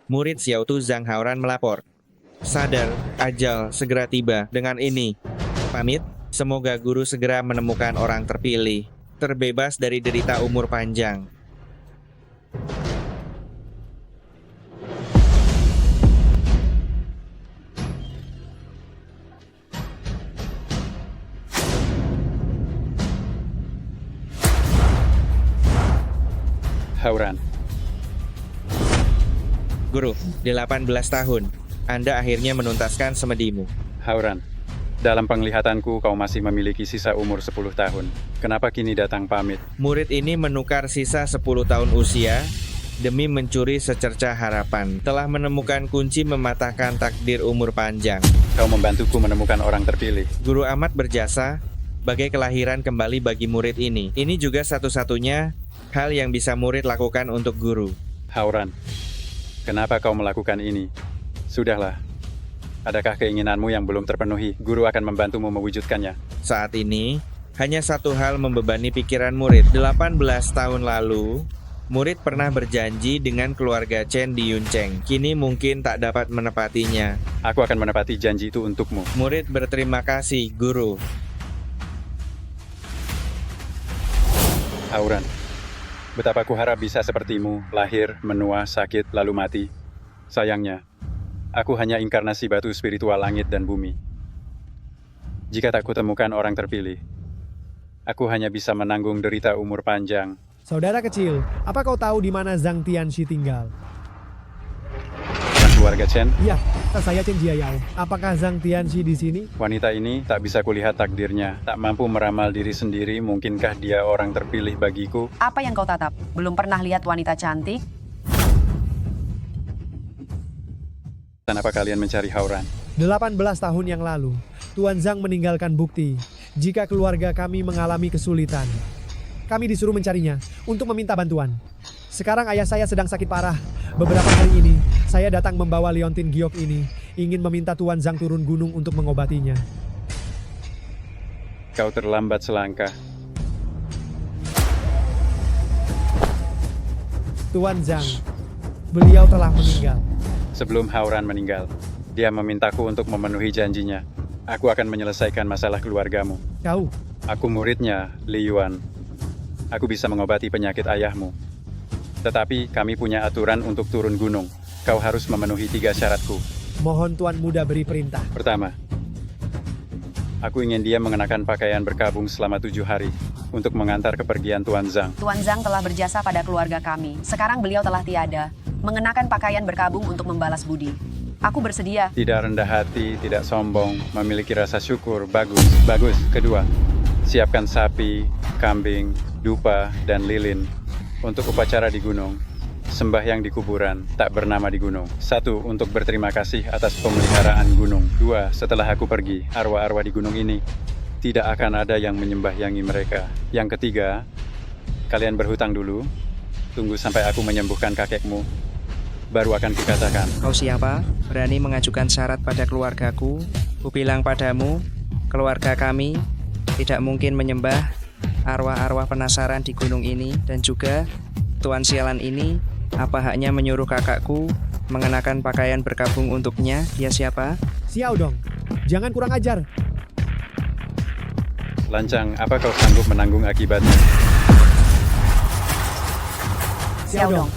Murid Xiaotu Zhang Haoran melapor. Sadar, ajal segera tiba. Dengan ini, pamit. Semoga guru segera menemukan orang terpilih, terbebas dari derita umur panjang. Haoran, Guru, 18 tahun. Anda akhirnya menuntaskan semedimu. Haoran. Dalam penglihatanku kau masih memiliki sisa umur 10 tahun. Kenapa kini datang pamit? Murid ini menukar sisa 10 tahun usia demi mencuri secercah harapan. Telah menemukan kunci mematahkan takdir umur panjang. Kau membantuku menemukan orang terpilih. Guru amat berjasa, bagai kelahiran kembali bagi murid ini. Ini juga satu-satunya hal yang bisa murid lakukan untuk guru. Haoran, kenapa kau melakukan ini? Sudahlah. Adakah keinginanmu yang belum terpenuhi? Guru akan membantumu mewujudkannya. Saat ini, hanya satu hal membebani pikiran murid. 18 tahun lalu, murid pernah berjanji dengan keluarga Chen di Yuncheng. Kini mungkin tak dapat menepatinya. Aku akan menepati janji itu untukmu. Murid berterima kasih, guru. Haoran, betapa kuharap bisa sepertimu, lahir, menua, sakit, lalu mati. Sayangnya, aku hanya inkarnasi batu spiritual langit dan bumi. Jika tak kutemukan orang terpilih, aku hanya bisa menanggung derita umur panjang. Saudara kecil, apa kau tahu di mana Zhang Tianxi tinggal? Keluarga Chen, Iya, saya Chen Jiayao. Apakah Zhang Tianxi di sini? wanita ini tak bisa kulihat takdirnya, tak mampu meramal diri sendiri, mungkinkah dia orang terpilih bagiku? Apa yang kau tatap? Belum pernah lihat wanita cantik? Dan apa kalian mencari Haoran? 18 tahun yang lalu, Tuan Zhang meninggalkan bukti jika keluarga kami mengalami kesulitan. Kami disuruh mencarinya untuk meminta bantuan. Sekarang ayah saya sedang sakit parah. Beberapa hari ini, saya datang membawa Liontin Giok ini, ingin meminta Tuan Zhang turun gunung untuk mengobatinya. Kau terlambat selangkah. Tuan Zhang, beliau telah meninggal. Sebelum Haoran meninggal, dia memintaku untuk memenuhi janjinya. Aku akan menyelesaikan masalah keluargamu. Kau, Aku muridnya, Li Yuan. Aku bisa mengobati penyakit ayahmu. Tetapi kami punya aturan untuk turun gunung. Kau harus memenuhi 3 syaratku. mohon Tuan Muda beri perintah. Pertama, aku ingin dia mengenakan pakaian berkabung selama 7 hari untuk mengantar kepergian Tuan Zhang. Tuan Zhang telah berjasa pada keluarga kami. Sekarang beliau telah tiada. Mengenakan pakaian berkabung untuk membalas budi. Aku bersedia. Tidak rendah hati, tidak sombong, memiliki rasa syukur, bagus. Bagus. Kedua, siapkan sapi, kambing, dupa, dan lilin untuk upacara di gunung. Sembahyang di kuburan, tak bernama di gunung. 1. Untuk berterima kasih atas pemeliharaan gunung. 2. Setelah aku pergi, arwah-arwah di gunung ini tidak akan ada yang menyembahyangi mereka. Yang ketiga, kalian berhutang dulu. Tunggu sampai aku menyembuhkan kakekmu. Baru akan kukatakan. Kau siapa? Berani mengajukan syarat pada keluargaku? Kubilang padamu, keluarga kami tidak mungkin menyembah arwah-arwah penasaran di gunung ini. Dan juga, Tuan sialan ini, apa haknya menyuruh kakakku mengenakan pakaian berkabung untuknya? Dia siapa? Xiao Dong, jangan kurang ajar. Lancang, apa kau sanggup menanggung akibatnya? Xiao Dong.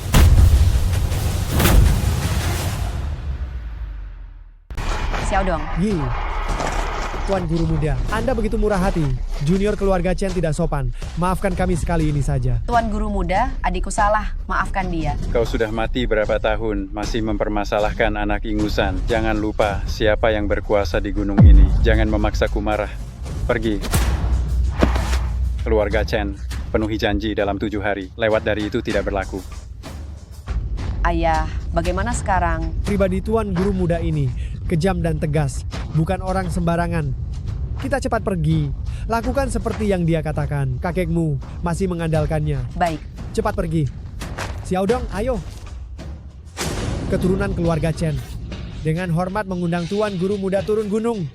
Xiao Dong. Yi, Tuan Guru Muda, Anda begitu murah hati. Junior keluarga Chen tidak sopan. Maafkan kami sekali ini saja. Tuan Guru Muda, adikku salah. Maafkan dia. Kau sudah mati berapa tahun, masih mempermasalahkan anak ingusan. Jangan lupa siapa yang berkuasa di gunung ini. Jangan memaksaku marah. Pergi. Keluarga Chen, penuhi janji dalam 7 hari. Lewat dari itu tidak berlaku. Ayah, bagaimana sekarang? Pribadi Tuan Guru Muda ini kejam dan tegas, bukan orang sembarangan. Kita cepat pergi. Lakukan seperti yang dia katakan. Kakekmu masih mengandalkannya. Baik. Cepat pergi. Xiao Dong, ayo. Keturunan keluarga Chen dengan hormat mengundang Tuan Guru Muda turun gunung.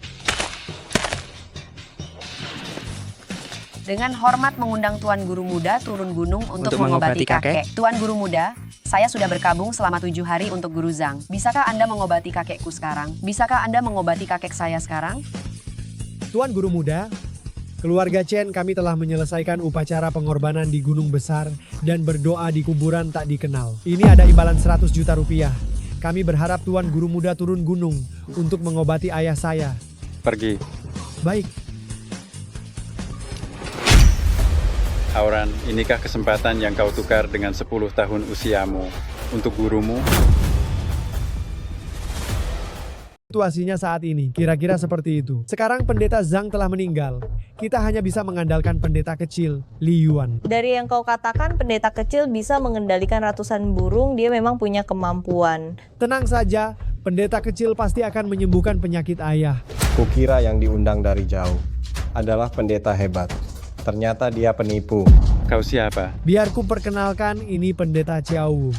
Dengan hormat mengundang Tuan Guru Muda turun gunung untuk Untuk mengobati mengobati kakek. kakek. Tuan Guru Muda, Saya sudah berkabung selama 7 hari untuk Guru Zhang. Bisakah Anda mengobati kakekku sekarang? Bisakah Anda mengobati kakek saya sekarang? Tuan Guru Muda, keluarga Chen kami telah menyelesaikan upacara pengorbanan di Gunung Besar dan berdoa di kuburan tak dikenal. Ini ada imbalan 100 juta rupiah. Kami berharap Tuan Guru Muda turun gunung untuk mengobati ayah saya. Pergi. Baik, Hauran, inikah kesempatan yang kau tukar dengan 10 tahun usiamu untuk gurumu? situasinya saat ini kira-kira seperti itu. Sekarang pendeta Zhang telah meninggal. Kita hanya bisa mengandalkan pendeta kecil, Li Yuan. Dari yang kau katakan, pendeta kecil bisa mengendalikan ratusan burung, dia memang punya kemampuan. Tenang saja, pendeta kecil pasti akan menyembuhkan penyakit ayah. Kukira yang diundang dari jauh adalah pendeta hebat. Ternyata dia penipu. Kau siapa? Biar ku perkenalkan, ini pendeta Xiao Wu.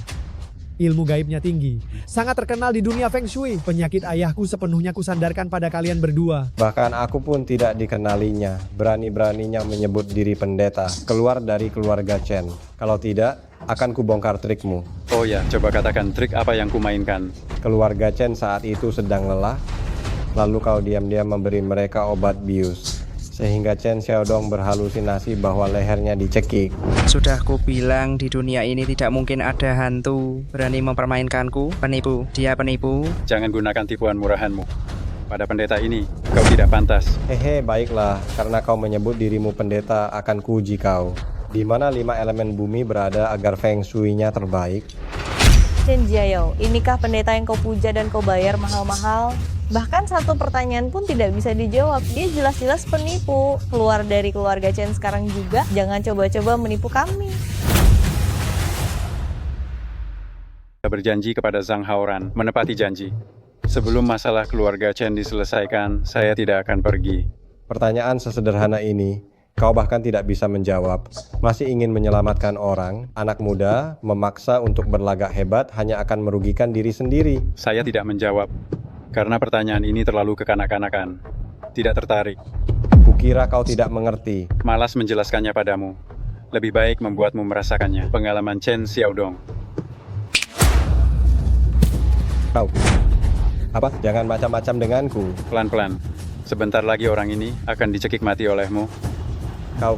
Ilmu gaibnya tinggi, sangat terkenal di dunia Feng Shui. Penyakit ayahku sepenuhnya kusandarkan pada kalian berdua. Bahkan aku pun tidak dikenalinya. Berani-beraninya menyebut diri pendeta. Keluar dari keluarga Chen. Kalau tidak, akan kubongkar trikmu. Oh ya, coba katakan trik apa yang kumainkan. Keluarga Chen saat itu sedang lelah. Lalu kau diam-diam memberi mereka obat bius. Sehingga Chen Xiaodong berhalusinasi bahwa lehernya dicekik. Sudah kubilang di dunia ini tidak mungkin ada hantu berani mempermainkanku. Penipu, dia penipu. Jangan gunakan tipuan murahanmu. Pada pendeta ini, kau tidak pantas. Hehe, baiklah. Karena kau menyebut dirimu pendeta, akan kuuji kau. Di mana 5 elemen bumi berada agar Feng Shui-nya terbaik? Chen Jiayou, inikah pendeta yang kau puja dan kau bayar mahal-mahal? Bahkan satu pertanyaan pun tidak bisa dijawab. Dia jelas-jelas penipu. Keluar dari keluarga Chen sekarang juga. Jangan coba-coba menipu kami. Saya berjanji kepada Zhang Haoran, menepati janji. Sebelum masalah keluarga Chen diselesaikan, saya tidak akan pergi. Pertanyaan sesederhana ini, kau bahkan tidak bisa menjawab. Masih ingin menyelamatkan orang, anak muda, memaksa untuk berlagak hebat hanya akan merugikan diri sendiri. Saya tidak menjawab, karena pertanyaan ini terlalu kekanak-kanakan. Tidak tertarik. Kukira kau tidak mengerti. Malas menjelaskannya padamu. Lebih baik membuatmu merasakannya. Pengalaman Chen Xiaodong. Kau. Apa? Jangan macam-macam denganku. Pelan-pelan. Sebentar lagi orang ini akan dicekik mati olehmu. Kau,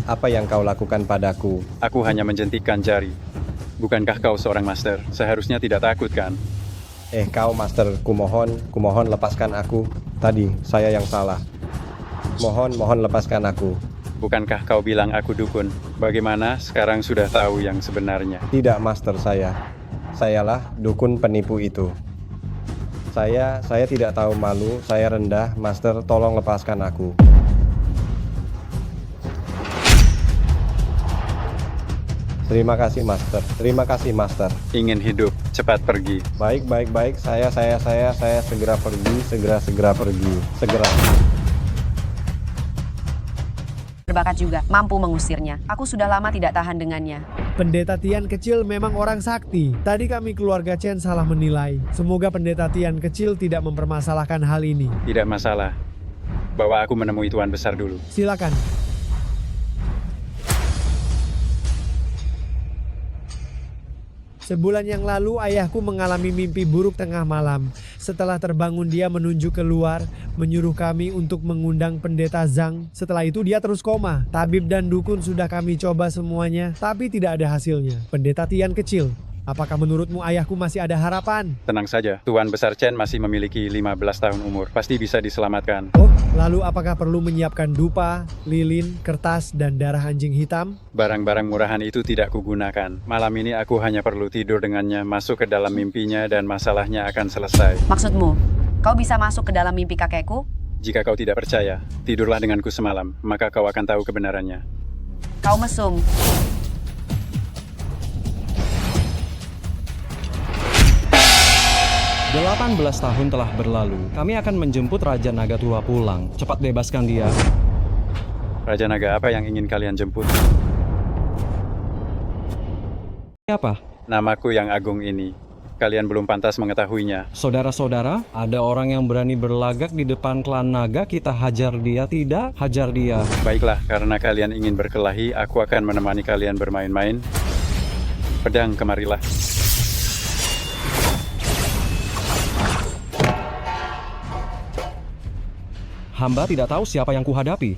apa yang kau lakukan padaku? Aku hanya menjentikkan jari. Bukankah kau seorang master? Seharusnya tidak takut kan? Kau master, kumohon lepaskan aku. Tadi, saya yang salah. Mohon lepaskan aku. Bukankah kau bilang aku dukun? Bagaimana sekarang sudah tahu yang sebenarnya? Tidak master saya. Sayalah dukun penipu itu. Saya tidak tahu malu, saya rendah. Master, tolong lepaskan aku. Terima kasih master. Ingin hidup, cepat pergi. Baik. Saya segera pergi. Segera. Berbakat juga, mampu mengusirnya. Aku sudah lama tidak tahan dengannya. Pendeta Tian kecil memang orang sakti. Tadi kami keluarga Chen salah menilai. Semoga pendeta Tian kecil tidak mempermasalahkan hal ini. Tidak masalah. Bawa aku menemui Tuan Besar dulu. Silakan. Sebulan yang lalu ayahku mengalami mimpi buruk tengah malam. Setelah terbangun dia menunjuk keluar, menyuruh kami untuk mengundang pendeta Zhang. Setelah itu dia terus koma. Tabib dan dukun sudah kami coba semuanya, tapi tidak ada hasilnya. Pendeta Tian kecil, apakah menurutmu ayahku masih ada harapan? Tenang saja, Tuan Besar Chen masih memiliki 15 tahun umur. Pasti bisa diselamatkan. Oh, lalu apakah perlu menyiapkan dupa, lilin, kertas, dan darah anjing hitam? Barang-barang murahan itu tidak kugunakan. Malam ini aku hanya perlu tidur dengannya, masuk ke dalam mimpinya, dan masalahnya akan selesai. Maksudmu, kau bisa masuk ke dalam mimpi kakekku? Jika kau tidak percaya, tidurlah denganku semalam, maka kau akan tahu kebenarannya. Kau mesum. 18 tahun telah berlalu. Kami akan menjemput Raja Naga Tua pulang. Cepat bebaskan dia. Raja Naga apa yang ingin kalian jemput? Apa? Namaku yang agung ini. Kalian belum pantas mengetahuinya. Saudara-saudara, ada orang yang berani berlagak di depan klan naga, kita hajar dia. Tidak, hajar dia. Baiklah, karena kalian ingin berkelahi, aku akan menemani kalian bermain-main. Pedang kemarilah. Hamba tidak tahu siapa yang kuhadapi.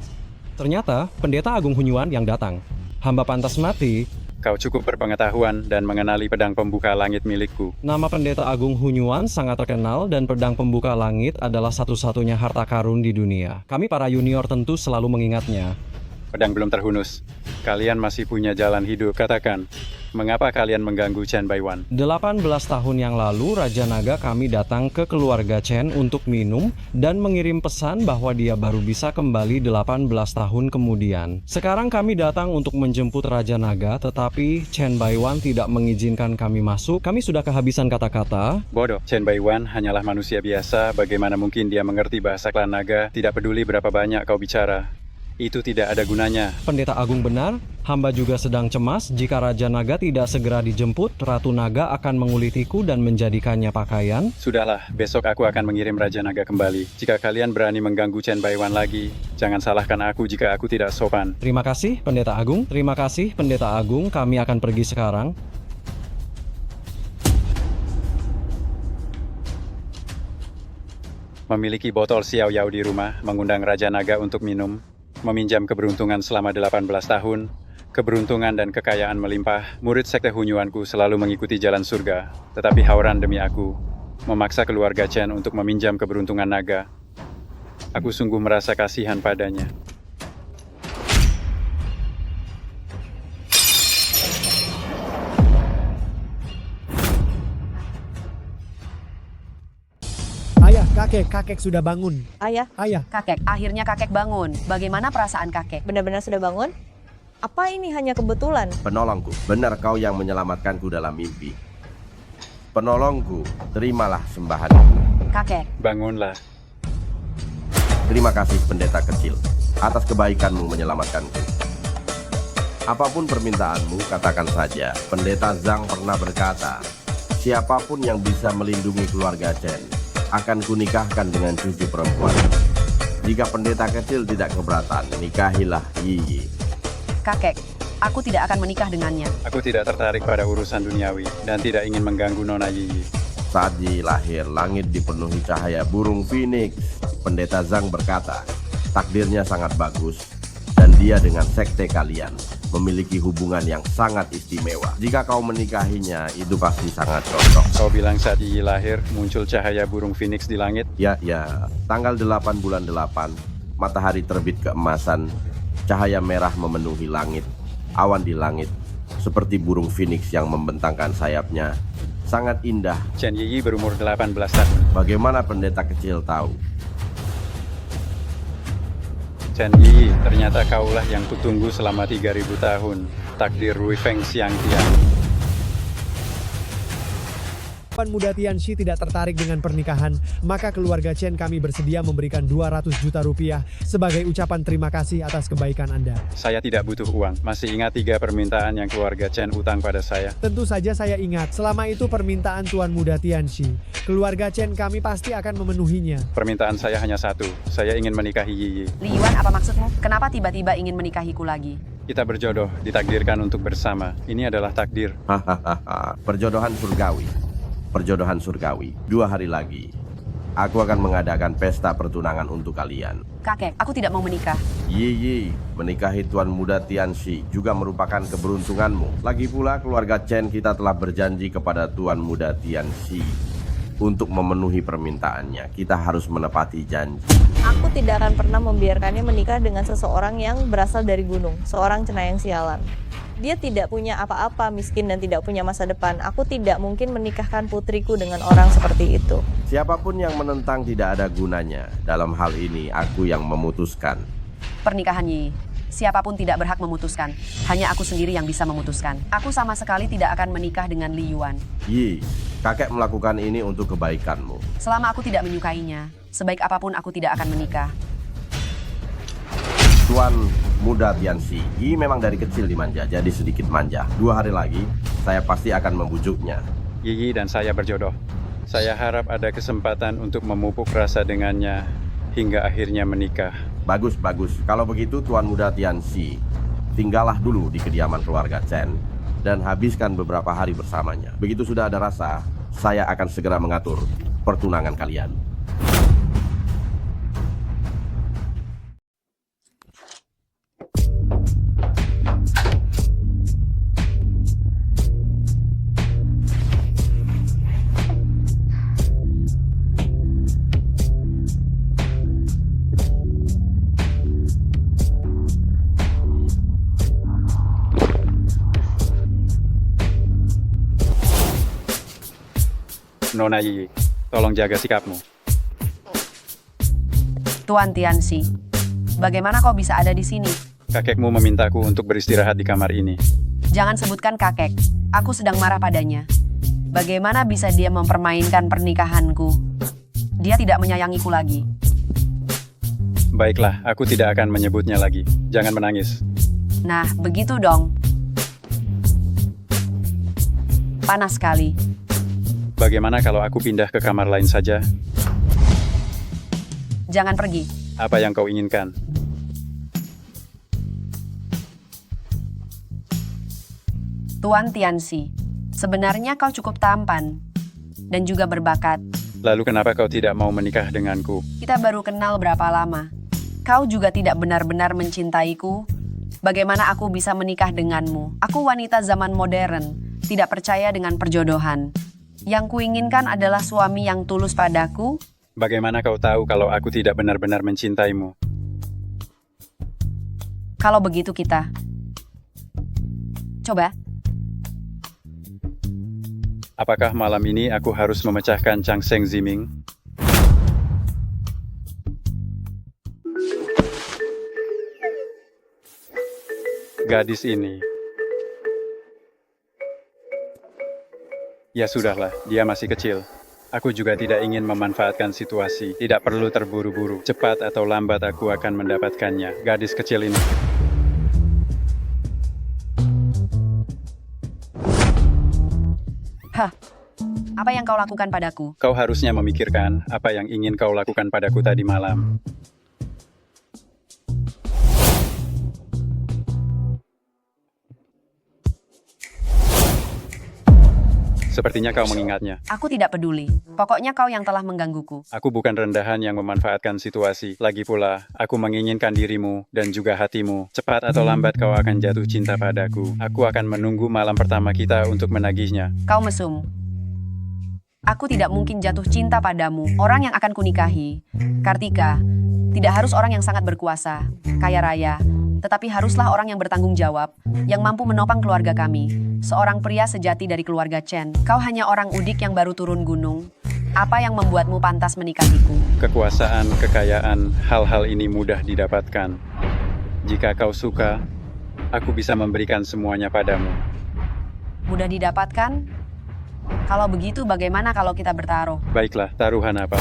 Ternyata pendeta Agung Hunyuan yang datang. Hamba pantas mati. Kau cukup berpengetahuan dan mengenali pedang pembuka langit milikku. Nama pendeta Agung Hunyuan sangat terkenal dan pedang pembuka langit adalah satu-satunya harta karun di dunia. Kami para junior tentu selalu mengingatnya. Pedang belum terhunus. Kalian masih punya jalan hidup. Katakan, mengapa kalian mengganggu Chen Baiwan? 18 tahun yang lalu, Raja Naga kami datang ke keluarga Chen untuk minum dan mengirim pesan bahwa dia baru bisa kembali 18 tahun kemudian. Sekarang kami datang untuk menjemput Raja Naga, tetapi Chen Baiwan tidak mengizinkan kami masuk. Kami sudah kehabisan kata-kata. Bodoh, Chen Baiwan hanyalah manusia biasa. Bagaimana mungkin dia mengerti bahasa klan naga? Tidak peduli berapa banyak kau bicara. Itu tidak ada gunanya. Pendeta Agung benar, hamba juga sedang cemas jika Raja Naga tidak segera dijemput, Ratu Naga akan mengulitiku dan menjadikannya pakaian. Sudahlah, besok aku akan mengirim Raja Naga kembali. Jika kalian berani mengganggu Chen Baiwan lagi, jangan salahkan aku jika aku tidak sopan. Terima kasih, Pendeta Agung. Terima kasih, Pendeta Agung. Kami akan pergi sekarang. Memiliki botol Xiao Yao di rumah, mengundang Raja Naga untuk minum, meminjam keberuntungan selama 18 tahun, keberuntungan dan kekayaan melimpah, murid sekte Hunyuanku selalu mengikuti jalan surga, tetapi hauran demi aku, memaksa keluarga Chen untuk meminjam keberuntungan naga. Aku sungguh merasa kasihan padanya. Ayah, kakek sudah bangun. Ayah, Ayah, Kakek, akhirnya kakek bangun. Bagaimana perasaan kakek? benar-benar sudah bangun? Apa ini hanya kebetulan? Penolongku, benar kau yang menyelamatkanku dalam mimpi. Penolongku, terimalah sembahanku. Kakek, Bangunlah. Terima kasih pendeta kecil, atas kebaikanmu menyelamatkanku. Apapun permintaanmu, katakan saja. Pendeta Zhang pernah berkata, siapapun yang bisa melindungi keluarga Chen, akan kunikahkan dengan cucu perempuan. Jika pendeta kecil tidak keberatan, nikahilah Yiyi. kakek, aku tidak akan menikah dengannya. Aku tidak tertarik pada urusan duniawi dan tidak ingin mengganggu Nona Yiyi. Saat Yiyi lahir, langit dipenuhi cahaya burung phoenix. Pendeta Zhang berkata, takdirnya sangat bagus, dan dia dengan sekte kalian memiliki hubungan yang sangat istimewa. Jika kau menikahinya, itu pasti sangat cocok. Kau bilang saat Yiyi lahir, muncul cahaya burung phoenix di langit? Ya, tanggal 8 bulan 8, matahari terbit keemasan, cahaya merah memenuhi langit, awan di langit, seperti burung phoenix yang membentangkan sayapnya. Sangat indah. Chen Yiyi berumur 18 tahun. Bagaimana pendeta kecil tahu? Chen Yiyi, ternyata kaulah yang kutunggu selama 3000 tahun. Takdir Rui Feng Xiangtian. Tuan Muda Tianxi tidak tertarik dengan pernikahan, maka keluarga Chen kami bersedia memberikan 200 juta rupiah sebagai ucapan terima kasih atas kebaikan Anda. Saya tidak butuh uang. Masih ingat 3 permintaan yang keluarga Chen utang pada saya? Tentu saja saya ingat, selama itu permintaan Tuan Muda Tianxi. Keluarga Chen kami pasti akan memenuhinya. Permintaan saya hanya satu. Saya ingin menikahi Yiyi. Li Yuan, apa maksudmu? Kenapa tiba-tiba ingin menikahiku lagi? Kita berjodoh, ditakdirkan untuk bersama. Ini adalah takdir. Hahaha, perjodohan surgawi. Perjodohan surgawi. 2 hari lagi, aku akan mengadakan pesta pertunangan untuk kalian. Kakek, aku tidak mau menikah. Yiyi, menikahi Tuan Muda Tianxi juga merupakan keberuntunganmu. Lagi pula keluarga Chen kita telah berjanji kepada Tuan Muda Tianxi untuk memenuhi permintaannya. Kita harus menepati janji. Aku tidak akan pernah membiarkannya menikah dengan seseorang yang berasal dari gunung, seorang cenayang sialan. Dia tidak punya apa-apa, miskin dan tidak punya masa depan. Aku tidak mungkin menikahkan putriku dengan orang seperti itu. Siapapun yang menentang tidak ada gunanya. Dalam hal ini, aku yang memutuskan. Pernikahan Yi, siapapun tidak berhak memutuskan. Hanya aku sendiri yang bisa memutuskan. Aku sama sekali tidak akan menikah dengan Li Yuan. Yi, kakek melakukan ini untuk kebaikanmu. Selama aku tidak menyukainya, sebaik apapun aku tidak akan menikah. Tuan Muda Tianxi, Yi memang dari kecil dimanja, jadi sedikit manja. 2 hari lagi, saya pasti akan membujuknya. Yiyi dan saya berjodoh. Saya harap ada kesempatan untuk memupuk rasa dengannya hingga akhirnya menikah. Bagus. Kalau begitu Tuan Muda Tianxi, tinggallah dulu di kediaman keluarga Chen. dan habiskan beberapa hari bersamanya. Begitu sudah ada rasa, saya akan segera mengatur pertunangan kalian. Nona Yi, tolong jaga sikapmu. Tuan Tianxi, bagaimana kau bisa ada di sini? Kakekmu memintaku untuk beristirahat di kamar ini. Jangan sebutkan kakek. Aku sedang marah padanya. Bagaimana bisa dia mempermainkan pernikahanku? Dia tidak menyayangiku lagi. Baiklah, aku tidak akan menyebutnya lagi. Jangan menangis. Nah, begitu dong. Panas sekali. Bagaimana kalau aku pindah ke kamar lain saja? Jangan pergi. Apa yang kau inginkan? Tuan Tianxi, sebenarnya kau cukup tampan dan juga berbakat. Lalu kenapa kau tidak mau menikah denganku? Kita baru kenal berapa lama. Kau juga tidak benar-benar mencintaiku. Bagaimana aku bisa menikah denganmu? Aku wanita zaman modern, tidak percaya dengan perjodohan. Yang kuinginkan adalah suami yang tulus padaku. Bagaimana kau tahu kalau aku tidak benar-benar mencintaimu? Kalau begitu kita coba. Apakah malam ini aku harus memecahkan Chang Seng Ziming? Gadis ini. Ya sudahlah, dia masih kecil. Aku juga tidak ingin memanfaatkan situasi. Tidak perlu terburu-buru. Cepat atau lambat aku akan mendapatkannya. Gadis kecil ini. Hah, apa yang kau lakukan padaku? Kau harusnya memikirkan apa yang ingin kau lakukan padaku tadi malam. Sepertinya kau mengingatnya. Aku tidak peduli. Pokoknya kau yang telah menggangguku. Aku bukan rendahan yang memanfaatkan situasi. Lagi pula, aku menginginkan dirimu dan juga hatimu. Cepat atau lambat kau akan jatuh cinta padaku. Aku akan menunggu malam pertama kita untuk menagihnya. Kau mesum. Aku tidak mungkin jatuh cinta padamu. Orang yang akan kunikahi, Kartika, tidak harus orang yang sangat berkuasa, kaya raya, tetapi haruslah orang yang bertanggung jawab, yang mampu menopang keluarga kami. Seorang pria sejati dari keluarga Chen. Kau hanya orang udik yang baru turun gunung. Apa yang membuatmu pantas menikahiku? Kekuasaan, kekayaan, hal-hal ini mudah didapatkan. Jika kau suka, aku bisa memberikan semuanya padamu. Mudah didapatkan? Kalau begitu bagaimana kalau kita bertaruh? Baiklah, taruhan apa?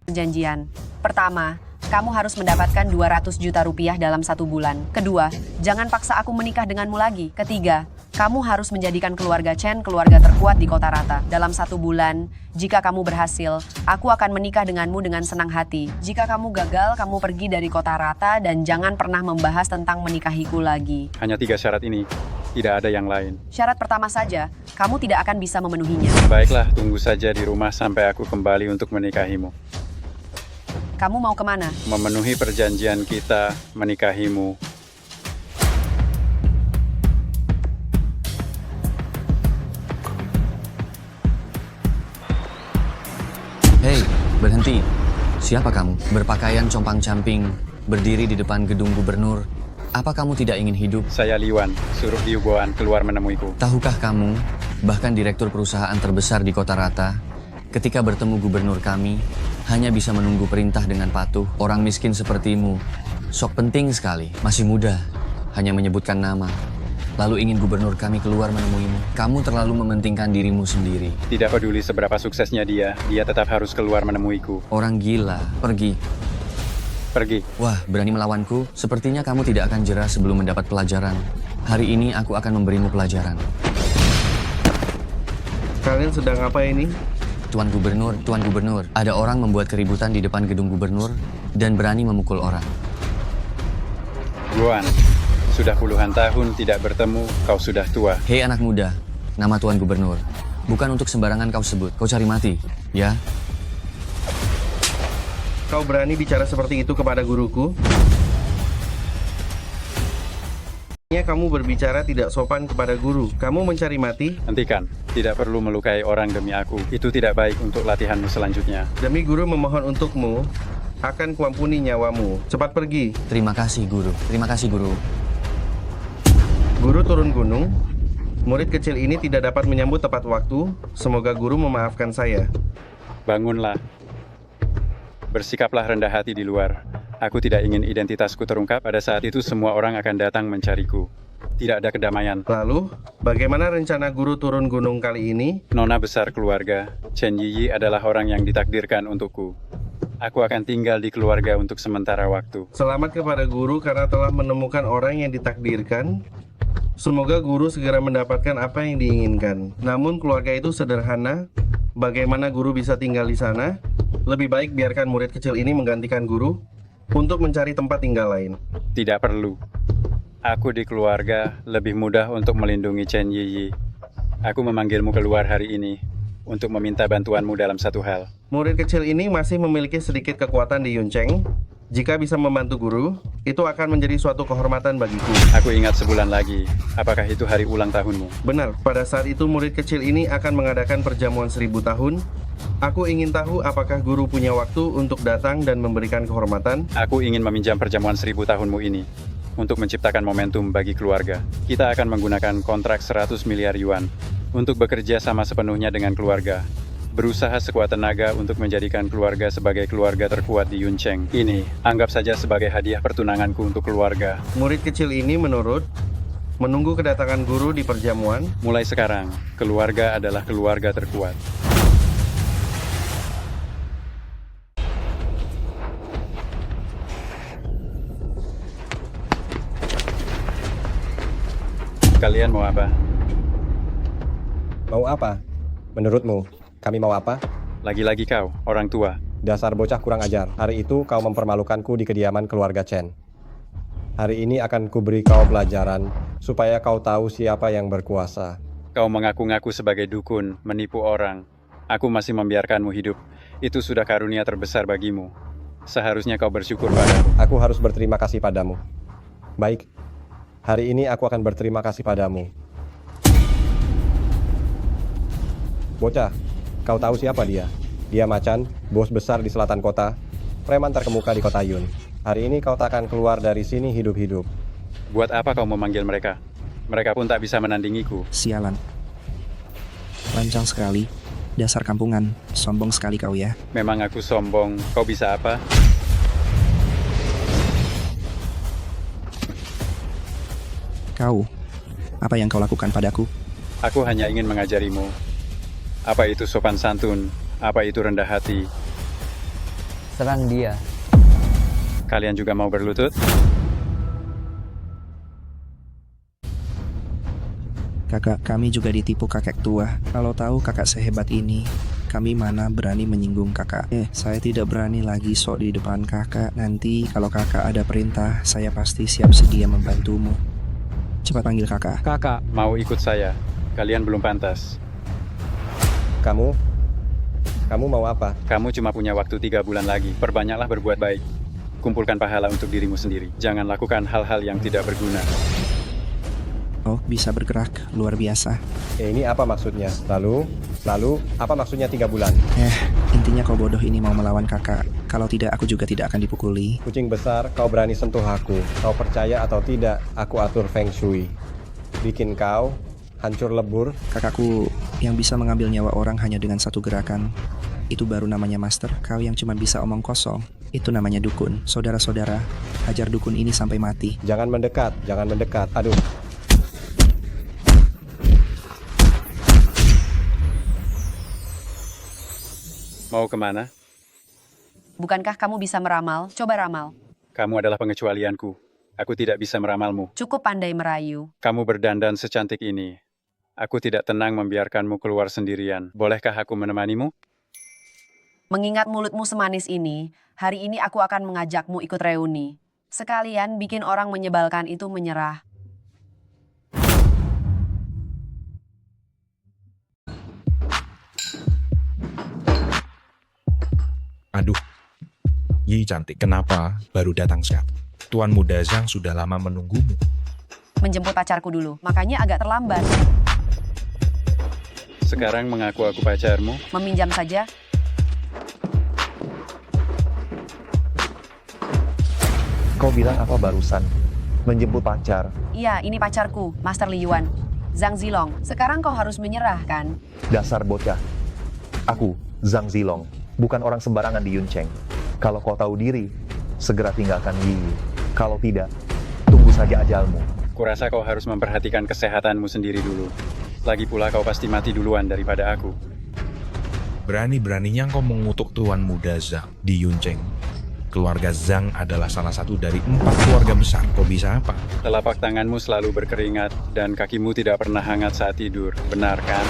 Perjanjian. Pertama, kamu harus mendapatkan 200 juta rupiah dalam 1 bulan. Kedua, jangan paksa aku menikah denganmu lagi. Ketiga, kamu harus menjadikan keluarga Chen keluarga terkuat di Kota Rata. Dalam 1 bulan, jika kamu berhasil, aku akan menikah denganmu dengan senang hati. Jika kamu gagal, kamu pergi dari Kota Rata dan jangan pernah membahas tentang menikahiku lagi. Hanya 3 syarat ini, tidak ada yang lain. Syarat pertama saja, kamu tidak akan bisa memenuhinya. Baiklah, tunggu saja di rumah sampai aku kembali untuk menikahimu. Kamu mau kemana? Memenuhi perjanjian kita, menikahimu. Hei, berhenti. Siapa kamu? Berpakaian compang-camping, berdiri di depan gedung gubernur. Apa kamu tidak ingin hidup? Saya Liwan, suruh Liu Boan keluar menemuiku. Tahukah kamu, bahkan direktur perusahaan terbesar di Kota Rata, ketika bertemu gubernur kami, hanya bisa menunggu perintah dengan patuh. Orang miskin sepertimu, sok penting sekali, masih muda, hanya menyebutkan nama. Lalu ingin gubernur kami keluar menemuimu. Kamu terlalu mementingkan dirimu sendiri. Tidak peduli seberapa suksesnya dia tetap harus keluar menemuiku. Orang gila, pergi. Pergi. Wah, berani melawanku? Sepertinya kamu tidak akan jera sebelum mendapat pelajaran. Hari ini aku akan memberimu pelajaran. Kalian sedang apa ini? Tuan Gubernur, ada orang membuat keributan di depan gedung gubernur dan berani memukul orang. Guan, Sudah puluhan tahun tidak bertemu, kau sudah tua. Hei anak muda, nama Tuan Gubernur. Bukan untuk sembarangan kau sebut, kau cari mati, ya? Kau berani bicara seperti itu kepada guruku? Kamu berbicara tidak sopan kepada guru. Kamu mencari mati? Hentikan, tidak perlu melukai orang demi aku. Itu tidak baik untuk latihanmu selanjutnya. Demi guru memohon untukmu, akan kuampuni nyawamu. Cepat pergi. Terima kasih, Guru. Terima kasih, Guru. Guru turun gunung. Murid kecil ini tidak dapat menyambut tepat waktu. Semoga guru memaafkan saya. Bangunlah. Bersikaplah rendah hati di luar. Aku tidak ingin identitasku terungkap. Pada saat itu semua orang akan datang mencariku. Tidak ada kedamaian. Lalu, bagaimana rencana guru turun gunung kali ini? Nona besar keluarga, Chen Yiyi adalah orang yang ditakdirkan untukku. Aku akan tinggal di keluarga untuk sementara waktu. Selamat kepada guru karena telah menemukan orang yang ditakdirkan. Semoga guru segera mendapatkan apa yang diinginkan. Namun keluarga itu sederhana. Bagaimana guru bisa tinggal di sana? Lebih baik biarkan murid kecil ini menggantikan guru untuk mencari tempat tinggal lain. Tidak perlu. Aku di keluarga lebih mudah untuk melindungi Chen Yiyi. Aku memanggilmu keluar hari ini untuk meminta bantuanmu dalam satu hal. Murid kecil ini masih memiliki sedikit kekuatan di Yuncheng. Jika bisa membantu guru, itu akan menjadi suatu kehormatan bagiku. Aku ingat sebulan lagi. Apakah itu hari ulang tahunmu? Benar, pada saat itu murid kecil ini akan mengadakan perjamuan 1000 tahun. Aku ingin tahu apakah guru punya waktu untuk datang dan memberikan kehormatan. Aku ingin meminjam perjamuan 1000 tahunmu ini untuk menciptakan momentum bagi keluarga. Kita akan menggunakan kontrak 100 miliar yuan untuk bekerja sama sepenuhnya dengan keluarga. Berusaha sekuat tenaga untuk menjadikan keluarga sebagai keluarga terkuat di Yuncheng. Ini, anggap saja sebagai hadiah pertunanganku untuk keluarga. Murid kecil ini menurut, menunggu kedatangan guru di perjamuan. Mulai sekarang, keluarga adalah keluarga terkuat. Kalian mau apa? Mau apa? Menurutmu, kami mau apa? Lagi-lagi kau, orang tua. Dasar bocah kurang ajar. Hari itu kau mempermalukanku di kediaman keluarga Chen. Hari ini akan kuberi kau pelajaran supaya kau tahu siapa yang berkuasa. Kau mengaku-ngaku sebagai dukun, menipu orang. Aku masih membiarkanmu hidup. Itu sudah karunia terbesar bagimu. Seharusnya kau bersyukur padaku. Aku harus berterima kasih padamu. Baik, hari ini aku akan berterima kasih padamu. Bocah, kau tahu siapa dia? Dia Macan, bos besar di selatan kota, preman terkemuka di kota Yun. Hari ini kau tak akan keluar dari sini hidup-hidup. Buat apa kau memanggil mereka? Mereka pun tak bisa menandingiku. Sialan. Lancang sekali. Dasar kampungan. Sombong sekali kau ya. Memang aku sombong. Kau bisa apa? Kau, apa yang kau lakukan padaku? Aku hanya ingin mengajarimu. Apa itu sopan santun? Apa itu rendah hati? Serang dia. Kalian juga mau berlutut? Kakak, kami juga ditipu kakek tua. Kalau tahu kakak sehebat ini, kami mana berani menyinggung kakak. Saya tidak berani lagi sok di depan kakak. Nanti kalau kakak ada perintah, saya pasti siap sedia membantumu. Cepat panggil kakak. Kakak, Mau ikut saya? Kalian belum pantas. Kamu mau apa? Kamu cuma punya waktu 3 bulan lagi. Perbanyaklah berbuat baik. Kumpulkan pahala untuk dirimu sendiri. Jangan lakukan hal-hal yang tidak berguna. Oh, bisa bergerak. Luar biasa. Ini apa maksudnya? Lalu, apa maksudnya 3 bulan? Intinya kau bodoh ini mau melawan kakak. Kalau tidak, aku juga tidak akan dipukuli. Kucing besar, kau berani sentuh aku. Kau percaya atau tidak, aku atur Feng Shui. Bikin kau hancur lebur. Kakakku yang bisa mengambil nyawa orang hanya dengan satu gerakan. Itu baru namanya master. Kau yang cuma bisa omong kosong. Itu namanya dukun. Saudara-saudara, hajar dukun ini sampai mati. Jangan mendekat. Aduh. Mau kemana? Bukankah kamu bisa meramal? Coba ramal. Kamu adalah pengecualianku. Aku tidak bisa meramalmu. Cukup pandai merayu. Kamu berdandan secantik ini. Aku tidak tenang membiarkanmu keluar sendirian. Bolehkah aku menemanimu? Mengingat mulutmu semanis ini, hari ini aku akan mengajakmu ikut reuni. Sekalian bikin orang menyebalkan itu menyerah. Aduh, Yi cantik, kenapa baru datang sekarang? Tuan Muda Zhang sudah lama menunggumu. Menjemput pacarku dulu, makanya agak terlambat. Sekarang mengaku aku pacarmu. Meminjam saja. Kau bilang apa barusan? Menjemput pacar. Iya, ini pacarku, Master Li Yuan. Zhang Zilong, sekarang kau harus menyerah, kan? Dasar bocah. Aku, Zhang Zilong, bukan orang sembarangan di Yuncheng. Kalau kau tahu diri, segera tinggalkan Yi. Kalau tidak, tunggu saja ajalmu. Kurasa kau harus memperhatikan kesehatanmu sendiri dulu. Lagi pula kau pasti mati duluan daripada aku. Berani-beraninya kau mengutuk Tuan Muda Zhang di Yuncheng. Keluarga Zhang adalah salah satu dari 4 keluarga besar. Kau bisa apa? Telapak tanganmu selalu berkeringat dan kakimu tidak pernah hangat saat tidur. Benar kan?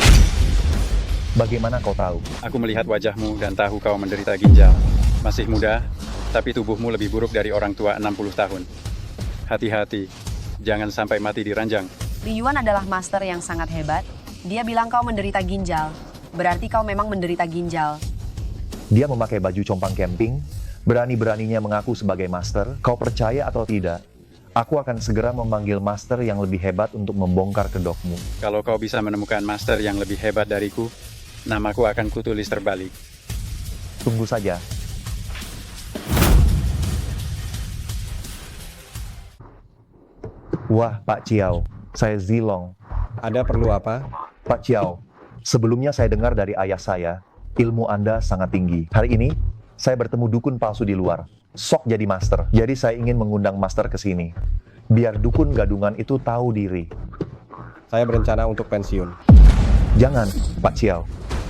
Bagaimana kau tahu? Aku melihat wajahmu dan tahu kau menderita ginjal. Masih muda, tapi tubuhmu lebih buruk dari orang tua 60 tahun. Hati-hati, jangan sampai mati di ranjang. Li Yuan adalah master yang sangat hebat. Dia bilang kau menderita ginjal. Berarti kau memang menderita ginjal. Dia memakai baju compang camping, berani-beraninya mengaku sebagai master. Kau percaya atau tidak? Aku akan segera memanggil master yang lebih hebat untuk membongkar kedokmu. Kalau kau bisa menemukan master yang lebih hebat dariku, namaku akan kutulis terbalik. Tunggu saja. Wah, Pak Chiao, saya Zilong. Ada perlu apa? Pak Chiao, sebelumnya saya dengar dari ayah saya, ilmu Anda sangat tinggi. Hari ini, saya bertemu dukun palsu di luar. Sok jadi master. Jadi saya ingin mengundang master ke sini. Biar dukun gadungan itu tahu diri. Saya berencana untuk pensiun. Jangan, Pak Chiao.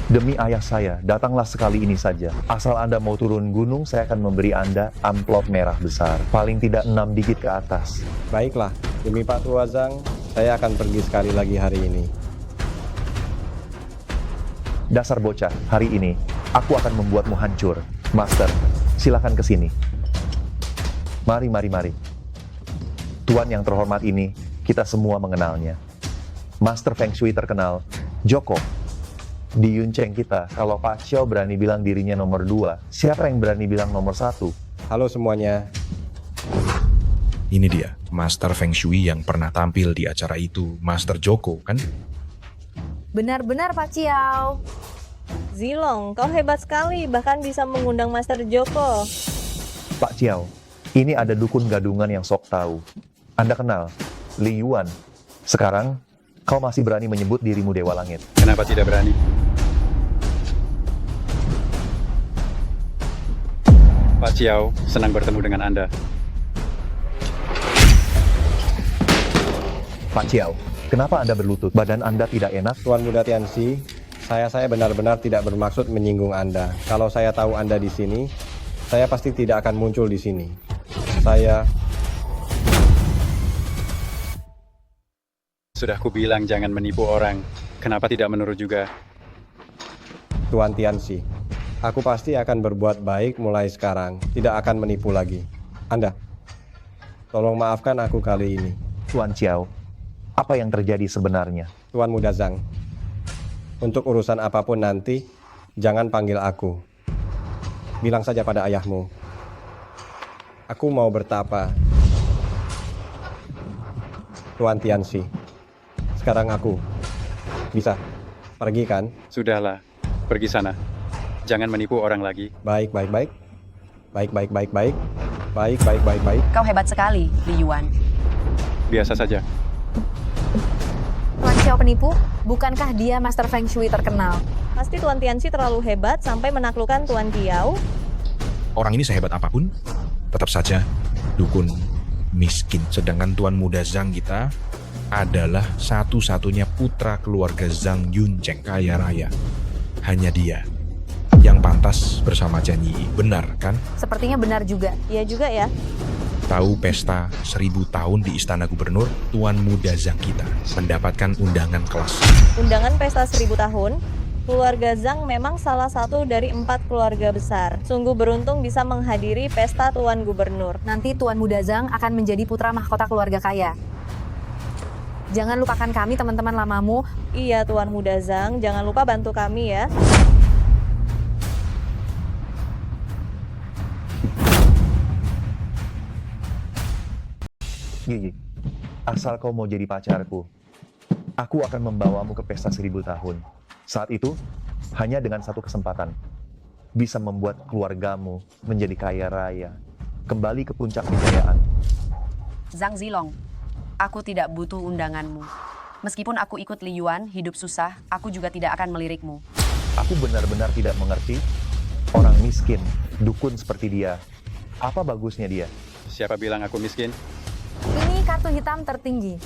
Demi ayah saya, datanglah sekali ini saja. Asal Anda mau turun gunung, saya akan memberi Anda amplop merah besar. Paling tidak 6 digit ke atas. Baiklah, demi Pak Tua Zhang, saya akan pergi sekali lagi hari ini. Dasar bocah, hari ini, aku akan membuatmu hancur. Master, silakan ke sini. Mari, mari, mari. Tuan yang terhormat ini, kita semua mengenalnya. Master Feng Shui terkenal, Joko. Di Yuncheng kita, kalau Pak Xiao berani bilang dirinya nomor 2, siapa yang berani bilang nomor 1? Halo semuanya. Ini dia, Master Feng Shui yang pernah tampil di acara itu, Master Joko, kan? Benar-benar Pak Chiao. Zilong, kau hebat sekali, bahkan bisa mengundang Master Joko. Pak Xiao, ini ada dukun gadungan yang sok tahu. Anda kenal, Li Yuan. Sekarang, kau masih berani menyebut dirimu Dewa Langit. Kenapa tidak berani? Pak Chiao, senang bertemu dengan Anda. Pak Chiao, kenapa Anda berlutut? Badan Anda tidak enak? Tuan Muda Tianxi, saya benar-benar tidak bermaksud menyinggung Anda. Kalau saya tahu Anda di sini, saya pasti tidak akan muncul di sini. Sudah kubilang jangan menipu orang. Kenapa tidak menurut juga? Tuan Tianxi, aku pasti akan berbuat baik mulai sekarang. Tidak akan menipu lagi. Anda, tolong maafkan aku kali ini. Tuan Xiao, apa yang terjadi sebenarnya? Tuan Muda Zhang, untuk urusan apapun nanti, jangan panggil aku. Bilang saja pada ayahmu. Aku mau bertapa. Tuan Tianxi, sekarang aku bisa pergi kan? Sudahlah, pergi sana. Jangan menipu orang lagi. Baik. Kau hebat sekali, Li Yuan. Biasa saja. Tuan Xiao penipu? Bukankah dia Master Feng Shui terkenal? Pasti Tuan Tianxi terlalu hebat sampai menaklukkan Tuan Tiao. Orang ini sehebat apapun, tetap saja dukun miskin. Sedangkan Tuan Muda Zhang kita adalah satu-satunya putra keluarga Zhang Yuncheng kaya raya. Hanya dia yang pantas bersama Chen Yi. Benar kan? Sepertinya benar juga. Iya juga ya. Tahu pesta 1000 tahun di Istana Gubernur, Tuan Muda Zhang kita mendapatkan undangan kelas. Undangan pesta 1000 tahun? Keluarga Zhang memang salah satu dari 4 keluarga besar. Sungguh beruntung bisa menghadiri pesta Tuan Gubernur. Nanti Tuan Muda Zhang akan menjadi putra mahkota keluarga kaya. Jangan lupakan kami teman-teman lamamu. Iya Tuan Muda Zhang, jangan lupa bantu kami ya. Gigi, asal kau mau jadi pacarku, aku akan membawamu ke pesta 1000 tahun. Saat itu, hanya dengan satu kesempatan, bisa membuat keluargamu menjadi kaya raya, kembali ke puncak kejayaan. Zhang Zilong, aku tidak butuh undanganmu. Meskipun aku ikut Li Yuan hidup susah, aku juga tidak akan melirikmu. Aku benar-benar tidak mengerti orang miskin, dukun seperti dia. Apa bagusnya dia? Siapa bilang aku miskin? Ini kartu hitam tertinggi.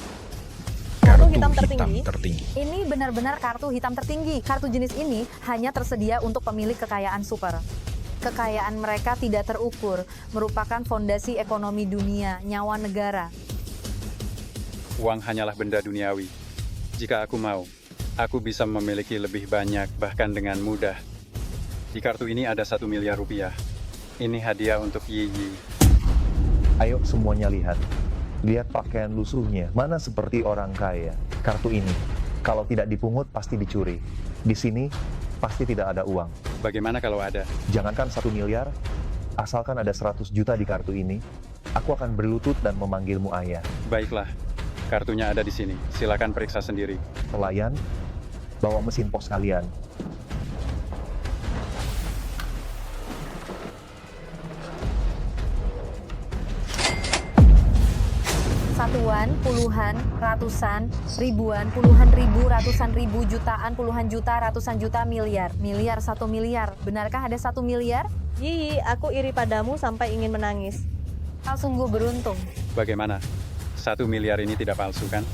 Kartu hitam tertinggi? Ini benar-benar kartu hitam tertinggi. Kartu jenis ini hanya tersedia untuk pemilik kekayaan super. Kekayaan mereka tidak terukur, merupakan fondasi ekonomi dunia, nyawa negara. Uang hanyalah benda duniawi. Jika aku mau, aku bisa memiliki lebih banyak, bahkan dengan mudah. Di kartu ini ada 1 miliar rupiah. Ini hadiah untuk Yi Yi. Ayo semuanya lihat. Lihat pakaian lusuhnya, mana seperti orang kaya. Kartu ini, kalau tidak dipungut pasti dicuri. Di sini, pasti tidak ada uang. Bagaimana kalau ada? Jangankan 1 miliar, asalkan ada 100 juta di kartu ini, aku akan berlutut dan memanggilmu ayah. Baiklah, kartunya ada di sini. Silakan periksa sendiri. Pelayan, bawa mesin pos kalian. Satuan, puluhan, ratusan, ribuan, puluhan ribu, ratusan ribu, jutaan, puluhan juta, ratusan juta, miliar. Miliar, 1 miliar. Benarkah ada 1 miliar? Yi, aku iri padamu sampai ingin menangis. Kau sungguh beruntung. Bagaimana? 1 miliar ini tidak palsu kan?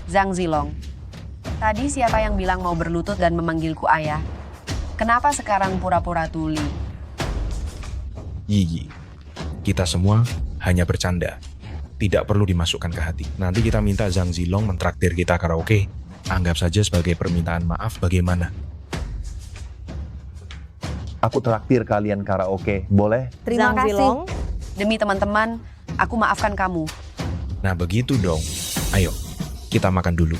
Zhang Zilong, tadi siapa yang bilang mau berlutut dan memanggilku ayah? Kenapa sekarang pura-pura tuli? Yi, kita semua hanya bercanda. Tidak perlu dimasukkan ke hati. Nanti kita minta Zhang Zilong mentraktir kita karaoke. Anggap saja sebagai permintaan maaf, bagaimana? Aku traktir kalian karaoke, boleh? Terima Zhang kasih. Zilong, Demi teman-teman, aku maafkan kamu. Nah begitu dong. Ayo, kita makan dulu.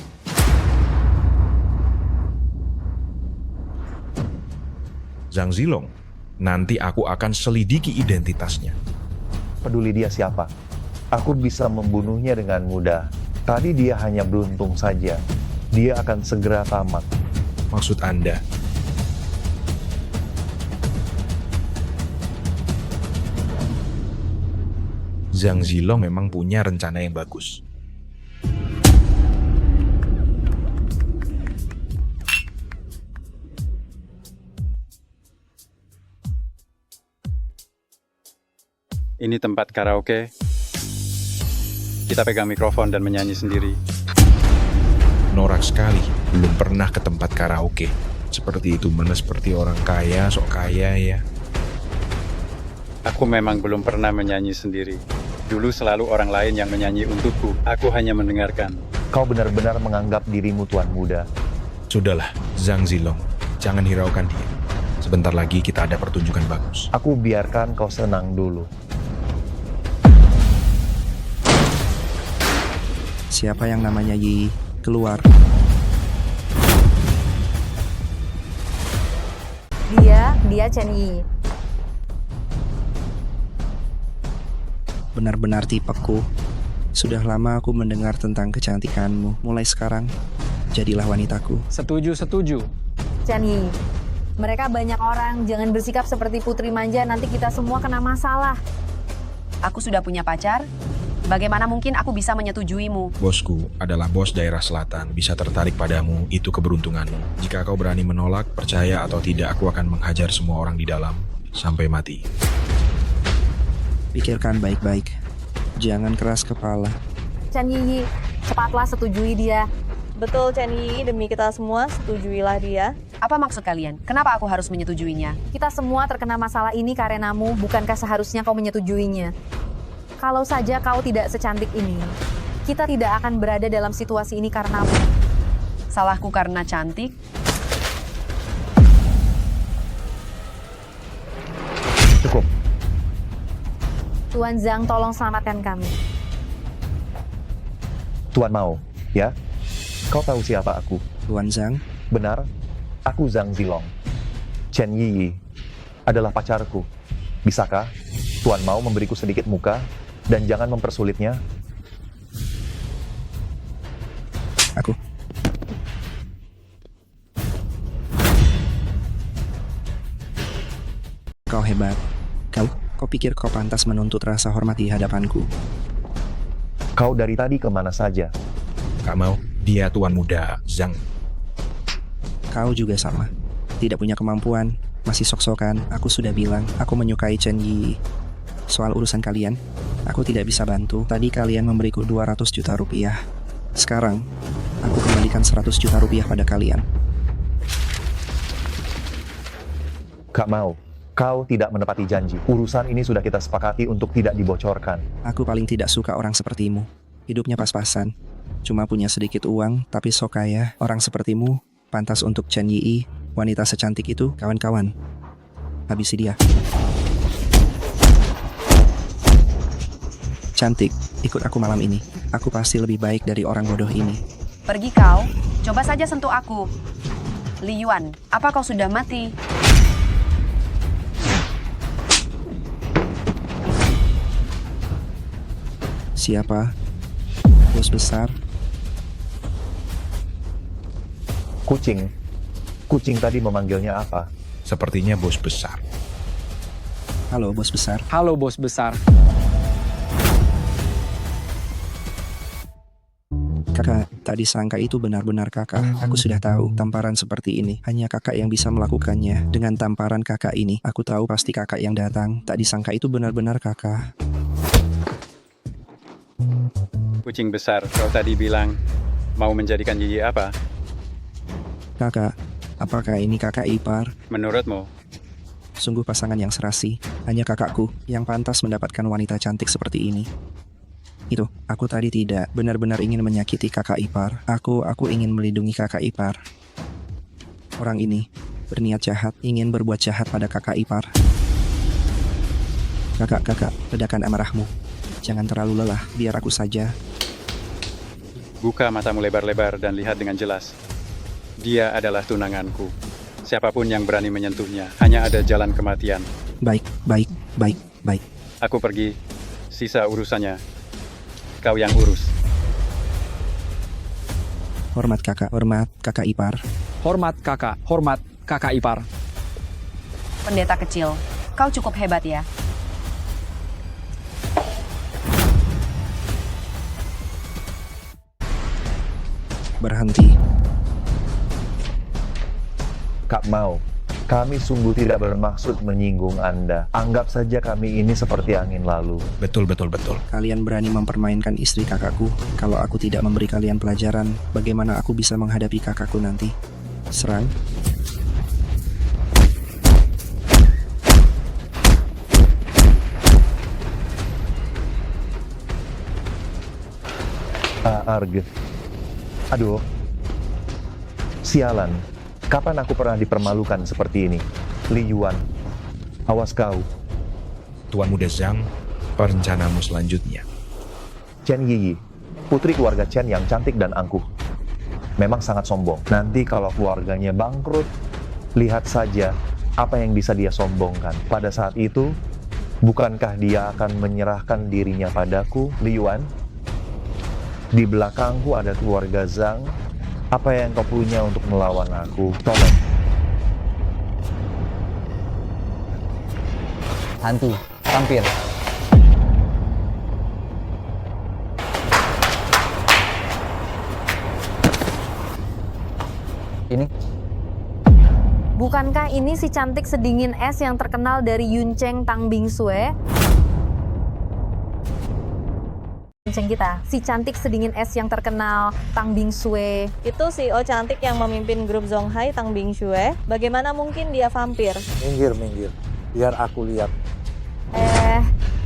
Zhang Zilong, nanti aku akan selidiki identitasnya. Peduli dia siapa? Aku bisa membunuhnya dengan mudah. Tadi dia hanya beruntung saja. Dia akan segera tamat. Maksud Anda? Zhang Zilong memang punya rencana yang bagus. Ini tempat karaoke. Kita pegang mikrofon dan menyanyi sendiri. Norak sekali, belum pernah ke tempat karaoke. Seperti itu, mana seperti orang kaya, sok kaya ya. Aku memang belum pernah menyanyi sendiri. Dulu selalu orang lain yang menyanyi untukku. Aku hanya mendengarkan. Kau benar-benar menganggap dirimu tuan muda. Sudahlah, Zhang Zilong, jangan hiraukan dia. Sebentar lagi kita ada pertunjukan bagus. Aku biarkan kau senang dulu. Siapa yang namanya Yi? Keluar. Dia Chen Yi. Benar-benar tipeku. Sudah lama aku mendengar tentang kecantikanmu. Mulai sekarang, jadilah wanitaku. Setuju. Chen Yi. Mereka banyak orang, jangan bersikap seperti putri manja, nanti kita semua kena masalah. Aku sudah punya pacar. Bagaimana mungkin aku bisa menyetujuimu? Bosku adalah bos daerah selatan, bisa tertarik padamu, itu keberuntunganmu. Jika kau berani menolak, percaya atau tidak, aku akan menghajar semua orang di dalam, sampai mati. Pikirkan baik-baik. Jangan keras kepala. Chen Yi, cepatlah setujui dia. betul Chen Yi, demi kita semua, setujuilah dia. Apa maksud kalian? Kenapa aku harus menyetujuinya? Kita semua terkena masalah ini karenamu, bukankah seharusnya kau menyetujuinya? Kalau saja kau tidak secantik ini, kita tidak akan berada dalam situasi ini karenamu. Salahku karena cantik? Cukup. Tuan Zhang, tolong selamatkan kami. Tuan mau, ya? Kau tahu siapa aku? Tuan Zhang, Benar, aku Zhang Zilong. Chen Yi adalah pacarku. Bisakah Tuan mau memberiku sedikit muka dan jangan mempersulitnya? aku. Kau hebat. Kau pikir kau pantas menuntut rasa hormat di hadapanku. Kau dari tadi kemana saja? Gak mau, dia tuan muda Zhang. Kau juga sama. Tidak punya kemampuan, masih sok-sokan. Aku sudah bilang, aku menyukai Chen Yi. Soal urusan kalian, aku tidak bisa bantu. Tadi kalian memberiku 200 juta rupiah. Sekarang, aku kembalikan 100 juta rupiah pada kalian. Gak mau. Kau tidak menepati janji. Urusan ini sudah kita sepakati untuk tidak dibocorkan. Aku paling tidak suka orang sepertimu. Hidupnya pas-pasan. Cuma punya sedikit uang, tapi sok kaya. Orang sepertimu pantas untuk Chen Yi. Wanita secantik itu, kawan-kawan. Habisi dia. Cantik, ikut aku malam ini. Aku pasti lebih baik dari orang bodoh ini. Pergi kau, coba saja sentuh aku. Li Yuan, apa kau sudah mati? Siapa? Bos besar? Kucing. Kucing tadi memanggilnya apa? Sepertinya bos besar. Halo, bos besar. Halo, bos besar. Kakak, tadi sangka itu benar-benar kakak. Aku sudah tahu tamparan seperti ini. Hanya kakak yang bisa melakukannya. Dengan tamparan kakak ini, aku tahu pasti kakak yang datang. Tak disangka itu benar-benar kakak. Kucing besar, kau tadi bilang mau menjadikan Yi apa? Kakak, apakah ini kakak ipar? Menurutmu? Sungguh pasangan yang serasi. Hanya kakakku yang pantas mendapatkan wanita cantik seperti ini. Itu, aku tadi tidak benar-benar ingin menyakiti kakak ipar. Aku ingin melindungi kakak ipar. Orang ini berniat jahat, ingin berbuat jahat pada kakak ipar. Kakak, redakan amarahmu. Jangan terlalu lelah, biar aku saja. Buka matamu lebar-lebar dan lihat dengan jelas. Dia adalah tunanganku. Siapapun yang berani menyentuhnya, hanya ada jalan kematian. Baik. Aku pergi, sisa urusannya kau yang urus. Hormat kakak ipar. Hormat kakak ipar. Pendeta kecil, kau cukup hebat ya. Berhenti. Kak Mau, kami sungguh tidak bermaksud menyinggung Anda. Anggap saja kami ini seperti angin lalu. Betul. Kalian berani mempermainkan istri kakakku. Kalau aku tidak memberi kalian pelajaran, bagaimana aku bisa menghadapi kakakku nanti? Serang. Arg. Aduh. Sialan. Kapan aku pernah dipermalukan seperti ini? Li Yuan, awas kau. Tuan muda Zhang, rencanamu selanjutnya. Chen Yi, putri keluarga Chen yang cantik dan angkuh. Memang sangat sombong. Nanti kalau keluarganya bangkrut, lihat saja apa yang bisa dia sombongkan. Pada saat itu, bukankah dia akan menyerahkan dirinya padaku, Li Yuan? Di belakangku ada keluarga Zhang. Apa yang kau punya untuk melawan aku? Tolong. Hantu, vampir. Ini. Bukankah ini si cantik sedingin es yang terkenal dari Yuncheng Tang Bingsue? Kita, si cantik sedingin es yang terkenal Tang Bingsue. Itu CEO cantik yang memimpin grup Zonghai, Tang Bingsue. Bagaimana mungkin dia vampir? Minggir. Biar aku lihat.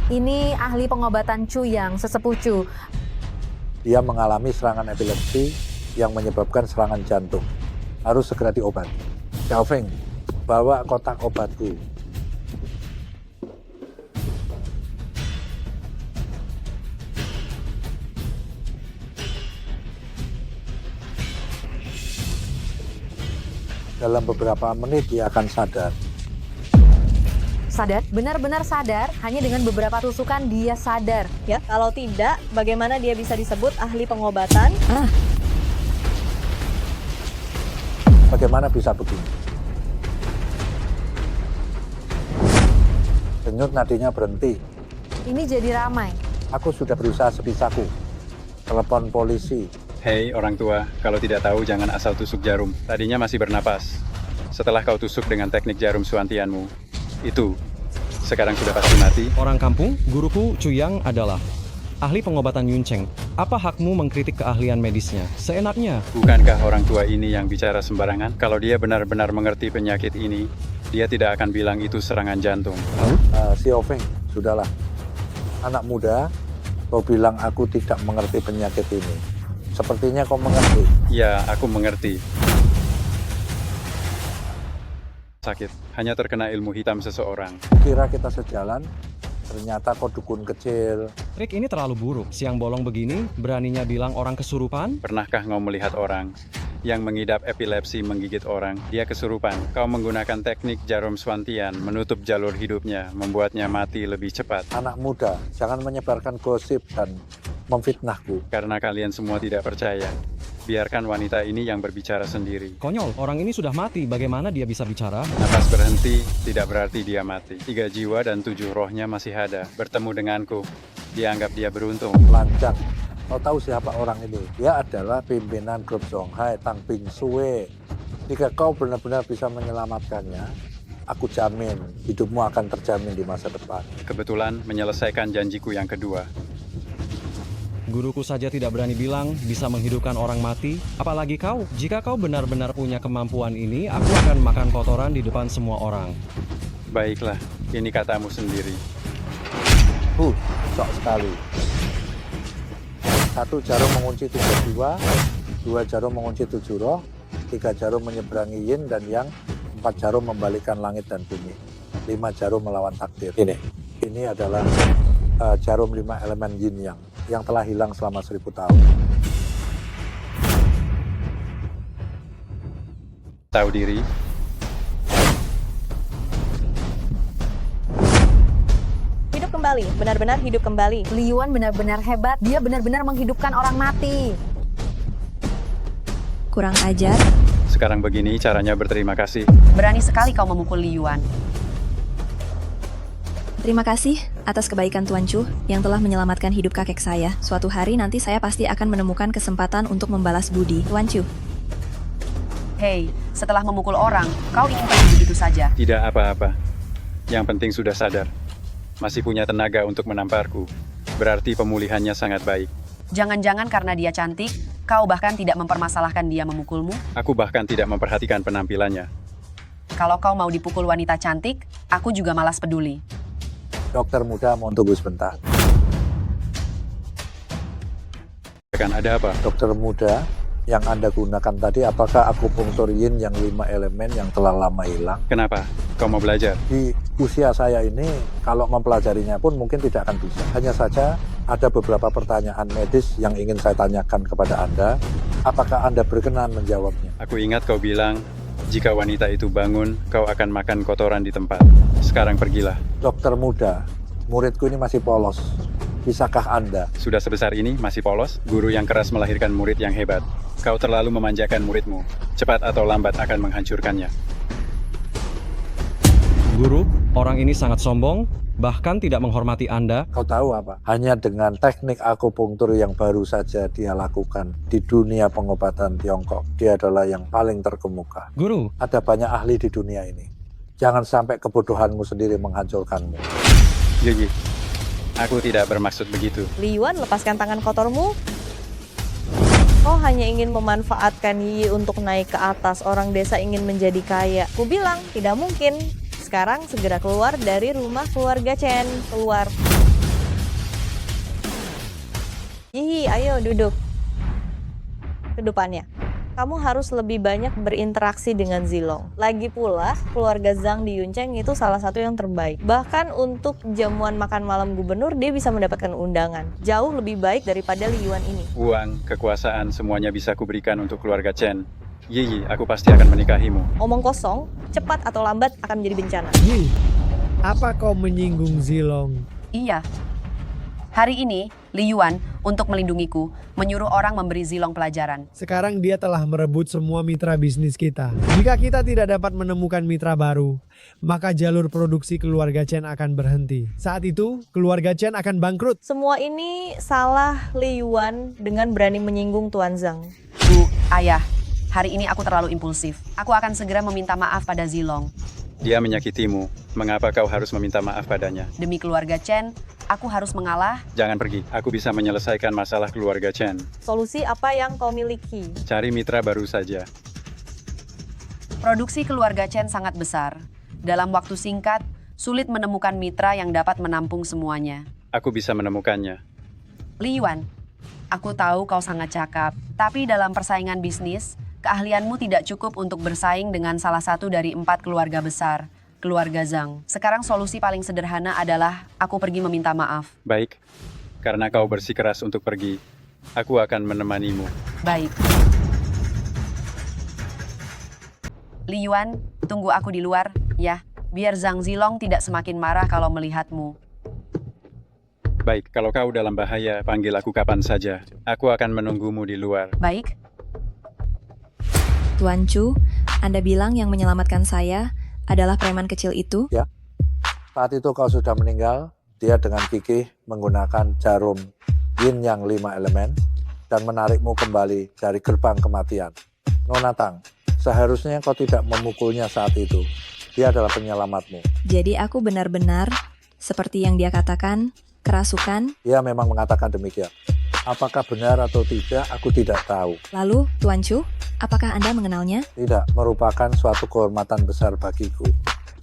Ini ahli pengobatan Chu yang sesepuh Chu. Dia mengalami serangan epilepsi yang menyebabkan serangan jantung. Harus segera diobati. Xiaofeng, bawa kotak obatku. Dalam beberapa menit dia akan sadar. Sadar? Benar-benar sadar? Hanya dengan beberapa tusukan dia sadar? Ya, kalau tidak, bagaimana dia bisa disebut ahli pengobatan? Bagaimana bisa begini? Denyut nadinya berhenti. Ini jadi ramai. Aku sudah berusaha sebisaku. Telepon polisi. Hei orang tua, kalau tidak tahu jangan asal tusuk jarum. Tadinya masih bernapas. Setelah kau tusuk dengan teknik jarum suantianmu, itu sekarang sudah pasti mati. Orang kampung, guruku Chuyang adalah ahli pengobatan Yuncheng. Apa hakmu mengkritik keahlian medisnya? Seenaknya. Bukankah orang tua ini yang bicara sembarangan? Kalau dia benar-benar mengerti penyakit ini, dia tidak akan bilang itu serangan jantung. Xiaofeng, sudahlah. Anak muda, kau bilang aku tidak mengerti penyakit ini. Sepertinya kau mengerti. Ya, aku mengerti. Sakit, hanya terkena ilmu hitam seseorang. Kira kita sejalan, ternyata kau dukun kecil. Trik ini terlalu buruk. Siang bolong begini, beraninya bilang orang kesurupan? Pernahkah kau melihat orang yang mengidap epilepsi menggigit orang? Dia kesurupan. Kau menggunakan teknik jarum swantian, menutup jalur hidupnya, membuatnya mati lebih cepat. Anak muda, jangan menyebarkan gosip dan memfitnahku. Karena kalian semua tidak percaya, biarkan wanita ini yang berbicara sendiri. Konyol, orang ini sudah mati. Bagaimana dia bisa bicara? Napas berhenti tidak berarti dia mati. 3 jiwa dan 7 rohnya masih ada. Bertemu denganku, dianggap dia beruntung. Lancang. Kau tahu siapa orang ini? Dia adalah pimpinan grup Zonghai, Tang Pingsue. Jika kau benar-benar bisa menyelamatkannya, aku jamin hidupmu akan terjamin di masa depan. Kebetulan menyelesaikan janjiku yang kedua. Guruku saja tidak berani bilang bisa menghidupkan orang mati, apalagi kau. Jika kau benar-benar punya kemampuan ini, aku akan makan kotoran di depan semua orang. Baiklah, ini katamu sendiri. Sok sekali. 1 jarum mengunci 7 jiwa, 2 jarum mengunci 7 roh, 3 jarum menyeberangi yin dan yang, 4 jarum membalikkan langit dan bumi, 5 jarum melawan takdir. Ini adalah jarum 5 elemen yin yang telah hilang selama 1000 tahun. Tahu diri. Hidup kembali, benar-benar hidup kembali. Liyuan benar-benar hebat, dia benar-benar menghidupkan orang mati. Kurang ajar. Sekarang begini caranya berterima kasih. Berani sekali kau memukul Liyuan. Terima kasih atas kebaikan Tuan Chu yang telah menyelamatkan hidup kakek saya. Suatu hari nanti saya pasti akan menemukan kesempatan untuk membalas budi, Tuan Chu. Hei, setelah memukul orang, kau ingin pergi begitu saja? Tidak apa-apa. Yang penting sudah sadar. Masih punya tenaga untuk menamparku. Berarti pemulihannya sangat baik. Jangan-jangan karena dia cantik, kau bahkan tidak mempermasalahkan dia memukulmu? Aku bahkan tidak memperhatikan penampilannya. Kalau kau mau dipukul wanita cantik, aku juga malas peduli. Dokter muda mau tunggu sebentar. Akan ada apa? Dokter muda yang Anda gunakan tadi, apakah akupunktur yin yang 5 elemen yang telah lama hilang? Kenapa? Kau mau belajar? Di usia saya ini, kalau mempelajarinya pun mungkin tidak akan bisa. Hanya saja ada beberapa pertanyaan medis yang ingin saya tanyakan kepada Anda. Apakah Anda berkenan menjawabnya? Aku ingat kau bilang, jika wanita itu bangun, kau akan makan kotoran di tempat. Sekarang pergilah. Dokter muda, muridku ini masih polos. Bisakah Anda? Sudah sebesar ini, masih polos? Guru yang keras melahirkan murid yang hebat. Kau terlalu memanjakan muridmu. Cepat atau lambat akan menghancurkannya. Guru, orang ini sangat sombong, bahkan tidak menghormati Anda. Kau tahu apa? Hanya dengan teknik akupunktur yang baru saja dia lakukan di dunia pengobatan Tiongkok, dia adalah yang paling terkemuka. Guru, ada banyak ahli di dunia ini. Jangan sampai kebodohanmu sendiri menghancurkanmu. Yuyi, aku tidak bermaksud begitu. Liyuan, lepaskan tangan kotormu. Kau hanya ingin memanfaatkan Yi untuk naik ke atas. Orang desa ingin menjadi kaya. Ku bilang, tidak mungkin. Sekarang segera keluar dari rumah keluarga Chen. Keluar. Ih, ayo duduk. Kedepannya, kamu harus lebih banyak berinteraksi dengan Zilong. Lagi pula, keluarga Zhang di Yunceng itu salah satu yang terbaik. Bahkan untuk jamuan makan malam gubernur, dia bisa mendapatkan undangan. Jauh lebih baik daripada Li Yuan ini. Uang, kekuasaan, semuanya bisa kuberikan untuk keluarga Chen. Yi, aku pasti akan menikahimu. Omong kosong, cepat atau lambat akan menjadi bencana. Yi, apa kau menyinggung Zilong? Iya. Hari ini, Li Yuan, untuk melindungiku, menyuruh orang memberi Zilong pelajaran. Sekarang dia telah merebut semua mitra bisnis kita. Jika kita tidak dapat menemukan mitra baru, maka jalur produksi keluarga Chen akan berhenti. Saat itu, keluarga Chen akan bangkrut. Semua ini salah Li Yuan dengan berani menyinggung Tuan Zhang. Bu, ayah, hari ini aku terlalu impulsif. Aku akan segera meminta maaf pada Zilong. Dia menyakitimu. Mengapa kau harus meminta maaf padanya? Demi keluarga Chen, aku harus mengalah. Jangan pergi. Aku bisa menyelesaikan masalah keluarga Chen. Solusi apa yang kau miliki? Cari mitra baru saja. Produksi keluarga Chen sangat besar. Dalam waktu singkat, sulit menemukan mitra yang dapat menampung semuanya. Aku bisa menemukannya. Li Yuan, aku tahu kau sangat cakap, tapi dalam persaingan bisnis, keahlianmu tidak cukup untuk bersaing dengan salah satu dari 4 keluarga besar, keluarga Zhang. Sekarang solusi paling sederhana adalah aku pergi meminta maaf. Baik, karena kau bersikeras untuk pergi, aku akan menemanimu. Baik. Li Yuan, tunggu aku di luar, ya. Biar Zhang Zilong tidak semakin marah kalau melihatmu. Baik, kalau kau dalam bahaya, panggil aku kapan saja. Aku akan menunggumu di luar. Baik. Tuan Chu, Anda bilang yang menyelamatkan saya adalah preman kecil itu? Ya, saat itu kau sudah meninggal, dia dengan gigih menggunakan jarum yin yang 5 elemen dan menarikmu kembali dari gerbang kematian. Nona Tang, seharusnya kau tidak memukulnya saat itu. Dia adalah penyelamatmu. Jadi aku benar-benar, seperti yang dia katakan, kerasukan? Dia memang mengatakan demikian. Apakah benar atau tidak, aku tidak tahu. Lalu, Tuan Chu, apakah Anda mengenalnya? Tidak, merupakan suatu kehormatan besar bagiku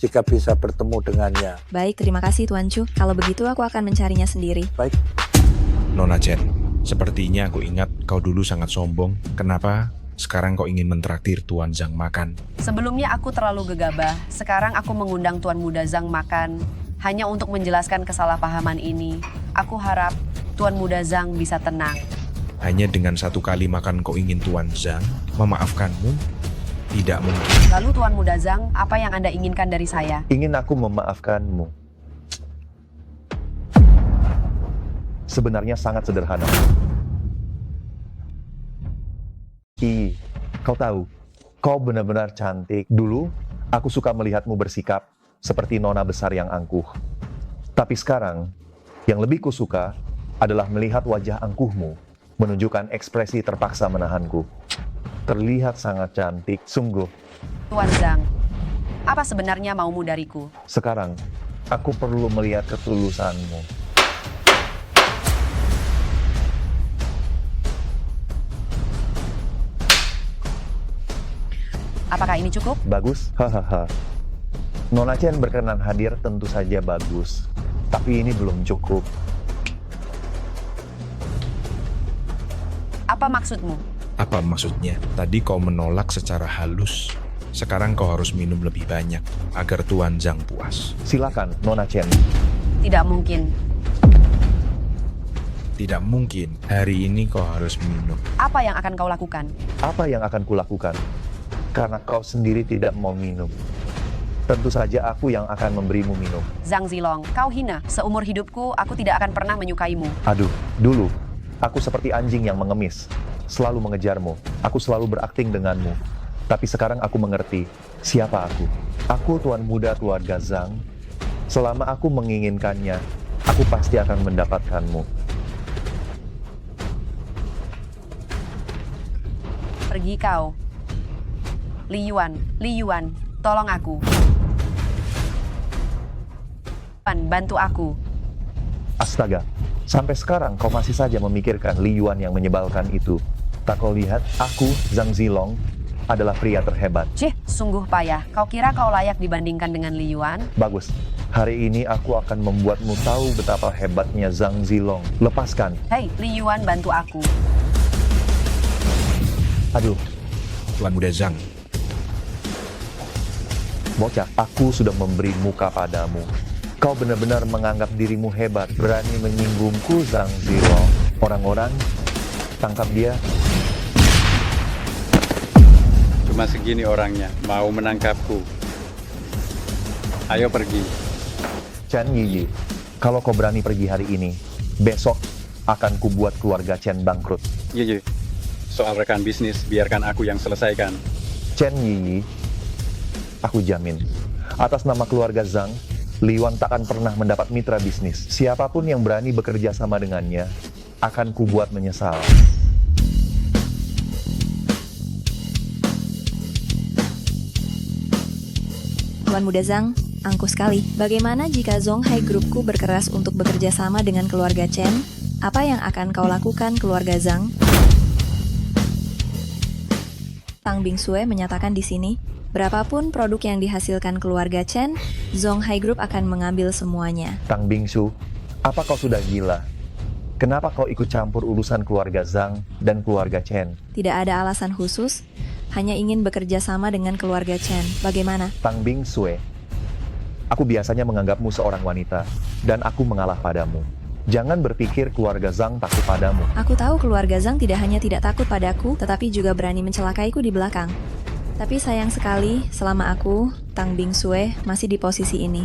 jika bisa bertemu dengannya. Baik, terima kasih Tuan Chu. Kalau begitu aku akan mencarinya sendiri. Baik. Nona Chen, sepertinya aku ingat kau dulu sangat sombong. Kenapa sekarang kau ingin mentraktir Tuan Zhang makan? Sebelumnya aku terlalu gegabah, sekarang aku mengundang Tuan Muda Zhang makan. Hanya untuk menjelaskan kesalahpahaman ini, aku harap Tuan Muda Zhang bisa tenang. Hanya dengan satu kali makan kau ingin Tuan Zhang memaafkanmu? Tidak mungkin. Lalu Tuan Muda Zhang, apa yang Anda inginkan dari saya? Ingin aku memaafkanmu. Sebenarnya sangat sederhana. Kau tahu, kau benar-benar cantik. Dulu, aku suka melihatmu bersikap seperti nona besar yang angkuh. Tapi sekarang, yang lebih kusuka adalah melihat wajah angkuhmu menunjukkan ekspresi terpaksa menahanku. Terlihat sangat cantik, sungguh. Tuan Zhang, apa sebenarnya maumu dariku? Sekarang, aku perlu melihat ketulusanmu. Apakah ini cukup? Bagus? Hahaha. Nona Chen berkenan hadir tentu saja bagus. Tapi ini belum cukup. Apa maksudmu? Apa maksudnya? Tadi kau menolak secara halus. Sekarang kau harus minum lebih banyak agar Tuan Zhang puas. Silakan, Nona Chen. Tidak mungkin. Tidak mungkin. Hari ini kau harus minum. Apa yang akan kau lakukan? Apa yang akan kulakukan? Karena kau sendiri tidak mau minum. Tentu saja aku yang akan memberimu minum. Zhang Zilong, kau hina. Seumur hidupku, aku tidak akan pernah menyukaimu. Aduh, dulu aku seperti anjing yang mengemis, selalu mengejarmu. Aku selalu berakting denganmu. Tapi sekarang aku mengerti siapa aku. Aku tuan muda keluarga Zhang. Selama aku menginginkannya, aku pasti akan mendapatkanmu. Pergi kau. Li Yuan, tolong aku. Bantu aku. Astaga, sampai sekarang kau masih saja memikirkan Li Yuan yang menyebalkan itu. Tak kau lihat, aku, Zhang Zilong, adalah pria terhebat. Cih, sungguh payah. Kau kira kau layak dibandingkan dengan Li Yuan? Bagus. Hari ini aku akan membuatmu tahu betapa hebatnya Zhang Zilong. Lepaskan. Hei, Li Yuan, bantu aku. Aduh, Tuan Muda Zhang. bocah, aku sudah memberi muka padamu. Kau benar-benar menganggap dirimu hebat, berani menyinggungku, Zhang Zilong. Orang-orang, tangkap dia. Cuma segini orangnya, mau menangkapku. Ayo pergi. Chen Yiyi, kalau kau berani pergi hari ini, besok akan kubuat keluarga Chen bangkrut. Iya, soal rekan bisnis, biarkan aku yang selesaikan. Chen Yiyi, aku jamin, atas nama keluarga Zhang, Li Yuan tak akan pernah mendapat mitra bisnis. Siapapun yang berani bekerja sama dengannya, akan kubuat menyesal. Tuan Muda Zhang, angkuh sekali. Bagaimana jika Zonghai Groupku berkeras untuk bekerja sama dengan keluarga Chen? Apa yang akan kau lakukan, keluarga Zhang? Tang Bingsue menyatakan di sini, berapapun produk yang dihasilkan keluarga Chen, Zonghai Group akan mengambil semuanya. Tang Bingsu, apa kau sudah gila? Kenapa kau ikut campur urusan keluarga Zhang dan keluarga Chen? Tidak ada alasan khusus, hanya ingin bekerja sama dengan keluarga Chen. Bagaimana? Tang Bingsue, aku biasanya menganggapmu seorang wanita, dan aku mengalah padamu. Jangan berpikir keluarga Zhang takut padamu. Aku tahu keluarga Zhang tidak hanya tidak takut padaku, tetapi juga berani mencelakaiku di belakang. Tapi sayang sekali, selama aku, Tang Bingsue, masih di posisi ini.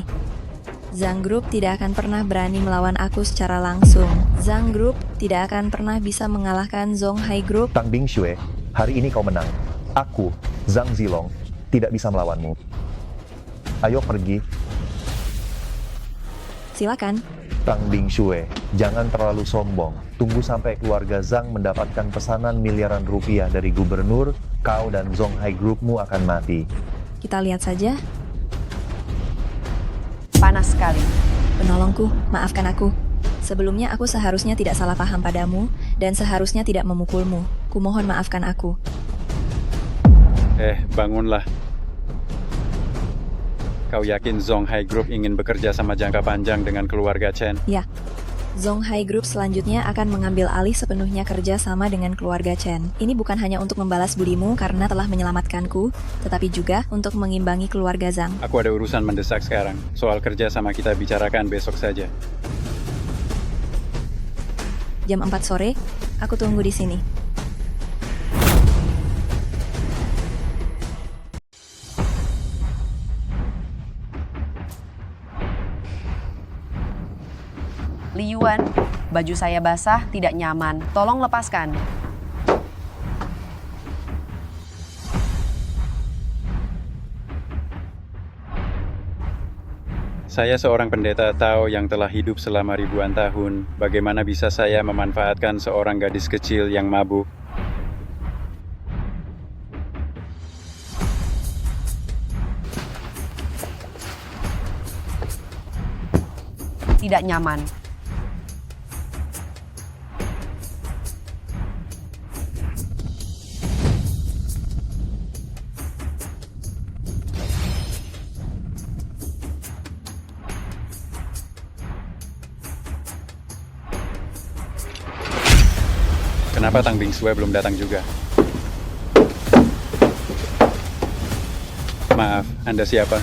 Zhang Group tidak akan pernah berani melawan aku secara langsung. Zhang Group tidak akan pernah bisa mengalahkan Zonghai Group. Tang Bingsue, hari ini kau menang. Aku, Zhang Zilong, tidak bisa melawanmu. Ayo pergi. Silakan. Tang Bingsue, jangan terlalu sombong. Tunggu sampai keluarga Zhang mendapatkan pesanan miliaran rupiah dari gubernur, kau dan Zonghai Groupmu akan mati. Kita lihat saja. Panas sekali. Penolongku, maafkan aku. Sebelumnya aku seharusnya tidak salah paham padamu, dan seharusnya tidak memukulmu. Kumohon maafkan aku. Bangunlah. Kau yakin Zonghai Group ingin bekerja sama jangka panjang dengan keluarga Chen? Ya, Zonghai Group selanjutnya akan mengambil alih sepenuhnya kerja sama dengan keluarga Chen. Ini bukan hanya untuk membalas budimu karena telah menyelamatkanku, tetapi juga untuk mengimbangi keluarga Zhang. Aku ada urusan mendesak sekarang. Soal kerja sama kita bicarakan besok saja. Jam 4 sore, aku tunggu di sini. Li Yuan, baju saya basah, tidak nyaman. Tolong lepaskan. Saya seorang pendeta Tao yang telah hidup selama ribuan tahun. Bagaimana bisa saya memanfaatkan seorang gadis kecil yang mabuk? Tidak nyaman. Kenapa Tang Bingsue belum datang juga? Maaf, Anda siapa?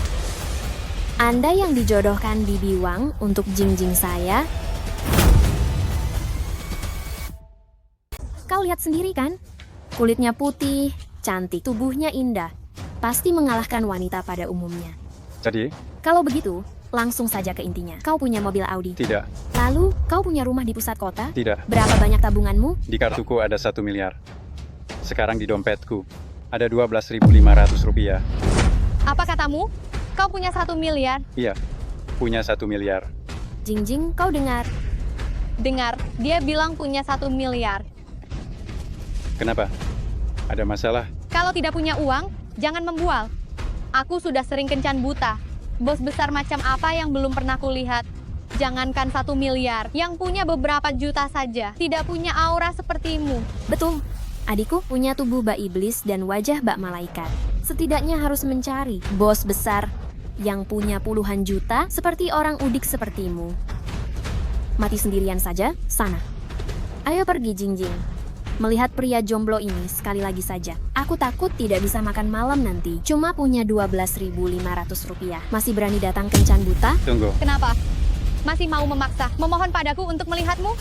Anda yang dijodohkan Bibi Wang untuk Jingjing saya? Kau lihat sendiri kan? Kulitnya putih, cantik, tubuhnya indah. Pasti mengalahkan wanita pada umumnya. Jadi? Kalau begitu, langsung saja ke intinya. Kau punya mobil Audi? Tidak. Lalu, kau punya rumah di pusat kota? Tidak. Berapa banyak tabunganmu? Di kartuku ada 1 miliar. Sekarang di dompetku ada 12.500 rupiah. Apa katamu? Kau punya 1 miliar? Iya, punya 1 miliar. Jingjing, kau dengar? Dengar, dia bilang punya 1 miliar. Kenapa? Ada masalah? Kalau tidak punya uang, jangan membual. Aku sudah sering kencan buta. Bos besar macam apa yang belum pernah kulihat? Jangankan 1 miliar, yang punya beberapa juta saja. Tidak punya aura sepertimu. Betul. Adikku punya tubuh bak iblis dan wajah bak malaikat. Setidaknya harus mencari bos besar yang punya puluhan juta seperti orang udik sepertimu. Mati sendirian saja, sana. Ayo pergi, Jingjing. Melihat pria jomblo ini sekali lagi saja. Aku takut tidak bisa makan malam nanti. Cuma punya 12.500 rupiah. Masih berani datang kencan buta? Tunggu, Kenapa? Masih mau memaksa, memohon padaku untuk melihatmu?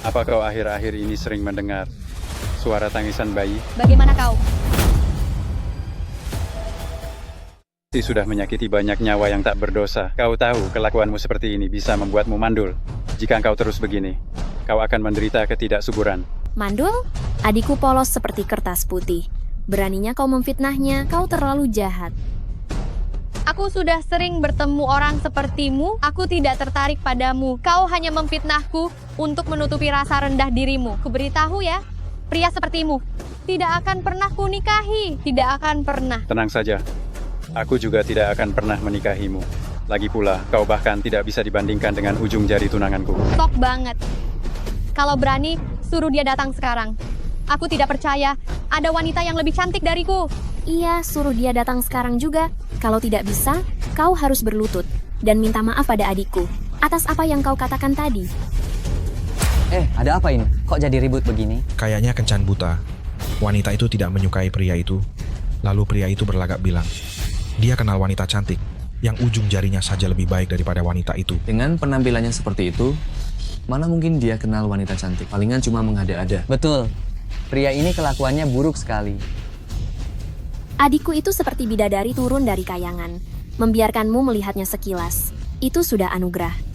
apa kau akhir-akhir ini sering mendengar suara tangisan bayi? Bagaimana kau? Sudah menyakiti banyak nyawa yang tak berdosa. Kau tahu kelakuanmu seperti ini bisa membuatmu mandul. Jika engkau terus begini, kau akan menderita ketidaksuburan. Mandul? Adikku polos seperti kertas putih. Beraninya kau memfitnahnya, kau terlalu jahat. Aku sudah sering bertemu orang sepertimu. Aku tidak tertarik padamu. Kau hanya memfitnahku untuk menutupi rasa rendah dirimu. Kuberitahu ya, pria sepertimu tidak akan pernah kunikahi. Tidak akan pernah. Tenang saja, aku juga tidak akan pernah menikahimu. Lagi pula, kau bahkan tidak bisa dibandingkan dengan ujung jari tunanganku. Sok banget. Kalau berani, suruh dia datang sekarang. Aku tidak percaya ada wanita yang lebih cantik dariku. Iya, suruh dia datang sekarang juga. Kalau tidak bisa, kau harus berlutut dan minta maaf pada adikku atas apa yang kau katakan tadi. Ada apa ini? Kok jadi ribut begini? Kayaknya kencan buta. Wanita itu tidak menyukai pria itu. Lalu pria itu berlagak bilang, dia kenal wanita cantik, yang ujung jarinya saja lebih baik daripada wanita itu. Dengan penampilannya seperti itu, mana mungkin dia kenal wanita cantik? Palingan cuma mengada-ada. Betul. Pria ini kelakuannya buruk sekali. Adikku itu seperti bidadari turun dari kayangan. Membiarkanmu melihatnya sekilas. Itu sudah anugerah.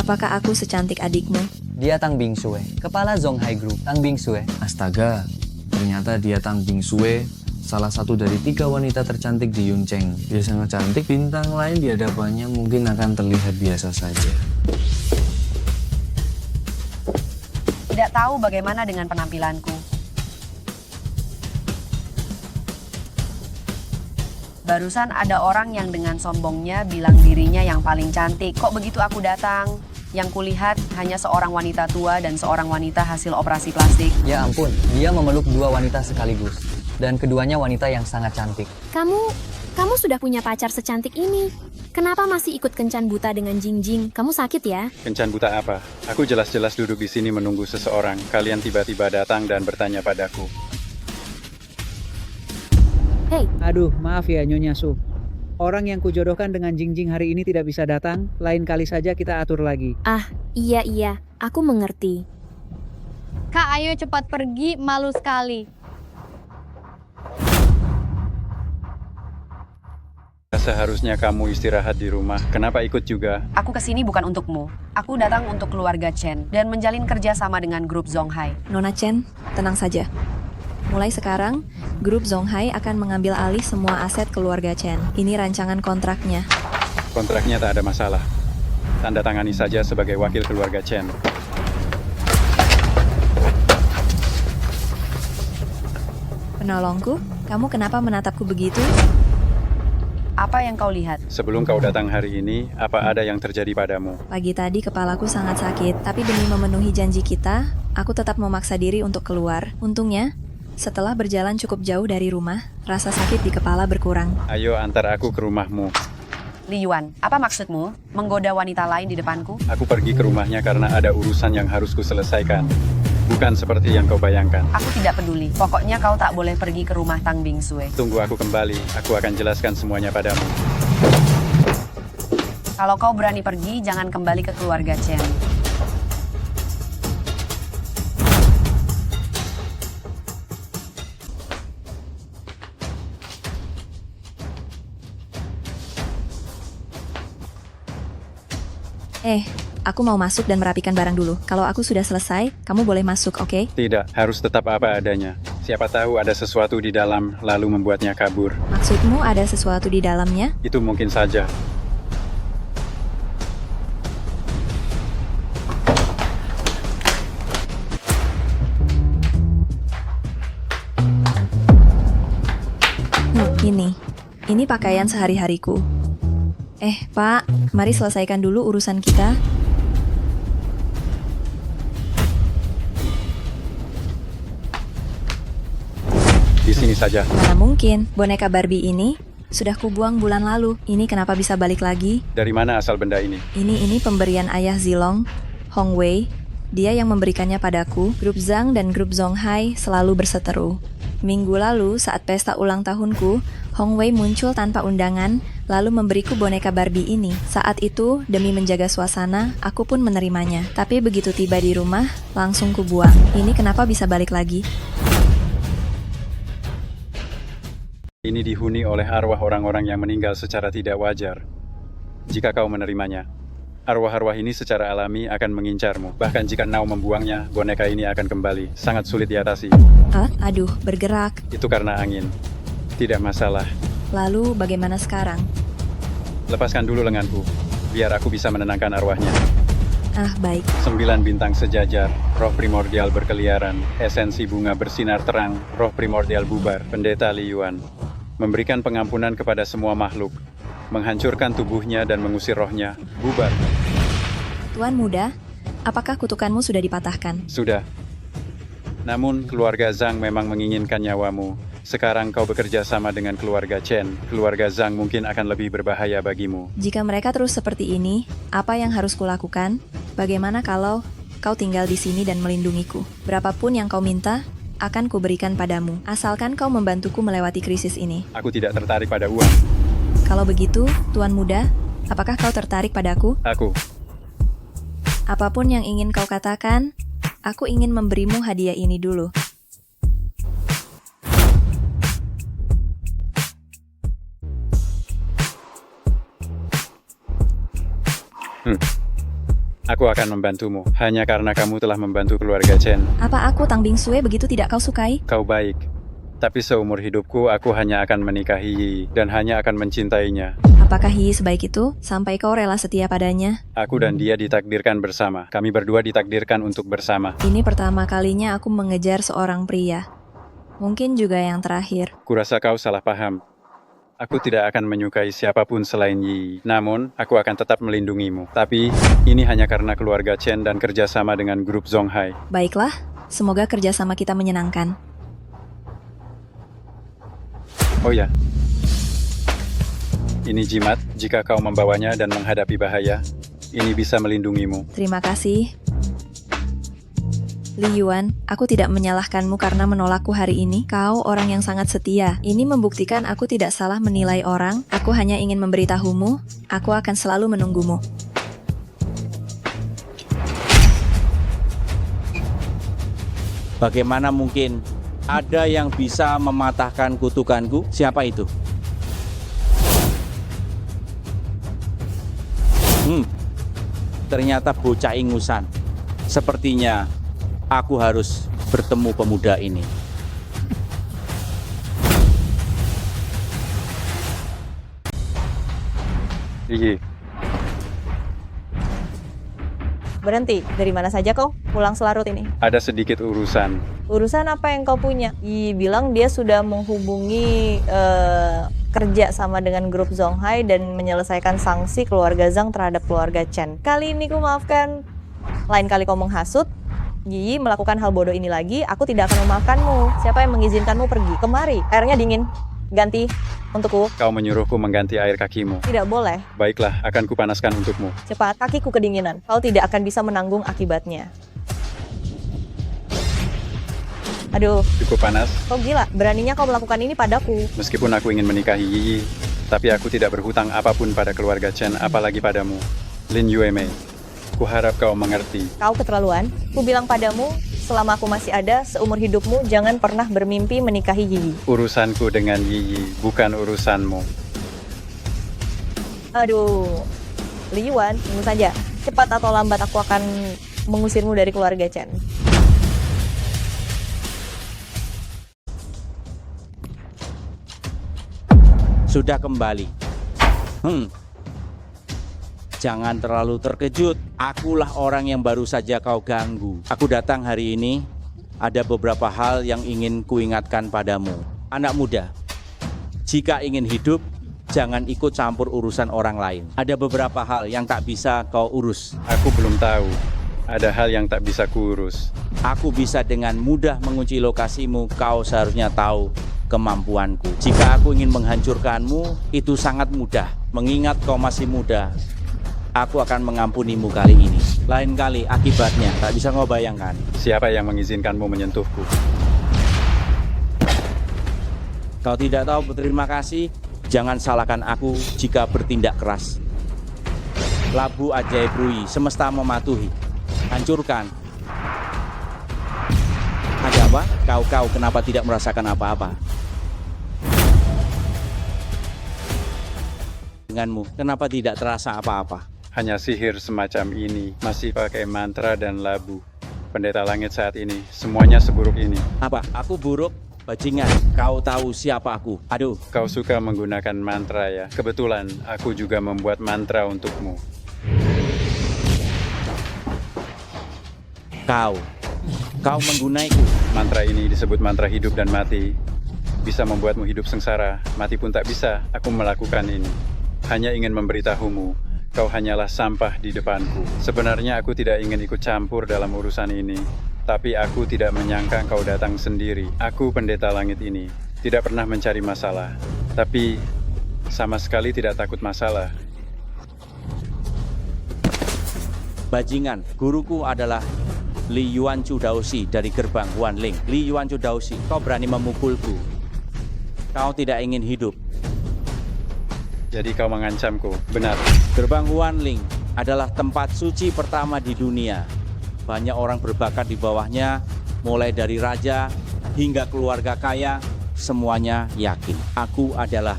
Apakah aku secantik adikmu? Dia Tang Bingsue, kepala Zonghai Group. Tang Bingsue. Astaga, ternyata dia Tang Bingsue, salah satu dari 3 wanita tercantik di Yuncheng. Dia sangat cantik, bintang lain di hadapannya mungkin akan terlihat biasa saja. Tidak tahu bagaimana dengan penampilanku. Barusan ada orang yang dengan sombongnya bilang dirinya yang paling cantik. Kok begitu aku datang? Yang kulihat hanya seorang wanita tua dan seorang wanita hasil operasi plastik. Ya ampun, dia memeluk 2 wanita sekaligus. Dan keduanya wanita yang sangat cantik. Kamu sudah punya pacar secantik ini. Kenapa masih ikut kencan buta dengan Jingjing? Kamu sakit ya? Kencan buta apa? Aku jelas-jelas duduk di sini menunggu seseorang. Kalian tiba-tiba datang dan bertanya padaku. Hei. Aduh, maaf ya Nyonya Su. Orang yang kujodohkan dengan Jingjing hari ini tidak bisa datang. Lain kali saja kita atur lagi. Ah, iya, aku mengerti. Kak, ayo cepat pergi, malu sekali. Seharusnya kamu istirahat di rumah. Kenapa ikut juga? Aku kesini bukan untukmu. Aku datang untuk keluarga Chen dan menjalin kerja sama dengan grup Zonghai. Nona Chen, tenang saja. Mulai sekarang, grup Zonghai akan mengambil alih semua aset keluarga Chen. Ini rancangan kontraknya. Kontraknya tak ada masalah. Tanda tangani saja sebagai wakil keluarga Chen. Penolongku, kamu kenapa menatapku begitu? Apa yang kau lihat? Sebelum kau datang hari ini, apa ada yang terjadi padamu? Pagi tadi kepalaku sangat sakit, tapi demi memenuhi janji kita, aku tetap memaksa diri untuk keluar. Untungnya, setelah berjalan cukup jauh dari rumah, rasa sakit di kepala berkurang. Ayo antar aku ke rumahmu. Li Yuan, apa maksudmu? Menggoda wanita lain di depanku? Aku pergi ke rumahnya karena ada urusan yang harus kuselesaikan. Bukan seperti yang kau bayangkan. Aku tidak peduli. Pokoknya kau tak boleh pergi ke rumah Tang Bingsue. Tunggu aku kembali. Aku akan jelaskan semuanya padamu. Kalau kau berani pergi, jangan kembali ke keluarga Chen. Aku mau masuk dan merapikan barang dulu. Kalau aku sudah selesai, kamu boleh masuk, oke? Tidak, harus tetap apa adanya. Siapa tahu ada sesuatu di dalam, lalu membuatnya kabur. Maksudmu ada sesuatu di dalamnya? Itu mungkin saja. Ini pakaian sehari-hariku. Pak, mari selesaikan dulu urusan kita. Di sini saja. Mana mungkin, boneka Barbie ini sudah kubuang bulan lalu. Ini kenapa bisa balik lagi? Dari mana asal benda ini? Ini pemberian ayah Zilong, Hong Wei. Dia yang memberikannya padaku. Grup Zhang dan grup Zonghai selalu berseteru. Minggu lalu, saat pesta ulang tahunku, Hong Wei muncul tanpa undangan, lalu memberiku boneka Barbie ini. Saat itu, demi menjaga suasana, aku pun menerimanya. Tapi begitu tiba di rumah, langsung kubuang. Ini kenapa bisa balik lagi? Ini dihuni oleh arwah orang-orang yang meninggal secara tidak wajar. Jika kau menerimanya, arwah-arwah ini secara alami akan mengincarmu. Bahkan jika kau membuangnya, boneka ini akan kembali. Sangat sulit diatasi. Aduh, bergerak. Itu karena angin. Tidak masalah. Lalu bagaimana sekarang? Lepaskan dulu lenganku, biar aku bisa menenangkan arwahnya. Baik. 9 bintang sejajar, roh primordial berkeliaran, esensi bunga bersinar terang, roh primordial bubar, pendeta Li Yuan. Memberikan pengampunan kepada semua makhluk, menghancurkan tubuhnya dan mengusir rohnya, bubar. Tuan Muda, apakah kutukanmu sudah dipatahkan? Sudah. Namun, keluarga Zhang memang menginginkan nyawamu. Sekarang kau bekerja sama dengan keluarga Chen. Keluarga Zhang mungkin akan lebih berbahaya bagimu. Jika mereka terus seperti ini, apa yang harus kulakukan? Bagaimana kalau kau tinggal di sini dan melindungiku? Berapapun yang kau minta, akan kuberikan padamu, asalkan kau membantuku melewati krisis ini. Aku tidak tertarik pada uang. Kalau begitu, Tuan Muda, apakah kau tertarik padaku? Aku. Apapun yang ingin kau katakan, aku ingin memberimu hadiah ini dulu. Aku akan membantumu, hanya karena kamu telah membantu keluarga Chen. Apa aku Tang Bingsue begitu tidak kau sukai? Kau baik, tapi seumur hidupku aku hanya akan menikahi Yi dan hanya akan mencintainya. Apakah Yi sebaik itu, sampai kau rela setia padanya? Aku dan dia ditakdirkan bersama, kami berdua ditakdirkan untuk bersama. Ini pertama kalinya aku mengejar seorang pria. Mungkin juga yang terakhir. Kurasa kau salah paham. Aku tidak akan menyukai siapapun selain Yi. Namun, aku akan tetap melindungimu. Tapi, ini hanya karena keluarga Chen dan kerjasama dengan grup Zonghai. Baiklah, semoga kerjasama kita menyenangkan. Oh ya, ini jimat. Jika kau membawanya dan menghadapi bahaya, ini bisa melindungimu. Terima kasih. Li Yuan, aku tidak menyalahkanmu karena menolakku hari ini. Kau orang yang sangat setia. Ini membuktikan aku tidak salah menilai orang. Aku hanya ingin memberitahumu, aku akan selalu menunggumu. Bagaimana mungkin ada yang bisa mematahkan kutukanku? Siapa itu? Ternyata bocah ingusan. Sepertinya aku harus bertemu pemuda ini. Yi. Berhenti, dari mana saja kau pulang selarut ini? Ada sedikit urusan. Urusan apa yang kau punya? Bilang dia sudah menghubungi kerja sama dengan grup Zonghai dan menyelesaikan sanksi keluarga Zhang terhadap keluarga Chen. Kali ini ku maafkan. Lain kali kau menghasut, Yi melakukan hal bodoh ini lagi, aku tidak akan memaafkanmu. Siapa yang mengizinkanmu pergi? Kemari, airnya dingin. Ganti untukku. Kau menyuruhku mengganti air kakimu. Tidak boleh. Baiklah, akan kupanaskan untukmu. Cepat, kakiku kedinginan. Kau tidak akan bisa menanggung akibatnya. Aduh. Cukup panas. Kau gila, beraninya kau melakukan ini padaku. Meskipun aku ingin menikahi Yi, tapi aku tidak berhutang apapun pada keluarga Chen, apalagi padamu. Lin Yuemei, kuharap kau mengerti. Kau keterlaluan. Ku bilang padamu, selama aku masih ada, seumur hidupmu jangan pernah bermimpi menikahi Yi. Urusanku dengan Yi, bukan urusanmu. Aduh, Li Yuan, tunggu saja. Cepat atau lambat aku akan mengusirmu dari keluarga Chen. Sudah kembali. Jangan terlalu terkejut. Akulah orang yang baru saja kau ganggu. Aku datang hari ini, ada beberapa hal yang ingin kuingatkan padamu. Anak muda, jika ingin hidup, Jangan ikut campur urusan orang lain. Ada beberapa hal yang tak bisa kau urus. Aku belum tahu. Ada hal yang tak bisa kuurus. Aku bisa dengan mudah mengunci lokasimu. Kau seharusnya tahu kemampuanku. Jika aku ingin menghancurkanmu, itu sangat mudah. Mengingat kau masih muda, aku akan mengampunimu kali ini. Lain kali akibatnya tak bisa kau bayangkan. Siapa yang mengizinkanmu menyentuhku? Kau tidak tahu berterima kasih. Jangan salahkan aku jika bertindak keras. Labu ajaib Rui, semesta mematuhi. Hancurkan. Ada apa? Kau kenapa tidak merasakan apa-apa? Denganmu, kenapa tidak terasa apa-apa? Hanya sihir semacam ini, masih pakai mantra dan labu. Pendeta langit saat ini, semuanya seburuk ini. Apa? Aku buruk? Bajingan, kau tahu siapa aku? Aduh. Kau suka menggunakan mantra ya? Kebetulan, aku juga membuat mantra untukmu. Kau menggunaiku. Mantra ini disebut mantra hidup dan mati. Bisa membuatmu hidup sengsara, mati pun tak bisa. Aku melakukan ini. Hanya ingin memberitahumu, kau hanyalah sampah di depanku. Sebenarnya aku tidak ingin ikut campur dalam urusan ini. Tapi aku tidak menyangka kau datang sendiri. Aku pendeta langit ini, tidak pernah mencari masalah. Tapi, sama sekali tidak takut masalah. Bajingan, guruku adalah Li Yuan Chu Daoshi dari gerbang Huanling. Li Yuan Chu Daoshi, kau berani memukulku. Kau tidak ingin hidup. Jadi kau mengancamku, benar. Gerbang Huanling adalah tempat suci pertama di dunia. Banyak orang berbakat di bawahnya, mulai dari raja hingga keluarga kaya, semuanya yakin. Aku adalah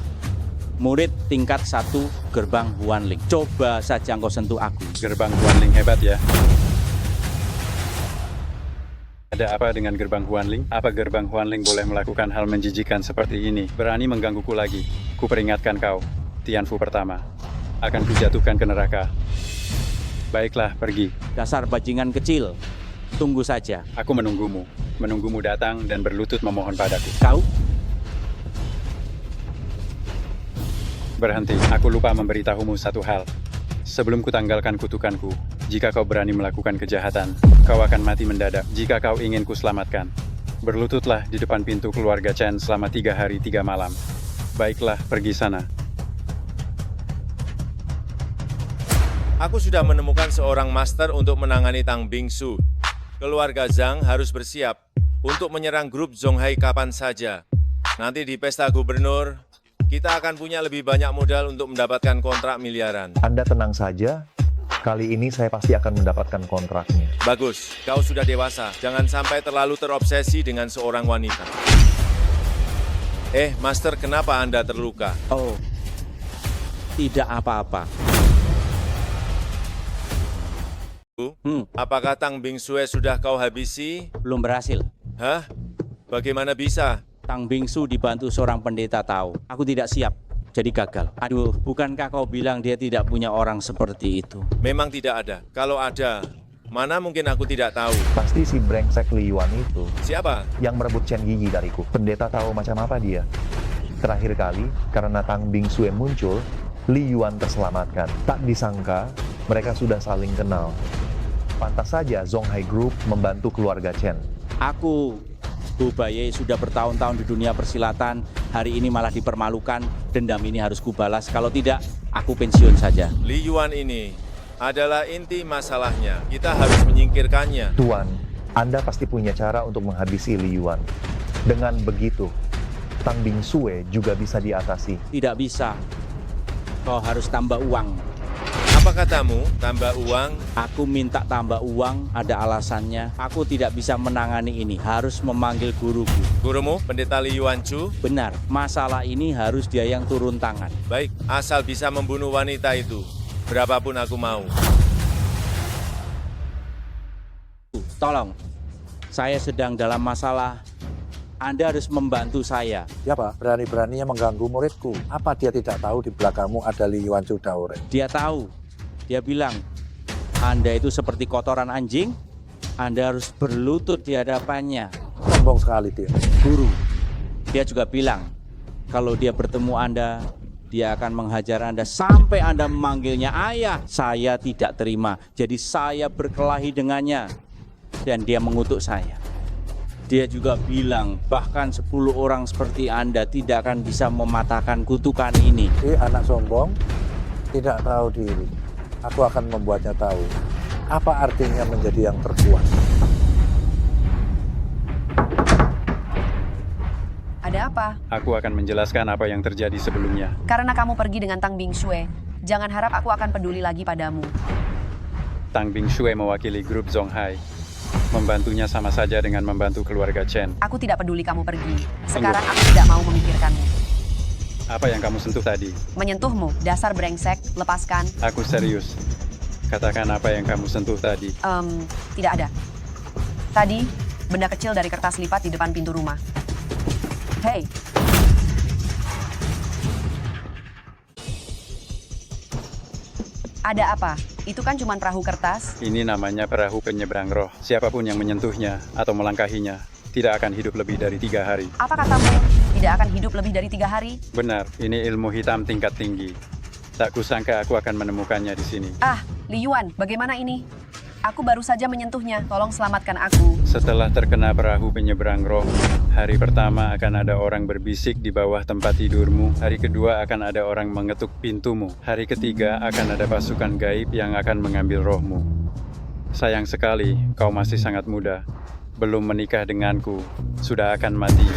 murid tingkat 1 gerbang Huanling. Coba saja kau sentuh aku. Gerbang Huanling hebat ya. Ada apa dengan gerbang Huanling? Apa gerbang Huanling boleh melakukan hal menjijikan seperti ini? Berani menggangguku lagi. Kuperingatkan kau, Tianfu pertama. Akan kujatuhkan ke neraka. Baiklah, pergi. Dasar bajingan kecil. Tunggu saja. Aku menunggumu. Menunggumu datang dan berlutut memohon padaku. Kau? Berhenti. Aku lupa memberitahumu satu hal. Sebelum kutanggalkan kutukanku, jika kau berani melakukan kejahatan, kau akan mati mendadak. Jika kau ingin kuselamatkan, berlututlah di depan pintu keluarga Chen selama 3 hari 3 malam. Baiklah, pergi sana. Aku sudah menemukan seorang master untuk menangani Tang Bingsu. Keluarga Zhang harus bersiap untuk menyerang grup Zonghai kapan saja. Nanti di pesta gubernur, kita akan punya lebih banyak modal untuk mendapatkan kontrak miliaran. Anda tenang saja, kali ini saya pasti akan mendapatkan kontraknya. Bagus, kau sudah dewasa. Jangan sampai terlalu terobsesi dengan seorang wanita. Master, kenapa Anda terluka? Oh, tidak apa-apa. Apakah Tang Bingsue sudah kau habisi? Belum berhasil. Hah? Bagaimana bisa? Tang Bingsu dibantu seorang pendeta tahu. Aku tidak siap, jadi gagal. Aduh, bukankah kau bilang dia tidak punya orang seperti itu? Memang tidak ada. Kalau ada, mana mungkin aku tidak tahu. Pasti si brengsek Li Yuan itu. Siapa? Yang merebut Chen Gigi dariku. Pendeta tahu macam apa dia. Terakhir kali, karena Tang Bingsue muncul, Li Yuan terselamatkan. Tak disangka, mereka sudah saling kenal. Pantas saja Zonghai Group membantu keluarga Chen. Aku, Bu Baye, sudah bertahun-tahun di dunia persilatan. Hari ini malah dipermalukan. Dendam ini harus kubalas. Kalau tidak, aku pensiun saja. Li Yuan ini adalah inti masalahnya. Kita harus menyingkirkannya. Tuan, Anda pasti punya cara untuk menghabisi Li Yuan. Dengan begitu, Tang Bingsue juga bisa diatasi. Tidak bisa. Kau harus tambah uang. Apa katamu? Tambah uang? Aku minta tambah uang, ada alasannya. Aku tidak bisa menangani ini, harus memanggil guruku. Gurumu, Pendeta Li Yuan Chu? Benar, masalah ini harus dia yang turun tangan. Baik, asal bisa membunuh wanita itu, berapapun aku mau. Tolong, saya sedang dalam masalah. Anda harus membantu saya. Siapa? Berani-beraninya mengganggu muridku. Apa dia tidak tahu di belakangmu ada Li Yuan Chu Daore? Dia tahu. Dia bilang, Anda itu seperti kotoran anjing, Anda harus berlutut di hadapannya. Sombong sekali dia. Guru, dia juga bilang, kalau dia bertemu Anda, Dia akan menghajar Anda sampai Anda memanggilnya ayah. Saya tidak terima. Jadi saya berkelahi dengannya. Dan dia mengutuk saya. Dia juga bilang, bahkan 10 orang seperti Anda tidak akan bisa mematahkan kutukan ini. Anak sombong, tidak tahu diri. Aku akan membuatnya tahu apa artinya menjadi yang terkuat. Ada apa? Aku akan menjelaskan apa yang terjadi sebelumnya. Karena kamu pergi dengan Tang Bingsue, jangan harap aku akan peduli lagi padamu. Tang Bingsue mewakili grup Zonghai. Membantunya sama saja dengan membantu keluarga Chen. Aku tidak peduli kamu pergi. Sekarang aku tidak mau memikirkanmu. Apa yang kamu sentuh tadi? Menyentuhmu, dasar brengsek, lepaskan. Aku serius. Katakan apa yang kamu sentuh tadi. Tidak ada. Tadi, benda kecil dari kertas lipat di depan pintu rumah. Hei. Ada apa? Itu kan cuma perahu kertas. Ini namanya perahu penyeberang roh. Siapapun yang menyentuhnya atau melangkahinya tidak akan hidup lebih dari 3 hari. Apa katamu? Tidak akan hidup lebih dari 3 hari? Benar, ini ilmu hitam tingkat tinggi. Tak kusangka aku akan menemukannya di sini. Li Yuan, bagaimana ini? Aku baru saja menyentuhnya, tolong selamatkan aku. Setelah terkena perahu penyeberang roh, hari pertama akan ada orang berbisik di bawah tempat tidurmu. Hari kedua akan ada orang mengetuk pintumu. Hari ketiga akan ada pasukan gaib yang akan mengambil rohmu. Sayang sekali, kau masih sangat muda. Belum menikah denganku, sudah akan mati.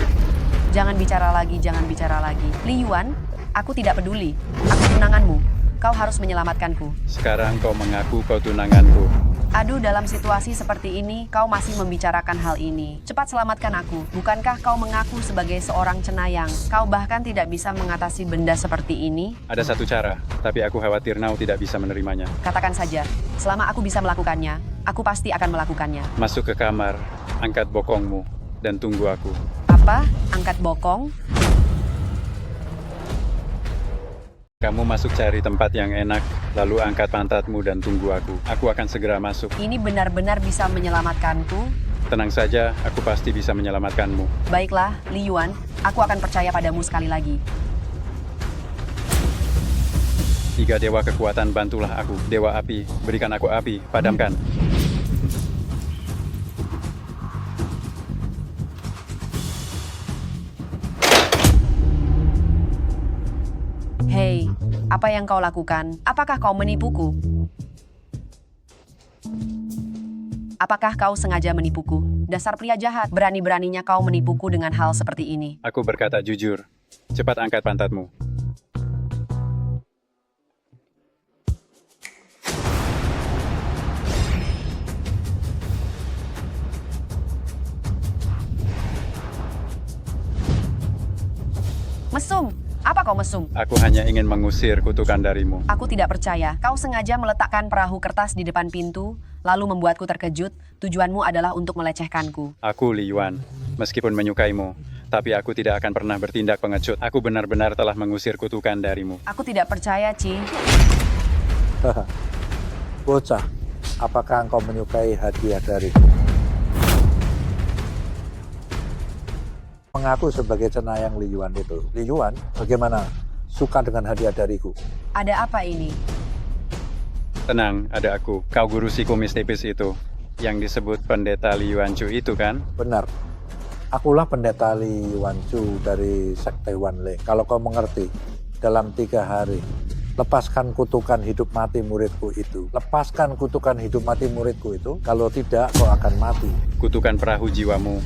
Jangan bicara lagi, jangan bicara lagi. Li Yuan, aku tidak peduli. Aku tunanganmu. Kau harus menyelamatkanku. Sekarang kau mengaku kau tunanganku. Aduh, dalam situasi seperti ini, kau masih membicarakan hal ini. Cepat selamatkan aku. Bukankah kau mengaku sebagai seorang cenayang? Kau bahkan tidak bisa mengatasi benda seperti ini? Ada satu cara, tapi aku khawatir Nau tidak bisa menerimanya. Katakan saja, selama aku bisa melakukannya, aku pasti akan melakukannya. Masuk ke kamar, angkat bokongmu, dan tunggu aku. Apa? Angkat bokong? Kamu masuk cari tempat yang enak, lalu angkat pantatmu dan tunggu aku. Aku akan segera masuk. Ini benar-benar bisa menyelamatkanku? Tenang saja, aku pasti bisa menyelamatkanmu. Baiklah, Li Yuan, aku akan percaya padamu sekali lagi. 3 dewa kekuatan, bantulah aku. Dewa api, berikan aku api, padamkan. Hei, apa yang kau lakukan? Apakah kau menipuku? Apakah kau sengaja menipuku? Dasar pria jahat, berani-beraninya kau menipuku dengan hal seperti ini. Aku berkata jujur. Cepat angkat pantatmu. Mesum! Apa kau mesum? Aku hanya ingin mengusir kutukan darimu. Aku tidak percaya. Kau sengaja meletakkan perahu kertas di depan pintu, lalu membuatku terkejut. Tujuanmu adalah untuk melecehkanku. Aku Li Yuan, meskipun menyukaimu, tapi aku tidak akan pernah bertindak pengecut. Aku benar-benar telah mengusir kutukan darimu. Aku tidak percaya, Ci. Bocah, apakah engkau menyukai hadiah dariku? Mengaku sebagai cenayang Li Yuan itu. Li Yuan, bagaimana? Suka dengan hadiah dariku? Ada apa ini? Tenang, ada aku. Kau guru si kumis tipis itu, yang disebut pendeta Li Yuanchu itu kan? Benar. Akulah pendeta Li Yuanchu dari Sekte Wanling. Kalau kau mengerti, dalam 3 hari, lepaskan kutukan hidup mati muridku itu. Lepaskan kutukan hidup mati muridku itu. Kalau tidak, kau akan mati. Kutukan perahu jiwamu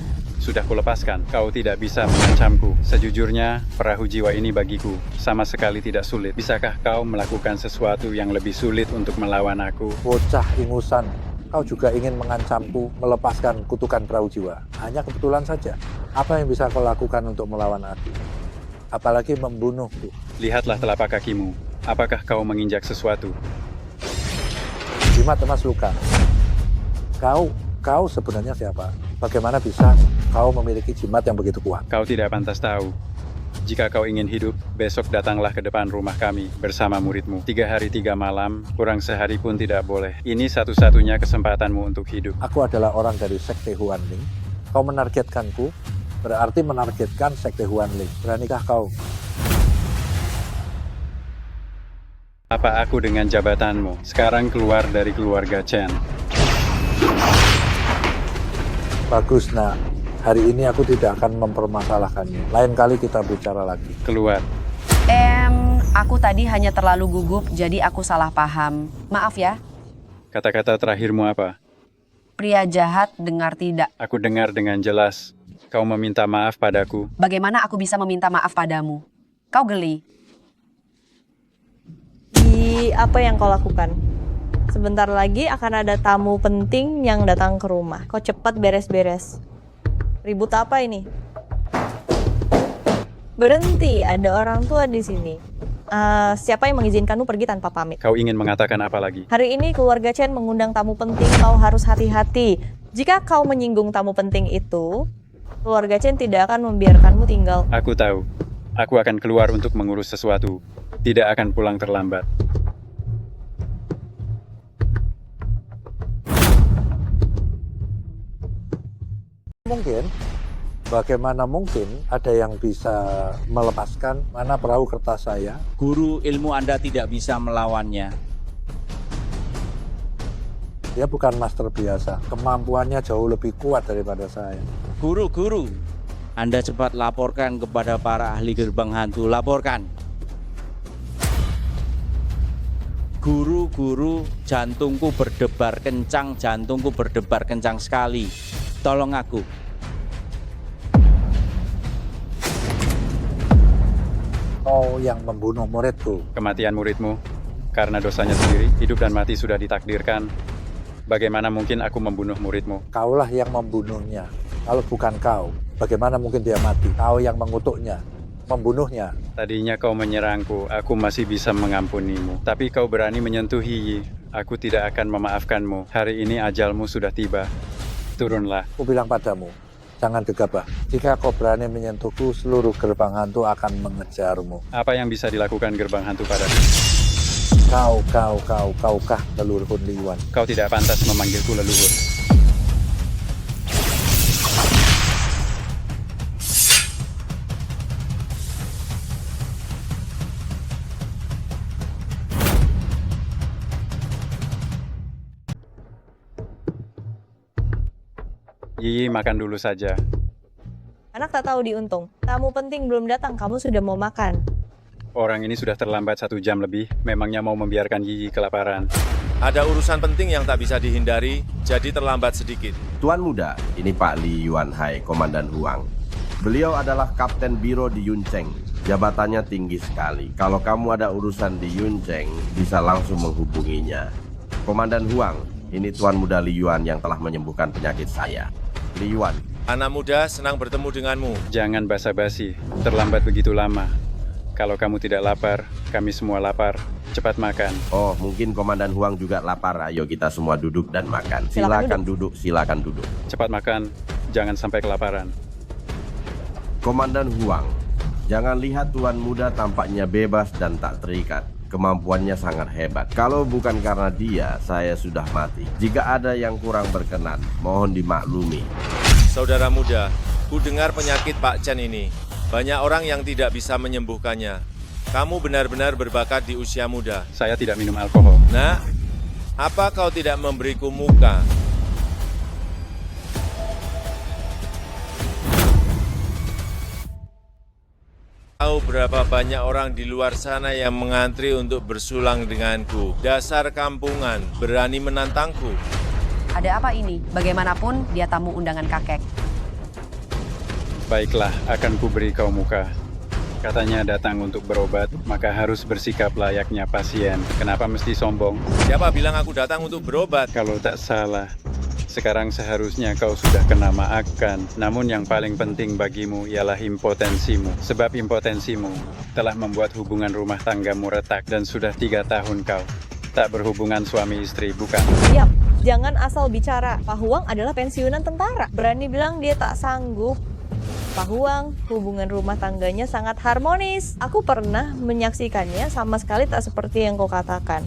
sudah kulepaskan. Kau tidak bisa mengancamku. Sejujurnya, perahu jiwa ini bagiku sama sekali tidak sulit. Bisakah kau melakukan sesuatu yang lebih sulit untuk melawan aku? Bocah ingusan, kau juga ingin mengancamku melepaskan kutukan perahu jiwa. Hanya kebetulan saja. Apa yang bisa kau lakukan untuk melawan aku? Apalagi membunuhku. Lihatlah telapak kakimu. Apakah kau menginjak sesuatu? Jimat emas luka. Kau sebenarnya siapa? Bagaimana bisa kau memiliki jimat yang begitu kuat? Kau tidak pantas tahu. Jika kau ingin hidup, besok datanglah ke depan rumah kami bersama muridmu. 3 hari 3 malam, kurang sehari pun tidak boleh. Ini satu-satunya kesempatanmu untuk hidup. Aku adalah orang dari Sekte Huanling. Kau menargetkanku, berarti menargetkan Sekte Huanling. Beranikah kau? Apa aku dengan jabatanmu sekarang keluar dari keluarga Chen? Bagus, nak. Hari ini aku tidak akan mempermasalahkannya. Lain kali kita bicara lagi. Keluar. Aku tadi hanya terlalu gugup, jadi aku salah paham. Maaf ya. Kata-kata terakhirmu apa? Pria jahat dengar tidak. Aku dengar dengan jelas. Kau meminta maaf padaku. Bagaimana aku bisa meminta maaf padamu? Kau geli. Apa yang kau lakukan? Sebentar lagi akan ada tamu penting yang datang ke rumah. Kau cepat beres-beres. Ribut apa ini? Berhenti, ada orang tua di sini. Siapa yang mengizinkanmu pergi tanpa pamit? Kau ingin mengatakan apa lagi? Hari ini keluarga Chen mengundang tamu penting, kau harus hati-hati. Jika kau menyinggung tamu penting itu, keluarga Chen tidak akan membiarkanmu tinggal. Aku tahu. Aku akan keluar untuk mengurus sesuatu. Tidak akan pulang terlambat. Mungkin, bagaimana mungkin ada yang bisa melepaskan mana perahu kertas saya? Guru ilmu Anda tidak bisa melawannya. Dia bukan master biasa, kemampuannya jauh lebih kuat daripada saya. Guru, Anda cepat laporkan kepada para ahli gerbang hantu, laporkan. Guru, jantungku berdebar kencang sekali. Tolong aku. Kau yang membunuh muridku. Kematian muridmu, karena dosanya sendiri, hidup dan mati sudah ditakdirkan. Bagaimana mungkin aku membunuh muridmu? Kaulah yang membunuhnya. Kalau bukan kau, bagaimana mungkin dia mati? Kau yang mengutuknya, membunuhnya. Tadinya kau menyerangku, aku masih bisa mengampunimu. Tapi kau berani menyentuh Yi. Aku tidak akan memaafkanmu. Hari ini ajalmu sudah tiba. Turunlah. Aku bilang padamu, jangan gegabah. Jika kau berani menyentuhku, seluruh gerbang hantu akan mengejarmu. Apa yang bisa dilakukan gerbang hantu padaku? Kaukah leluhur Li Yuan? Kau tidak pantas memanggilku leluhur. Yi, makan dulu saja. Anak tak tahu diuntung. Tamu penting belum datang, kamu sudah mau makan. Orang ini sudah terlambat 1 jam lebih. Memangnya mau membiarkan Yi kelaparan. Ada urusan penting yang tak bisa dihindari, jadi terlambat sedikit. Tuan muda, ini Pak Li Yuanhai, Komandan Huang. Beliau adalah Kapten Biro di Yuncheng. Jabatannya tinggi sekali. Kalau kamu ada urusan di Yuncheng, bisa langsung menghubunginya. Komandan Huang, ini Tuan muda Li Yuan yang telah menyembuhkan penyakit saya. Li Yuan. Anak muda, senang bertemu denganmu. Jangan basa-basi, terlambat begitu lama. Kalau kamu tidak lapar, kami semua lapar. Cepat makan. Oh, mungkin Komandan Huang juga lapar. Ayo kita semua duduk dan makan. Silakan duduk. Cepat makan, jangan sampai kelaparan. Komandan Huang, jangan lihat Tuan muda tampaknya bebas dan tak terikat. Kemampuannya sangat hebat. Kalau bukan karena dia, saya sudah mati. Jika ada yang kurang berkenan, mohon dimaklumi. Saudara muda, ku dengar penyakit Pak Chen ini. Banyak orang yang tidak bisa menyembuhkannya. Kamu benar-benar berbakat di usia muda. Saya tidak minum alkohol. Nah, apa kau tidak memberiku muka? Tahu berapa banyak orang di luar sana yang mengantri untuk bersulang denganku. Dasar kampungan, berani menantangku. Ada apa ini? Bagaimanapun, dia tamu undangan kakek. Baiklah, akan kuberi kau muka. Katanya datang untuk berobat, maka harus bersikap layaknya pasien. Kenapa mesti sombong? Siapa bilang aku datang untuk berobat? Kalau tak salah, sekarang seharusnya kau sudah kena maafkan. Namun yang paling penting bagimu ialah impotensimu. Sebab impotensimu telah membuat hubungan rumah tanggamu retak. Dan sudah 3 tahun kau tak berhubungan suami istri, bukan? Diam, jangan asal bicara. Pak Huang adalah pensiunan tentara. Berani bilang dia tak sanggup. Pak Huang, hubungan rumah tangganya sangat harmonis. Aku pernah menyaksikannya, sama sekali tak seperti yang kau katakan.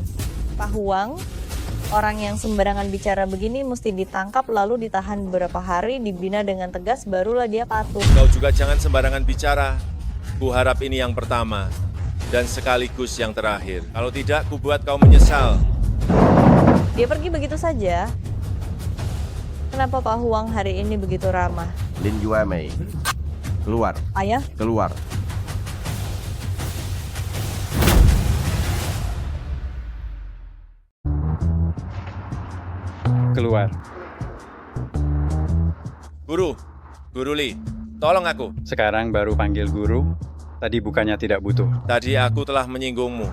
Pak Huang, orang yang sembarangan bicara begini mesti ditangkap lalu ditahan beberapa hari, dibina dengan tegas, barulah dia patuh. Kau juga jangan sembarangan bicara. Ku harap ini yang pertama. dan sekaligus yang terakhir. Kalau tidak, kubuat kau menyesal. Dia pergi begitu saja. Kenapa Pak Huang hari ini begitu ramah? Lin Yuemei, keluar, Ayah? keluar. Keluar. Guru Li, tolong aku. Sekarang baru panggil guru. Tadi bukannya tidak butuh. Tadi aku telah menyinggungmu.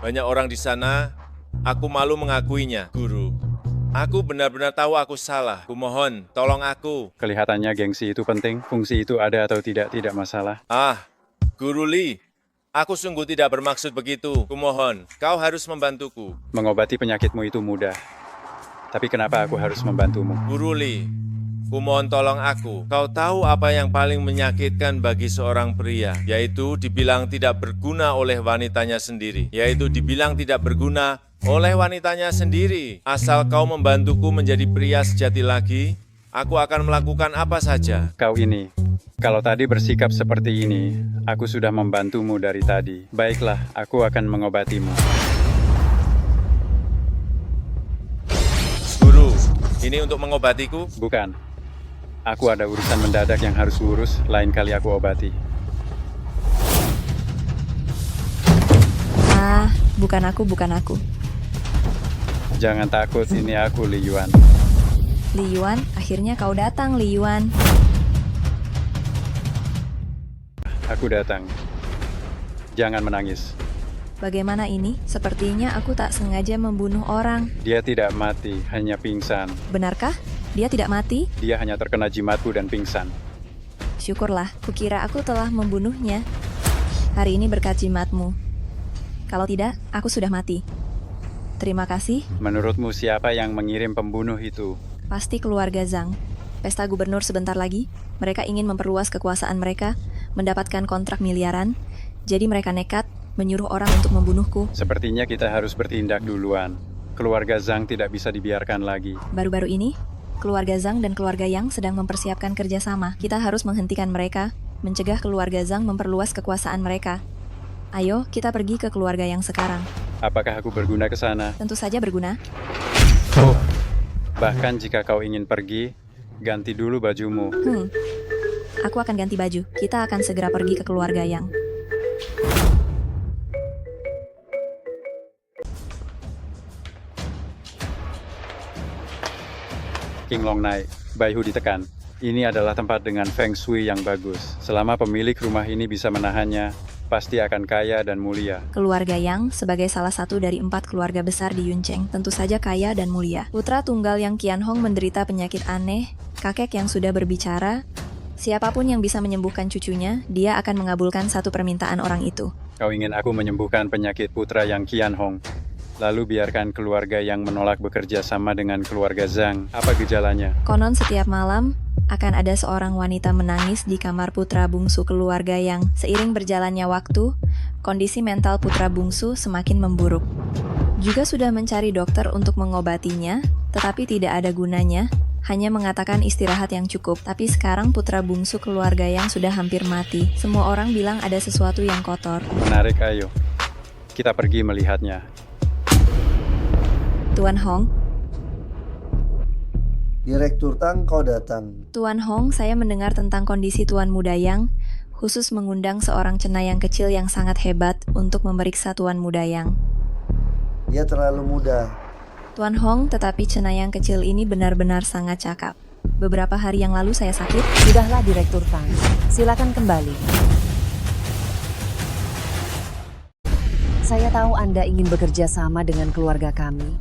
Banyak orang di sana, aku malu mengakuinya, Guru. Aku benar-benar tahu aku salah. Kumohon, tolong aku. Kelihatannya gengsi itu penting. Fungsi itu ada atau tidak masalah. Guru Li, aku sungguh tidak bermaksud begitu. Kumohon, kau harus membantuku. Mengobati penyakitmu itu mudah. Tapi kenapa aku harus membantumu? Guru Li, kumohon tolong aku. Kau tahu apa yang paling menyakitkan bagi seorang pria, yaitu dibilang tidak berguna oleh wanitanya sendiri. Asal kau membantuku menjadi pria sejati lagi, aku akan melakukan apa saja. Kau ini, kalau tadi bersikap seperti ini, aku sudah membantumu dari tadi. Baiklah, aku akan mengobatimu. Guru, ini untuk mengobatiku? Bukan. Aku ada urusan mendadak yang harus urus, lain kali aku obati. Bukan aku. Jangan takut, ini aku, Li Yuan. Li Yuan, akhirnya kau datang, Li Yuan. Aku datang. Jangan menangis. Bagaimana ini? Sepertinya aku tak sengaja membunuh orang. Dia tidak mati, hanya pingsan. Benarkah? Dia tidak mati? Dia hanya terkena jimatku dan pingsan. Syukurlah, kukira aku telah membunuhnya. Hari ini berkat jimatmu. Kalau tidak, aku sudah mati. Terima kasih. Menurutmu siapa yang mengirim pembunuh itu? Pasti keluarga Zhang. Pesta gubernur sebentar lagi. Mereka ingin memperluas kekuasaan mereka, mendapatkan kontrak miliaran. Jadi mereka nekat menyuruh orang untuk membunuhku. Sepertinya kita harus bertindak duluan. Keluarga Zhang tidak bisa dibiarkan lagi. Baru-baru ini, keluarga Zhang dan keluarga Yang sedang mempersiapkan kerjasama. Kita harus menghentikan mereka, mencegah keluarga Zhang memperluas kekuasaan mereka. Ayo, kita pergi ke keluarga Yang sekarang. Apakah aku berguna ke sana? Tentu saja berguna. Bahkan jika kau ingin pergi, ganti dulu bajumu. Aku akan ganti baju. Kita akan segera pergi ke keluarga Yang. King Long naik, Baihu ditekan. Ini adalah tempat dengan feng shui yang bagus. Selama pemilik rumah ini bisa menahannya, pasti akan kaya dan mulia. Keluarga Yang, sebagai salah satu dari 4 keluarga besar di Yuncheng, tentu saja kaya dan mulia. Putra tunggal Yang Qianhong menderita penyakit aneh, kakek yang sudah berbicara. Siapapun yang bisa menyembuhkan cucunya, dia akan mengabulkan satu permintaan orang itu. Kau ingin aku menyembuhkan penyakit putra Yang Qianhong? Lalu biarkan keluarga yang menolak bekerja sama dengan keluarga Zhang. Apa gejalanya? Konon setiap malam akan ada seorang wanita menangis di kamar putra bungsu keluarga Yang. Seiring berjalannya waktu, kondisi mental putra bungsu semakin memburuk. Juga sudah mencari dokter untuk mengobatinya, tetapi tidak ada gunanya, hanya mengatakan istirahat yang cukup. Tapi sekarang putra bungsu keluarga Yang sudah hampir mati. Semua orang bilang ada sesuatu yang kotor. Menarik, ayo. Kita pergi melihatnya. Tuan Hong. Direktur Tang, kau datang. Tuan Hong, saya mendengar tentang kondisi Tuan Muda Yang, khusus mengundang seorang cenayang kecil yang sangat hebat untuk memeriksa Tuan Muda Yang. Dia terlalu muda. Tuan Hong, tetapi cenayang kecil ini benar-benar sangat cakap. Beberapa hari yang lalu saya sakit. Sudahlah, Direktur Tang. Silakan kembali. Saya tahu Anda ingin bekerja sama dengan keluarga kami,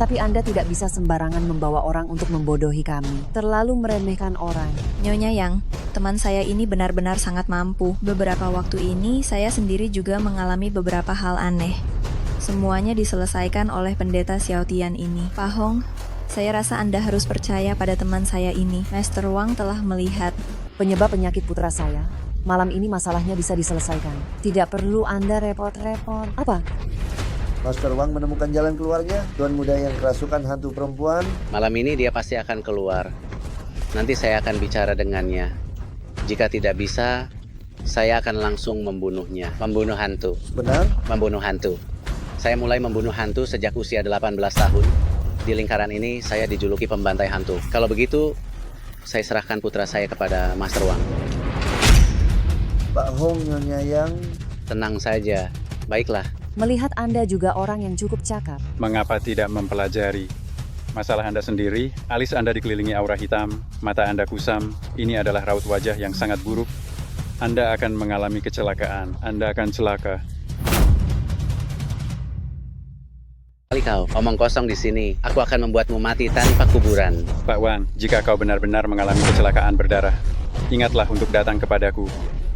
tapi Anda tidak bisa sembarangan membawa orang untuk membodohi kami. Terlalu meremehkan orang. Nyonya Yang, teman saya ini benar-benar sangat mampu. Beberapa waktu ini, saya sendiri juga mengalami beberapa hal aneh. Semuanya diselesaikan oleh pendeta Xiao Tian ini. Pak Hong, saya rasa Anda harus percaya pada teman saya ini. Master Wang telah melihat penyebab penyakit putra saya. Malam ini masalahnya bisa diselesaikan. Tidak perlu Anda repot-repot. Apa? Master Wang menemukan jalan keluarnya. Tuan muda yang kerasukan hantu perempuan. Malam ini dia pasti akan keluar. Nanti saya akan bicara dengannya. Jika tidak bisa, saya akan langsung membunuhnya. Membunuh hantu. Benar? Membunuh hantu. Saya mulai membunuh hantu sejak usia 18 tahun. Di lingkaran ini, saya dijuluki pembantai hantu. Kalau begitu, saya serahkan putra saya kepada Master Wang. Pak Hong, Nyonya Yang. Tenang saja. Baiklah. Melihat Anda juga orang yang cukup cakap. Mengapa tidak mempelajari? Masalah Anda sendiri, alis Anda dikelilingi aura hitam, mata Anda kusam, ini adalah raut wajah yang sangat buruk. Anda akan mengalami kecelakaan. Anda akan celaka. Kali kau omong kosong di sini, aku akan membuatmu mati tanpa kuburan. Pak Wang, jika kau benar-benar mengalami kecelakaan berdarah, ingatlah untuk datang kepadaku.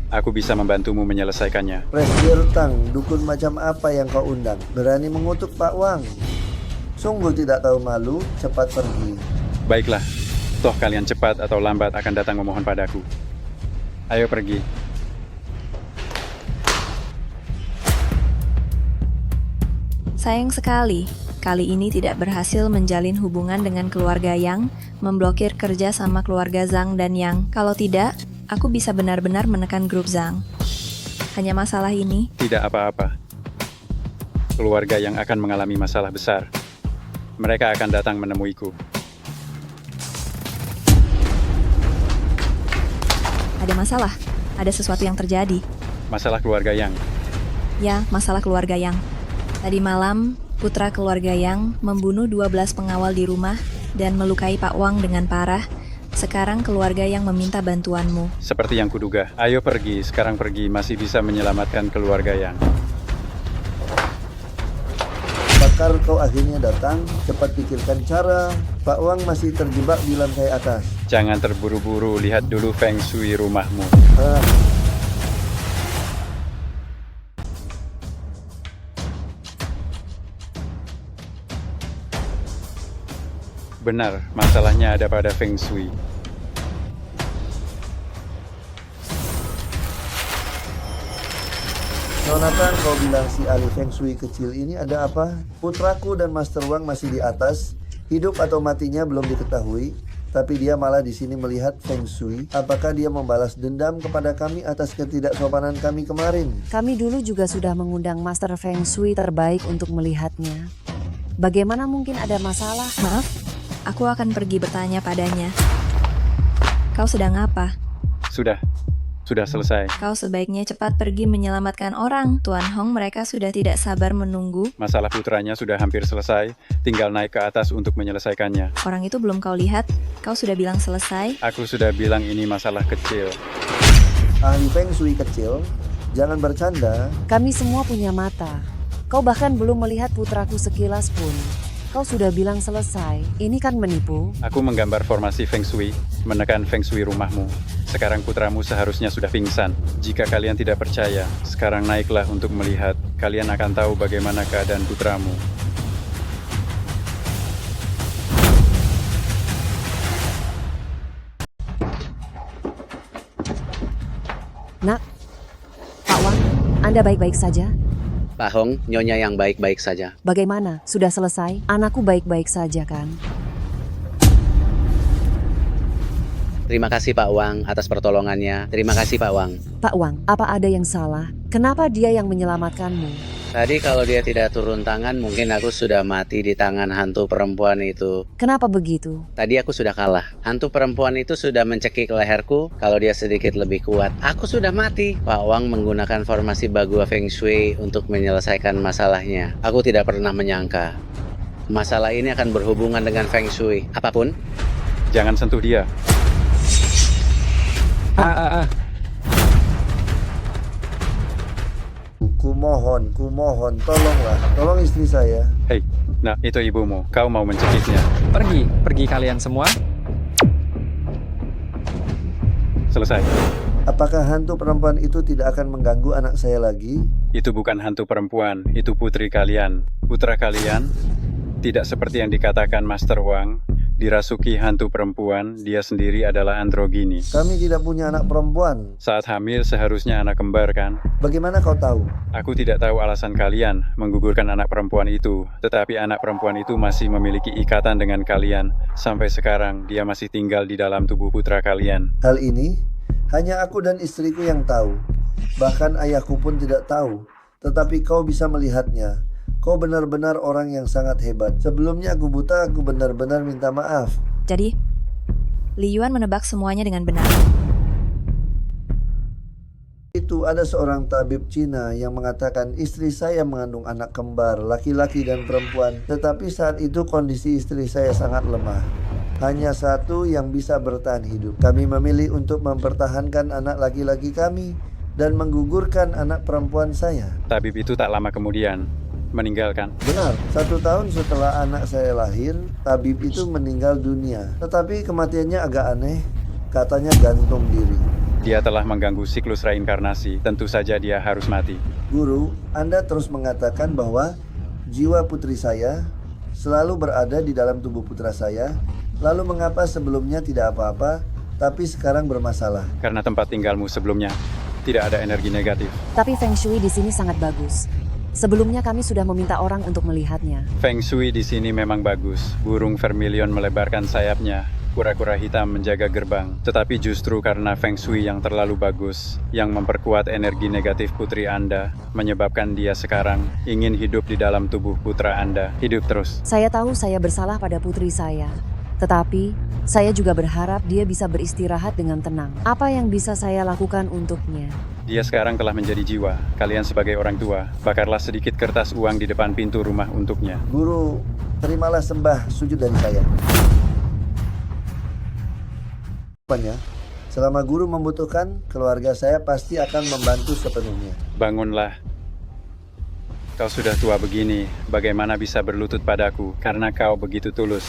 Aku bisa membantumu menyelesaikannya. Presiden Tang, dukun macam apa yang kau undang? Berani mengutuk Pak Wang? Sungguh tidak tahu malu, cepat pergi. Baiklah, toh kalian cepat atau lambat akan datang memohon padaku. Ayo pergi. Sayang sekali, kali ini tidak berhasil menjalin hubungan dengan keluarga Yang, memblokir kerja sama keluarga Zhang dan Yang. Kalau tidak, aku bisa benar-benar menekan grup Zhang. Hanya masalah ini. Tidak apa-apa. Keluarga yang akan mengalami masalah besar. Mereka akan datang menemuiku. Ada masalah, ada sesuatu yang terjadi. Masalah keluarga Yang. Ya, masalah keluarga Yang. Tadi malam, putra keluarga Yang membunuh 12 pengawal di rumah dan melukai Pak Wang dengan parah. Sekarang keluarga Yang meminta bantuanmu. Seperti yang kuduga. Ayo pergi, sekarang pergi, masih bisa menyelamatkan keluarga Yang. Bakar kau akhirnya datang, cepat pikirkan cara. Pak Wang masih terjebak di lantai atas. Jangan terburu-buru, lihat dulu feng shui rumahmu. Benar, masalahnya ada pada feng shui. Jonathan, kau bilang si ahli feng shui kecil ini ada apa? Putraku dan Master Wang masih di atas. Hidup atau matinya belum diketahui. Tapi dia malah di sini melihat feng shui. Apakah dia membalas dendam kepada kami atas ketidaksopanan kami kemarin? Kami dulu juga sudah mengundang Master Feng Shui terbaik untuk melihatnya. Bagaimana mungkin ada masalah? Maaf, aku akan pergi bertanya padanya. Kau sedang apa? Sudah selesai. Kau sebaiknya cepat pergi menyelamatkan orang. Tuan Hong, mereka sudah tidak sabar menunggu. Masalah putranya sudah hampir selesai, tinggal naik ke atas untuk menyelesaikannya. Orang itu belum kau lihat, kau sudah bilang selesai. Aku sudah bilang ini masalah kecil. Ahli feng shui kecil, jangan bercanda. Kami semua punya mata. Kau bahkan belum melihat putraku sekilas pun. Kau sudah bilang selesai. Ini kan menipu. Aku menggambar formasi feng shui, menekan feng shui rumahmu. Sekarang putramu seharusnya sudah pingsan. Jika kalian tidak percaya, sekarang naiklah untuk melihat. Kalian akan tahu bagaimana keadaan putramu. Nak, Pak Wang, Anda baik-baik saja? Pak Hong, Nyonya Yang baik-baik saja. Bagaimana? Sudah selesai? Anakku baik-baik saja kan? Terima kasih Pak Wang atas pertolongannya. Terima kasih Pak Wang. Pak Wang, apa ada yang salah? Kenapa dia yang menyelamatkanmu? Tadi kalau dia tidak turun tangan, mungkin aku sudah mati di tangan hantu perempuan itu. Kenapa begitu? Tadi aku sudah kalah. Hantu perempuan itu sudah mencekik leherku. Kalau dia sedikit lebih kuat, aku sudah mati. Pak Wang menggunakan formasi Bagua Feng Shui untuk menyelesaikan masalahnya. Aku tidak pernah menyangka masalah ini akan berhubungan dengan Feng Shui. Apapun. Jangan sentuh dia. Kumohon, tolonglah, tolong istri saya. Hei, nah itu ibumu, kau mau mencekiknya. Pergi kalian semua. Selesai. Apakah hantu perempuan itu tidak akan mengganggu anak saya lagi? Itu bukan hantu perempuan, itu putri kalian. Putra kalian tidak seperti yang dikatakan Master Wang. Dirasuki hantu perempuan, dia sendiri adalah androgini. Kami tidak punya anak perempuan. Saat hamil seharusnya anak kembar kan? Bagaimana kau tahu? Aku tidak tahu alasan kalian menggugurkan anak perempuan itu. Tetapi anak perempuan itu masih memiliki ikatan dengan kalian. Sampai sekarang dia masih tinggal di dalam tubuh putra kalian. Hal ini Hanya aku dan istriku yang tahu. Bahkan ayahku pun tidak tahu. Tetapi kau bisa melihatnya. Kau benar-benar orang yang sangat hebat. Sebelumnya aku buta, aku benar-benar minta maaf. Jadi, Li Yuan menebak semuanya dengan benar. Itu ada seorang tabib Cina yang mengatakan istri saya mengandung anak kembar, laki-laki dan perempuan. Tetapi saat itu kondisi istri saya sangat lemah. Hanya satu yang bisa bertahan hidup. Kami memilih untuk mempertahankan anak laki-laki kami dan menggugurkan anak perempuan saya. Tabib itu tak lama kemudian meninggalkan. Benar, 1 tahun setelah anak saya lahir, tabib itu meninggal dunia. Tetapi kematiannya agak aneh, katanya gantung diri. Dia telah mengganggu siklus reinkarnasi, tentu saja dia harus mati. Guru, Anda terus mengatakan bahwa jiwa putri saya selalu berada di dalam tubuh putra saya. Lalu mengapa sebelumnya tidak apa-apa, tapi sekarang bermasalah? Karena tempat tinggalmu sebelumnya tidak ada energi negatif. Tapi Feng Shui di sini sangat bagus. Sebelumnya kami sudah meminta orang untuk melihatnya. Feng Shui di sini memang bagus. Burung vermilion melebarkan sayapnya. Kura-kura hitam menjaga gerbang. Tetapi justru karena Feng Shui yang terlalu bagus, yang memperkuat energi negatif putri Anda, menyebabkan dia sekarang ingin hidup di dalam tubuh putra Anda. Hidup terus. Saya tahu saya bersalah pada putri saya. Tetapi, saya juga berharap dia bisa beristirahat dengan tenang. Apa yang bisa saya lakukan untuknya? Dia sekarang telah menjadi jiwa. Kalian sebagai orang tua, bakarlah sedikit kertas uang di depan pintu rumah untuknya. Guru, terimalah sembah sujud dari saya. Selama guru membutuhkan, keluarga saya pasti akan membantu sepenuhnya. Bangunlah. Kau sudah tua begini, bagaimana bisa berlutut padaku karena kau begitu tulus.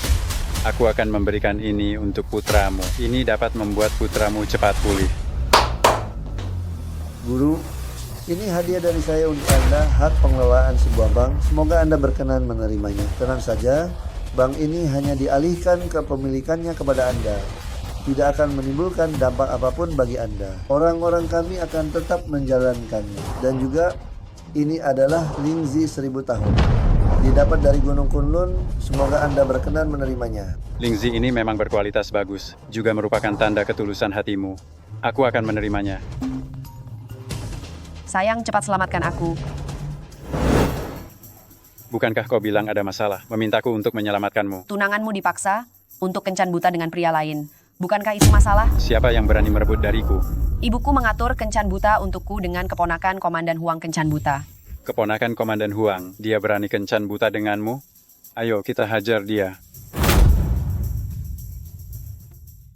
Aku akan memberikan ini untuk putramu. Ini dapat membuat putramu cepat pulih. Guru, ini hadiah dari saya untuk Anda, hak pengelolaan sebuah bank. Semoga Anda berkenan menerimanya. Tenang saja, bank ini hanya dialihkan kepemilikannya kepada Anda. Tidak akan menimbulkan dampak apapun bagi Anda. Orang-orang kami akan tetap menjalankannya. Dan juga, ini adalah Lingzi 1000 tahun. Didapat dari Gunung Kunlun, semoga Anda berkenan menerimanya. Lingzi ini memang berkualitas bagus, juga merupakan tanda ketulusan hatimu. Aku akan menerimanya. Sayang, cepat selamatkan aku. Bukankah kau bilang ada masalah, memintaku untuk menyelamatkanmu? Tunanganmu dipaksa untuk kencan buta dengan pria lain. Bukankah itu masalah? Siapa yang berani merebut dariku? Ibuku mengatur kencan buta untukku dengan keponakan Komandan Huang Kencan Buta. Keponakan Komandan Huang, dia berani kencan buta denganmu? Ayo, kita hajar dia.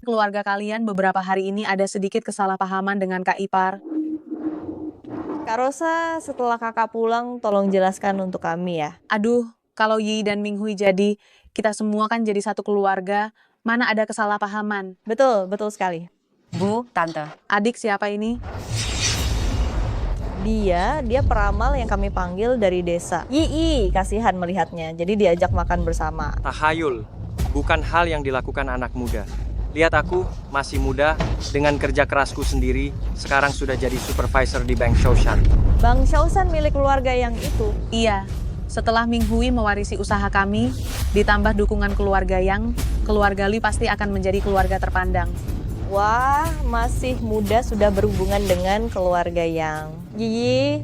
Keluarga kalian beberapa hari ini ada sedikit kesalahpahaman dengan Kak Ipar. Kak Rosa, setelah kakak pulang, tolong jelaskan untuk kami ya. Aduh, kalau Yi dan Ming Hui jadi, kita semua kan jadi satu keluarga, mana ada kesalahpahaman. Betul, betul sekali. Bu, Tante. Adik siapa ini? Dia peramal yang kami panggil dari desa. Yi, kasihan melihatnya, jadi diajak makan bersama. Tahayul, bukan hal yang dilakukan anak muda. Lihat aku, masih muda, dengan kerja kerasku sendiri, sekarang sudah jadi supervisor di Bank Shaoshan. Bank Shaoshan milik keluarga yang itu? Iya, setelah Ming Hui mewarisi usaha kami, ditambah dukungan keluarga Yang, keluarga Li pasti akan menjadi keluarga terpandang. Wah, masih muda sudah berhubungan dengan keluarga Yang. Yi,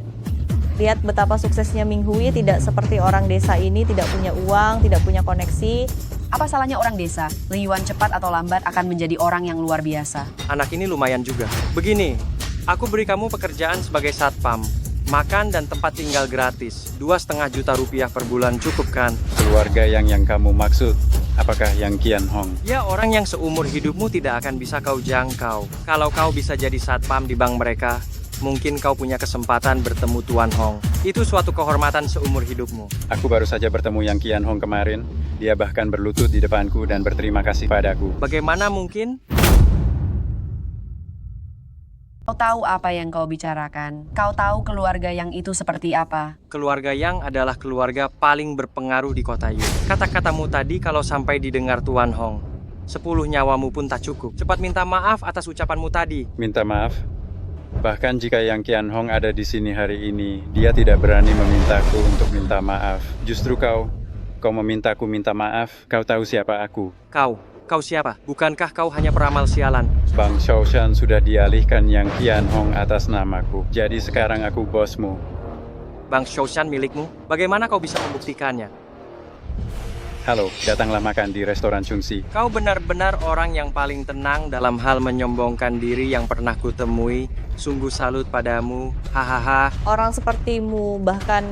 lihat betapa suksesnya Ming Hui, tidak seperti orang desa ini, tidak punya uang, tidak punya koneksi. Apa salahnya orang desa? Li Yuan cepat atau lambat akan menjadi orang yang luar biasa. Anak ini lumayan juga. Begini, aku beri kamu pekerjaan sebagai satpam. Makan dan tempat tinggal gratis. 2,5 juta rupiah per bulan cukup kan? Keluarga yang kamu maksud, apakah yang Qian Hong? Ya, orang yang seumur hidupmu tidak akan bisa kau jangkau. Kalau kau bisa jadi satpam di bank mereka, mungkin kau punya kesempatan bertemu Tuan Hong. Itu suatu kehormatan seumur hidupmu. Aku baru saja bertemu yang Qian Hong kemarin. Dia bahkan berlutut di depanku dan berterima kasih padaku. Bagaimana mungkin? Kau tahu apa yang kau bicarakan? Kau tahu keluarga yang itu seperti apa? Keluarga Yang adalah keluarga paling berpengaruh di kota Yu. Kata-katamu tadi kalau sampai didengar Tuan Hong, 10 nyawamu pun tak cukup. Cepat minta maaf atas ucapanmu tadi. Minta maaf? Bahkan jika Yang Qian Hong ada di sini hari ini, dia tidak berani memintaku untuk minta maaf. Justru kau memintaku minta maaf. Kau tahu siapa aku? Kau. Kau siapa? Bukankah kau hanya peramal sialan? Bang Shaoshan sudah dialihkan Yang Tianhong atas namaku. Jadi sekarang aku bosmu. Bang Shaoshan milikmu? Bagaimana kau bisa membuktikannya? Halo, datanglah makan di restoran Chungsi. Kau benar-benar orang yang paling tenang dalam hal menyombongkan diri yang pernah kutemui. Sungguh salut padamu, hahaha. Orang sepertimu, bahkan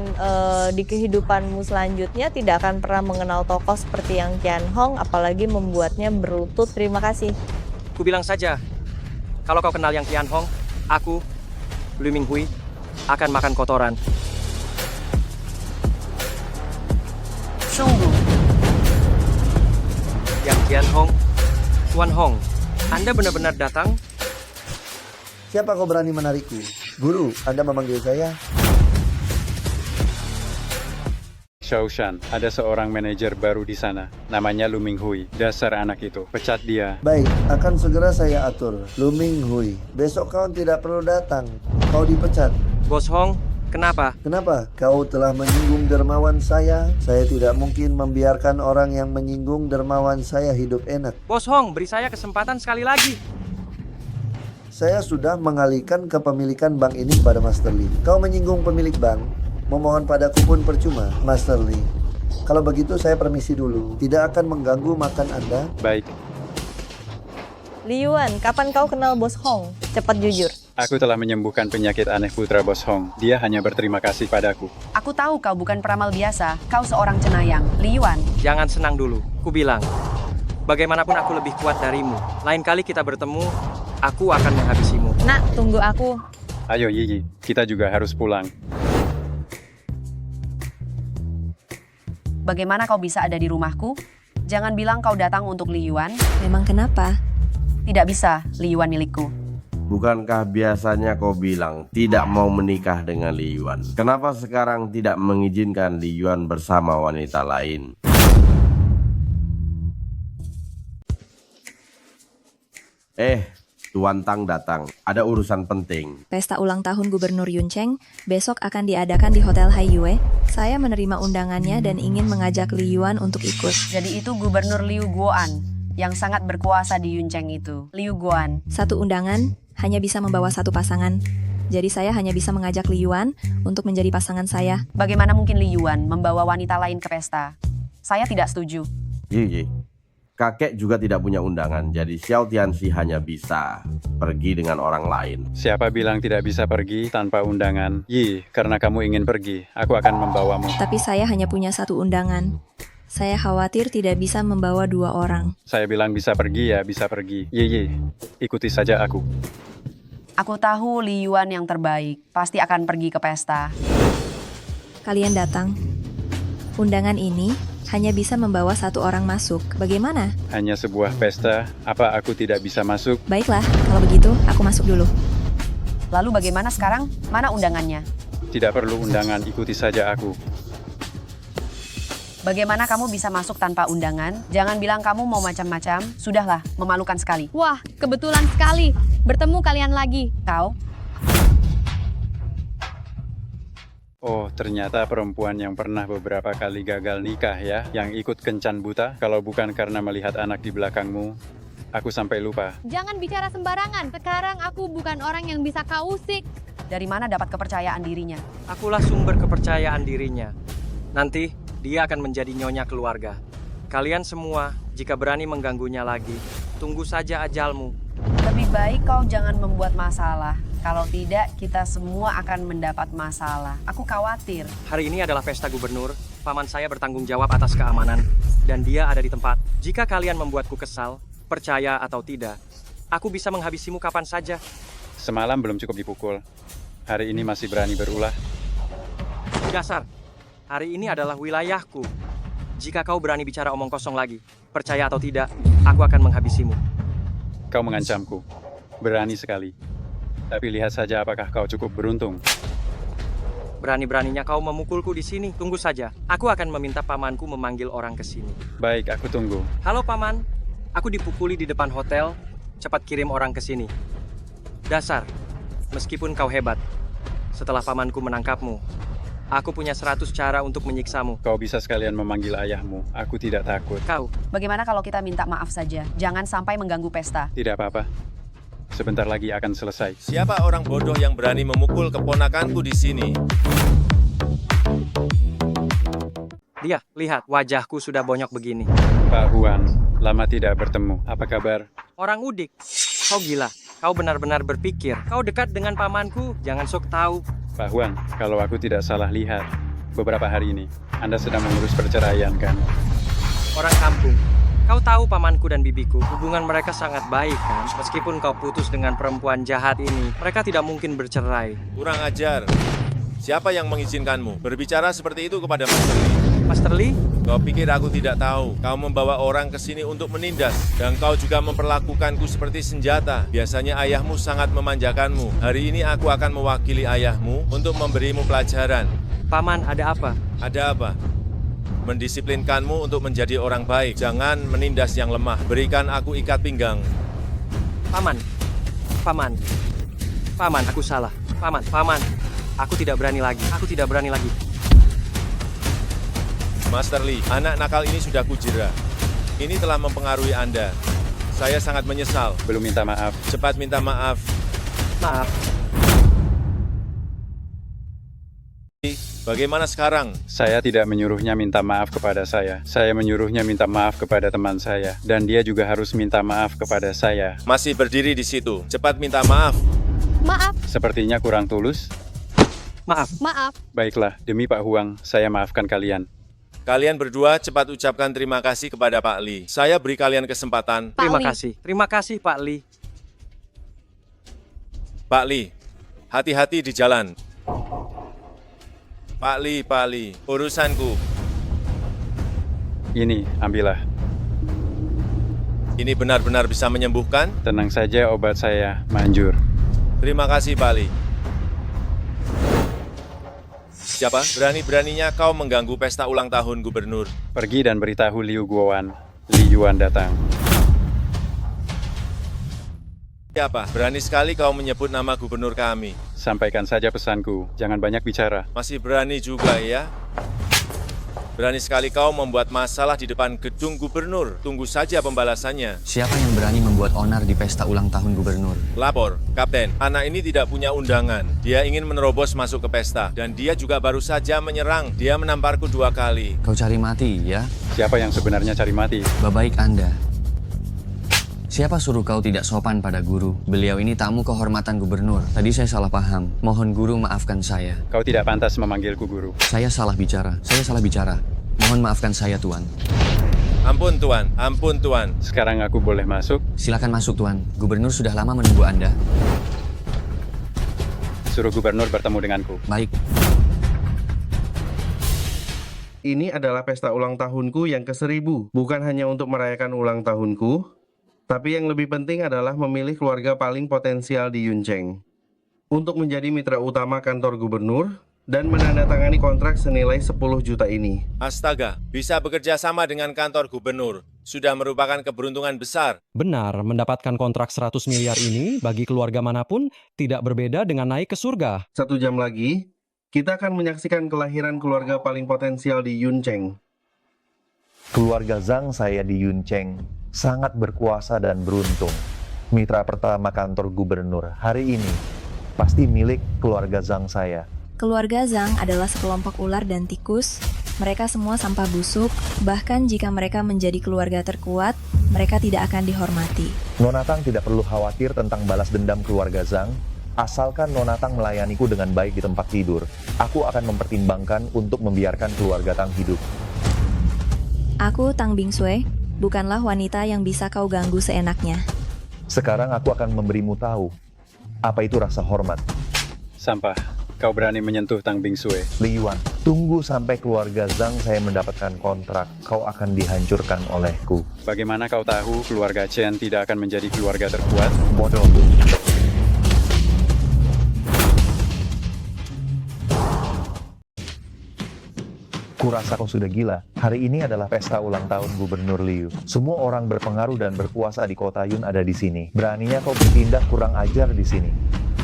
di kehidupanmu selanjutnya tidak akan pernah mengenal tokoh seperti Yang Tianhong, apalagi membuatnya berlutut. Terima kasih. Ku bilang saja, kalau kau kenal Yang Tianhong, aku, Lu Minghui, akan makan kotoran. Sungguh. Yang Tianhong, Tuan Hong, Anda benar-benar datang? Siapa kau berani menarikku? Guru, Anda memanggil saya? Shaoshan, ada seorang manajer baru di sana. Namanya Lu Minghui. Dasar anak itu. Pecat dia. Baik, akan segera saya atur. Lu Minghui, besok kau tidak perlu datang. Kau dipecat. Bos Hong, kenapa? Kenapa? Kau telah menyinggung dermawan saya. Saya tidak mungkin membiarkan orang yang menyinggung dermawan saya hidup enak. Bos Hong, beri saya kesempatan sekali lagi. Saya sudah mengalihkan kepemilikan bank ini kepada Master Lee. Kau menyinggung pemilik bank, memohon padaku pun percuma, Master Lee. Kalau begitu saya permisi dulu. Tidak akan mengganggu makan Anda. Baik. Li Yuan, kapan kau kenal Bos Hong? Cepat jujur. Aku telah menyembuhkan penyakit aneh putra Bos Hong. Dia hanya berterima kasih padaku. Aku tahu kau bukan peramal biasa. Kau seorang cenayang, Li Yuan. Jangan senang dulu. Ku bilang, bagaimanapun aku lebih kuat darimu. Lain kali kita bertemu, aku akan menghabisimu. Nak, tunggu aku. Ayo Yi, kita juga harus pulang. Bagaimana kau bisa ada di rumahku? Jangan bilang kau datang untuk Li Yuan. Memang kenapa? Tidak bisa, Li Yuan milikku. Bukankah biasanya kau bilang tidak mau menikah dengan Li Yuan? Kenapa sekarang tidak mengizinkan Li Yuan bersama wanita lain? Tuan Tang datang. Ada urusan penting. Pesta ulang tahun Gubernur Yuncheng besok akan diadakan di Hotel Haiyue. Saya menerima undangannya dan ingin mengajak Li Yuan untuk ikut. Jadi itu Gubernur Liu Guoan yang sangat berkuasa di Yuncheng itu. Liu Guoan. Satu undangan hanya bisa membawa satu pasangan. Jadi saya hanya bisa mengajak Li Yuan untuk menjadi pasangan saya. Bagaimana mungkin Li Yuan membawa wanita lain ke pesta? Saya tidak setuju. Yi, kakek juga tidak punya undangan, jadi Xiao Tianxi hanya bisa pergi dengan orang lain. Siapa bilang tidak bisa pergi tanpa undangan? Yi, karena kamu ingin pergi, aku akan membawamu. Tapi saya hanya punya satu undangan. Saya khawatir tidak bisa membawa dua orang. Saya bilang bisa pergi ya, bisa pergi. Yi, ikuti saja aku. Aku tahu Li Yuan yang terbaik, pasti akan pergi ke pesta. Kalian datang. Undangan ini hanya bisa membawa satu orang masuk. Bagaimana? Hanya sebuah pesta, apa aku tidak bisa masuk? Baiklah, kalau begitu aku masuk dulu. Lalu bagaimana sekarang? Mana undangannya? Tidak perlu undangan, ikuti saja aku. Bagaimana kamu bisa masuk tanpa undangan? Jangan bilang kamu mau macam-macam. Sudahlah, memalukan sekali. Wah, kebetulan sekali. Bertemu kalian lagi. Kau? Oh, ternyata perempuan yang pernah beberapa kali gagal nikah ya, yang ikut kencan buta. Kalau bukan karena melihat anak di belakangmu, aku sampai lupa. Jangan bicara sembarangan. Sekarang aku bukan orang yang bisa kau usik. Dari mana dapat kepercayaan dirinya? Akulah sumber kepercayaan dirinya. Nanti dia akan menjadi nyonya keluarga. Kalian semua, jika berani mengganggunya lagi, tunggu saja ajalmu. Lebih baik kau jangan membuat masalah. Kalau tidak, kita semua akan mendapat masalah. Aku khawatir. Hari ini adalah pesta gubernur. Paman saya bertanggung jawab atas keamanan. Dan dia ada di tempat. Jika kalian membuatku kesal, percaya atau tidak, aku bisa menghabisimu kapan saja. Semalam belum cukup dipukul. Hari ini masih berani berulah. Dasar, hari ini adalah wilayahku. Jika kau berani bicara omong kosong lagi, percaya atau tidak, aku akan menghabisimu. Kau mengancamku. Berani sekali. Tapi lihat saja apakah kau cukup beruntung. Berani-beraninya kau memukulku di sini. Tunggu saja. Aku akan meminta pamanku memanggil orang ke sini. Baik, aku tunggu. Halo paman. Aku dipukuli di depan hotel. Cepat kirim orang ke sini. Dasar. Meskipun kau hebat, setelah pamanku menangkapmu, Aku punya 100 cara untuk menyiksamu. Kau bisa sekalian memanggil ayahmu. Aku tidak takut. Kau. Bagaimana kalau kita minta maaf saja? Jangan sampai mengganggu pesta. Tidak apa-apa. Sebentar lagi akan selesai. Siapa orang bodoh yang berani memukul keponakanku di sini? Dia, lihat, wajahku sudah bonyok begini. Pak Huang, lama tidak bertemu. Apa kabar? Orang udik. Kau gila. Kau benar-benar berpikir. Kau dekat dengan pamanku. Jangan sok tahu. Pak Huang, kalau aku tidak salah lihat, beberapa hari ini, Anda sedang mengurus perceraian, kan? Orang kampung. Kau tahu pamanku dan bibiku, hubungan mereka sangat baik, kan? Meskipun kau putus dengan perempuan jahat ini, mereka tidak mungkin bercerai. Kurang ajar. Siapa yang mengizinkanmu berbicara seperti itu kepada Master Lee? Master Lee? Kau pikir aku tidak tahu? Kau membawa orang ke sini untuk menindas, dan kau juga memperlakukanku seperti senjata. Biasanya ayahmu sangat memanjakanmu. Hari ini aku akan mewakili ayahmu untuk memberimu pelajaran. Paman, ada apa? Ada apa? Mendisiplinkanmu untuk menjadi orang baik. Jangan menindas yang lemah. Berikan aku ikat pinggang. Paman. Paman. Paman, aku salah. Paman, paman. Aku tidak berani lagi. Aku tidak berani lagi. Master Lee, anak nakal ini sudah kujera. Ini telah mempengaruhi Anda. Saya sangat menyesal. Belum minta maaf. Cepat minta maaf. Maaf. Bagaimana sekarang? Saya tidak menyuruhnya minta maaf kepada saya. Saya menyuruhnya minta maaf kepada teman saya. Dan dia juga harus minta maaf kepada saya. Masih berdiri di situ. Cepat minta maaf. Maaf. Sepertinya kurang tulus. Maaf. Maaf. Baiklah, demi Pak Huang, saya maafkan kalian. Kalian berdua cepat ucapkan terima kasih kepada Pak Lee. Saya beri kalian kesempatan. Terima kasih. Terima kasih, Pak Lee. Pak Lee, hati-hati di jalan. Pak Lee, urusanku. Ini, ambillah. Ini benar-benar bisa menyembuhkan? Tenang saja, obat saya manjur. Terima kasih, Pak Lee. Siapa? Berani-beraninya kau mengganggu pesta ulang tahun gubernur. Pergi dan beritahu Liu Guowan. Li Yuan datang. Siapa? Berani sekali kau menyebut nama gubernur kami. Sampaikan saja pesanku, jangan banyak bicara. Masih berani juga ya? Berani sekali kau membuat masalah di depan gedung gubernur. Tunggu saja pembalasannya. Siapa yang berani membuat onar di pesta ulang tahun gubernur? Lapor, Kapten. Anak ini tidak punya undangan. Dia ingin menerobos masuk ke pesta. Dan dia juga baru saja menyerang. Dia menamparku 2 kali. Kau cari mati, ya? Siapa yang sebenarnya cari mati? Baik Anda. Siapa suruh kau tidak sopan pada guru? Beliau ini tamu kehormatan gubernur. Tadi saya salah paham. Mohon guru maafkan saya. Kau tidak pantas memanggilku guru. Saya salah bicara. Mohon maafkan saya, Tuan. Ampun, Tuan. Ampun, Tuan. Sekarang aku boleh masuk? Silakan masuk, Tuan. Gubernur sudah lama menunggu Anda. Suruh gubernur bertemu denganku. Baik. Ini adalah pesta ulang tahunku yang ke-1000. Bukan hanya untuk merayakan ulang tahunku, tapi yang lebih penting adalah memilih keluarga paling potensial di Yuncheng untuk menjadi mitra utama kantor gubernur dan menandatangani kontrak senilai 10 juta ini. Astaga, bisa bekerja sama dengan kantor gubernur. Sudah merupakan keberuntungan besar. Benar, mendapatkan kontrak 100 miliar ini bagi keluarga manapun tidak berbeda dengan naik ke surga. 1 jam lagi, kita akan menyaksikan kelahiran keluarga paling potensial di Yuncheng. Keluarga Zhang saya di Yuncheng sangat berkuasa dan beruntung. Mitra pertama kantor gubernur hari ini pasti milik keluarga Zhang saya. Keluarga Zhang adalah sekelompok ular dan tikus. Mereka semua sampah busuk. Bahkan jika mereka menjadi keluarga terkuat, mereka tidak akan dihormati. Nona Tang tidak perlu khawatir tentang balas dendam keluarga Zhang. Asalkan Nona Tang melayaniku dengan baik di tempat tidur, aku akan mempertimbangkan untuk membiarkan keluarga Tang hidup. Aku, Tang Bingsue, bukanlah wanita yang bisa kau ganggu seenaknya. Sekarang aku akan memberimu tahu apa itu rasa hormat. Sampah. Kau berani menyentuh Tang Bingsue. Li Yuan, tunggu sampai keluarga Zhang saya mendapatkan kontrak. Kau akan dihancurkan olehku. Bagaimana kau tahu keluarga Chen tidak akan menjadi keluarga terkuat? Bodoh. Kurasa kau sudah gila. Hari ini adalah pesta ulang tahun Gubernur Liu. Semua orang berpengaruh dan berkuasa di kota Yun ada di sini. Beraninya kau bertindak kurang ajar di sini.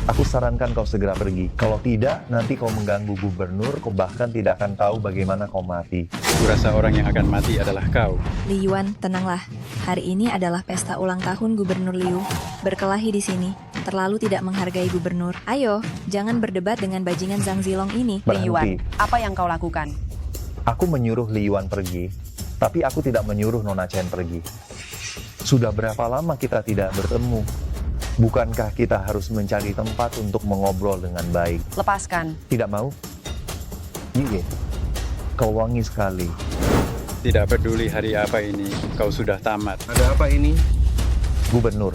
Aku sarankan kau segera pergi. Kalau tidak, nanti kau mengganggu gubernur, kau bahkan tidak akan tahu bagaimana kau mati. Kurasa orang yang akan mati adalah kau. Li Yuan, tenanglah. Hari ini adalah pesta ulang tahun Gubernur Liu. Berkelahi di sini, terlalu tidak menghargai gubernur. Ayo, jangan berdebat dengan bajingan Zhang Zilong ini. Li Yuan, apa yang kau lakukan? Aku menyuruh Li Yuan pergi, tapi aku tidak menyuruh Nona Chen pergi. Sudah berapa lama kita tidak bertemu? Bukankah kita harus mencari tempat untuk mengobrol dengan baik? Lepaskan. Tidak mau? Iya. Kau wangi sekali. Tidak peduli hari apa ini, kau sudah tamat. Ada apa ini? Gubernur,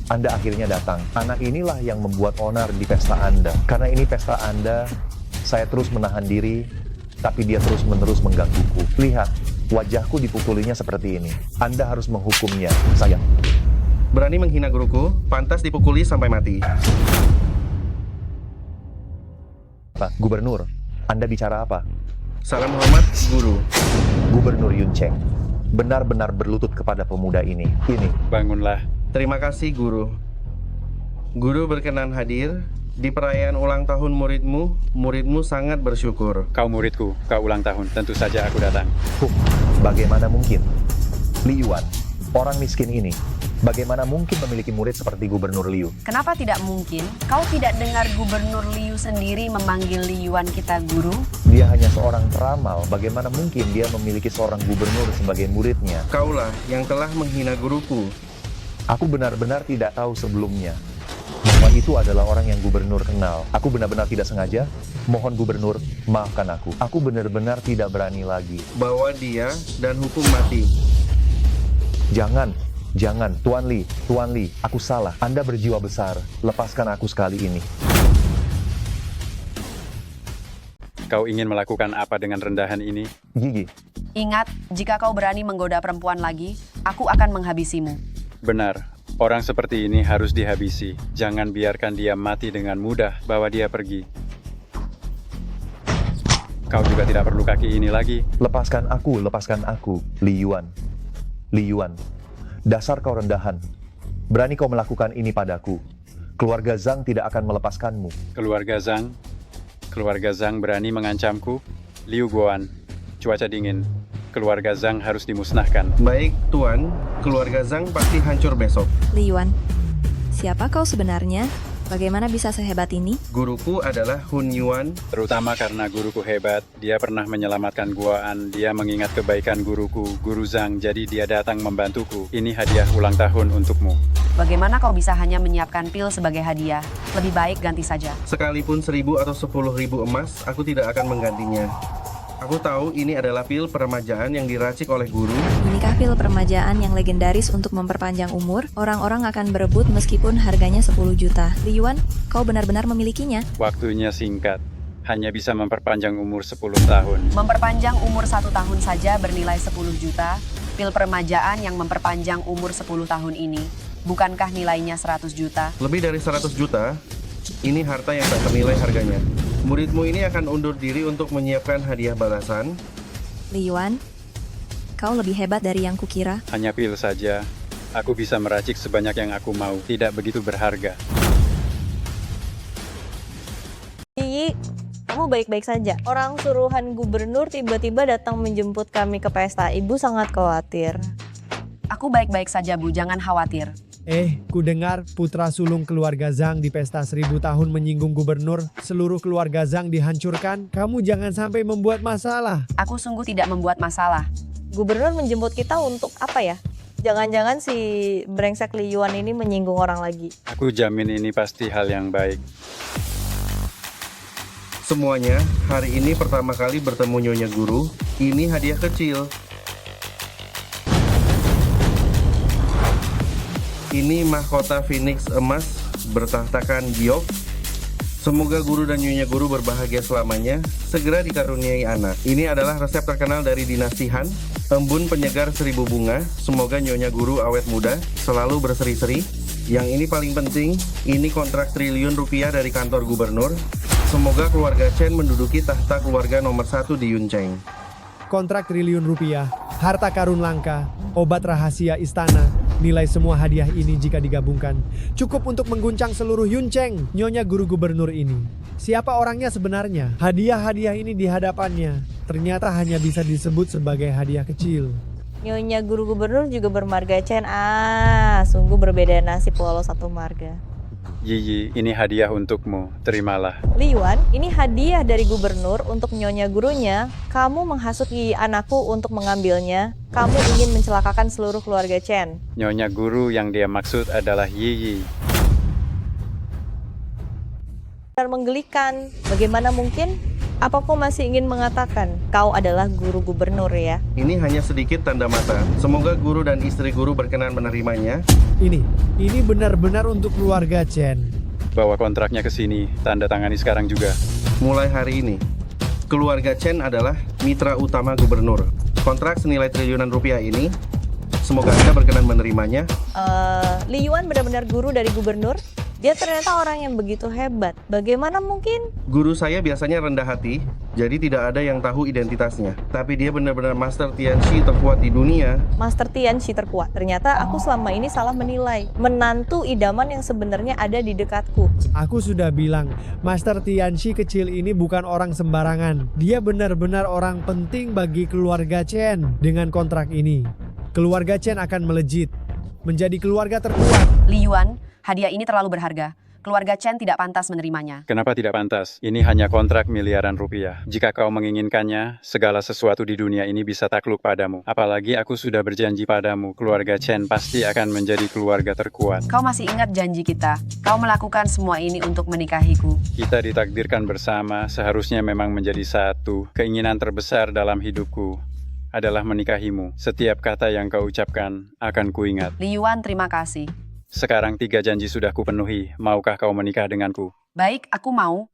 Anda akhirnya datang. Anak inilah yang membuat onar di pesta Anda. Karena ini pesta Anda, saya terus menahan diri, tapi dia terus-menerus menggangguku. Lihat, wajahku dipukulinya seperti ini. Anda harus menghukumnya, sayang. Berani menghina guruku, pantas dipukuli sampai mati. Pak Gubernur, Anda bicara apa? Salam hormat, Guru. Gubernur Yun Cheng benar-benar berlutut kepada pemuda ini. Ini. Bangunlah. Terima kasih, Guru. Guru berkenan hadir di perayaan ulang tahun muridmu. Muridmu sangat bersyukur. Kau muridku, kau ulang tahun. Tentu saja aku datang. Bagaimana mungkin? Li Yuan, orang miskin ini, bagaimana mungkin memiliki murid seperti Gubernur Liu? Kenapa tidak mungkin? Kau tidak dengar Gubernur Liu sendiri memanggil Li Yuan kita guru? Dia hanya seorang peramal, bagaimana mungkin dia memiliki seorang gubernur sebagai muridnya? Kaulah yang telah menghina guruku. Aku benar-benar tidak tahu sebelumnya bahwa itu adalah orang yang gubernur kenal. Aku benar-benar tidak sengaja. Mohon gubernur, maafkan aku. Aku benar-benar tidak berani lagi. Bawa dia dan hukum mati. Jangan, Tuan Li, aku salah. Anda berjiwa besar. Lepaskan aku sekali ini. Kau ingin melakukan apa dengan rendahan ini? Gigi. Ingat, jika kau berani menggoda perempuan lagi, aku akan menghabisimu. Benar, orang seperti ini harus dihabisi. Jangan biarkan dia mati dengan mudah, bawa dia pergi. Kau juga tidak perlu kaki ini lagi. Lepaskan aku, Li Yuan. Li Yuan, dasar kau rendahan. Berani kau melakukan ini padaku. Keluarga Zhang tidak akan melepaskanmu. Keluarga Zhang berani mengancamku. Liu Guan, cuaca dingin. Keluarga Zhang harus dimusnahkan. Baik, Tuan. Keluarga Zhang pasti hancur besok. Li Yuan, siapa kau sebenarnya? Bagaimana bisa sehebat ini? Guruku adalah Hun Yuan. Terutama karena guruku hebat, dia pernah menyelamatkan Guan, dia mengingat kebaikan guruku, Guru Zhang, jadi dia datang membantuku. Ini hadiah ulang tahun untukmu. Bagaimana kau bisa hanya menyiapkan pil sebagai hadiah? Lebih baik ganti saja. Sekalipun 1.000 atau 10.000 emas, aku tidak akan menggantinya. Aku tahu ini adalah pil peremajaan yang diracik oleh guru. Inikah pil peremajaan yang legendaris untuk memperpanjang umur? Orang-orang akan berebut meskipun harganya 10 juta. Li Yuan, kau benar-benar memilikinya? Waktunya singkat. Hanya bisa memperpanjang umur 10 tahun. Memperpanjang umur 1 tahun saja bernilai 10 juta. Pil peremajaan yang memperpanjang umur 10 tahun ini, bukankah nilainya 100 juta? Lebih dari 100 juta? Ini harta yang tak ternilai harganya. Muridmu ini akan undur diri untuk menyiapkan hadiah balasan. Li Yuan, kau lebih hebat dari yang kukira. Hanya pil saja. Aku bisa meracik sebanyak yang aku mau. Tidak begitu berharga. Gigi, kamu baik-baik saja. Orang suruhan gubernur tiba-tiba datang menjemput kami ke pesta. Ibu sangat khawatir. Aku baik-baik saja, Bu. Jangan khawatir. Ku dengar putra sulung keluarga Zhang di pesta 1000 tahun menyinggung gubernur. Seluruh keluarga Zhang dihancurkan. Kamu jangan sampai membuat masalah. Aku sungguh tidak membuat masalah. Gubernur menjemput kita untuk apa ya? Jangan-jangan si brengsek Li Yuan ini menyinggung orang lagi. Aku jamin ini pasti hal yang baik. Semuanya, hari ini pertama kali bertemu Nyonya Guru. Ini hadiah kecil. Ini mahkota Phoenix emas bertahtakan giok. Semoga guru dan nyonya guru berbahagia selamanya, segera dikaruniai anak. Ini adalah resep terkenal dari dinasti Han, embun penyegar 1000 bunga. Semoga nyonya guru awet muda, selalu berseri-seri. Yang ini paling penting, ini kontrak triliun rupiah dari kantor gubernur. Semoga keluarga Chen menduduki tahta keluarga nomor 1 di Yuncheng. Kontrak triliun rupiah, harta karun langka, obat rahasia istana. Nilai semua hadiah ini jika digabungkan cukup untuk mengguncang seluruh Yuncheng, Nyonya Guru Gubernur ini. Siapa orangnya sebenarnya? Hadiah-hadiah ini di hadapannya ternyata hanya bisa disebut sebagai hadiah kecil. Nyonya Guru Gubernur juga bermarga Chen. Sungguh berbeda nasib walau satu marga. Yiyi, ini hadiah untukmu, terimalah. Li Yuan, ini hadiah dari gubernur untuk nyonya gurunya. Kamu menghasut Yi anakku untuk mengambilnya. Kamu ingin mencelakakan seluruh keluarga Chen. Nyonya guru yang dia maksud adalah Yiyi. Dan menggelikan, bagaimana mungkin? Apa kau masih ingin mengatakan kau adalah guru gubernur ya? Ini hanya sedikit tanda mata. Semoga guru dan istri guru berkenan menerimanya. Ini benar-benar untuk keluarga Chen. Bawa kontraknya ke sini, tanda tangani sekarang juga. Mulai hari ini, keluarga Chen adalah mitra utama gubernur. Kontrak senilai triliunan rupiah ini, semoga Anda berkenan menerimanya. Li Yuan benar-benar guru dari gubernur? Dia ternyata orang yang begitu hebat. Bagaimana mungkin? Guru saya biasanya rendah hati, jadi tidak ada yang tahu identitasnya. Tapi dia benar-benar Master Tianxi terkuat di dunia. Master Tianxi terkuat. Ternyata aku selama ini salah menilai. Menantu idaman yang sebenarnya ada di dekatku. Aku sudah bilang, Master Tianxi kecil ini bukan orang sembarangan. Dia benar-benar orang penting bagi keluarga Chen. Dengan kontrak ini, keluarga Chen akan melejit, menjadi keluarga terkuat. Li Yuan, hadiah ini terlalu berharga. Keluarga Chen tidak pantas menerimanya. Kenapa tidak pantas? Ini hanya kontrak miliaran rupiah. Jika kau menginginkannya, segala sesuatu di dunia ini bisa takluk padamu. Apalagi aku sudah berjanji padamu, keluarga Chen pasti akan menjadi keluarga terkuat. Kau masih ingat janji kita? Kau melakukan semua ini untuk menikahiku. Kita ditakdirkan bersama, seharusnya memang menjadi satu. Keinginan terbesar dalam hidupku adalah menikahimu. Setiap kata yang kau ucapkan akan kuingat. Li Yuan, terima kasih. Sekarang 3 janji sudah kupenuhi. Maukah kau menikah denganku? Baik, aku mau.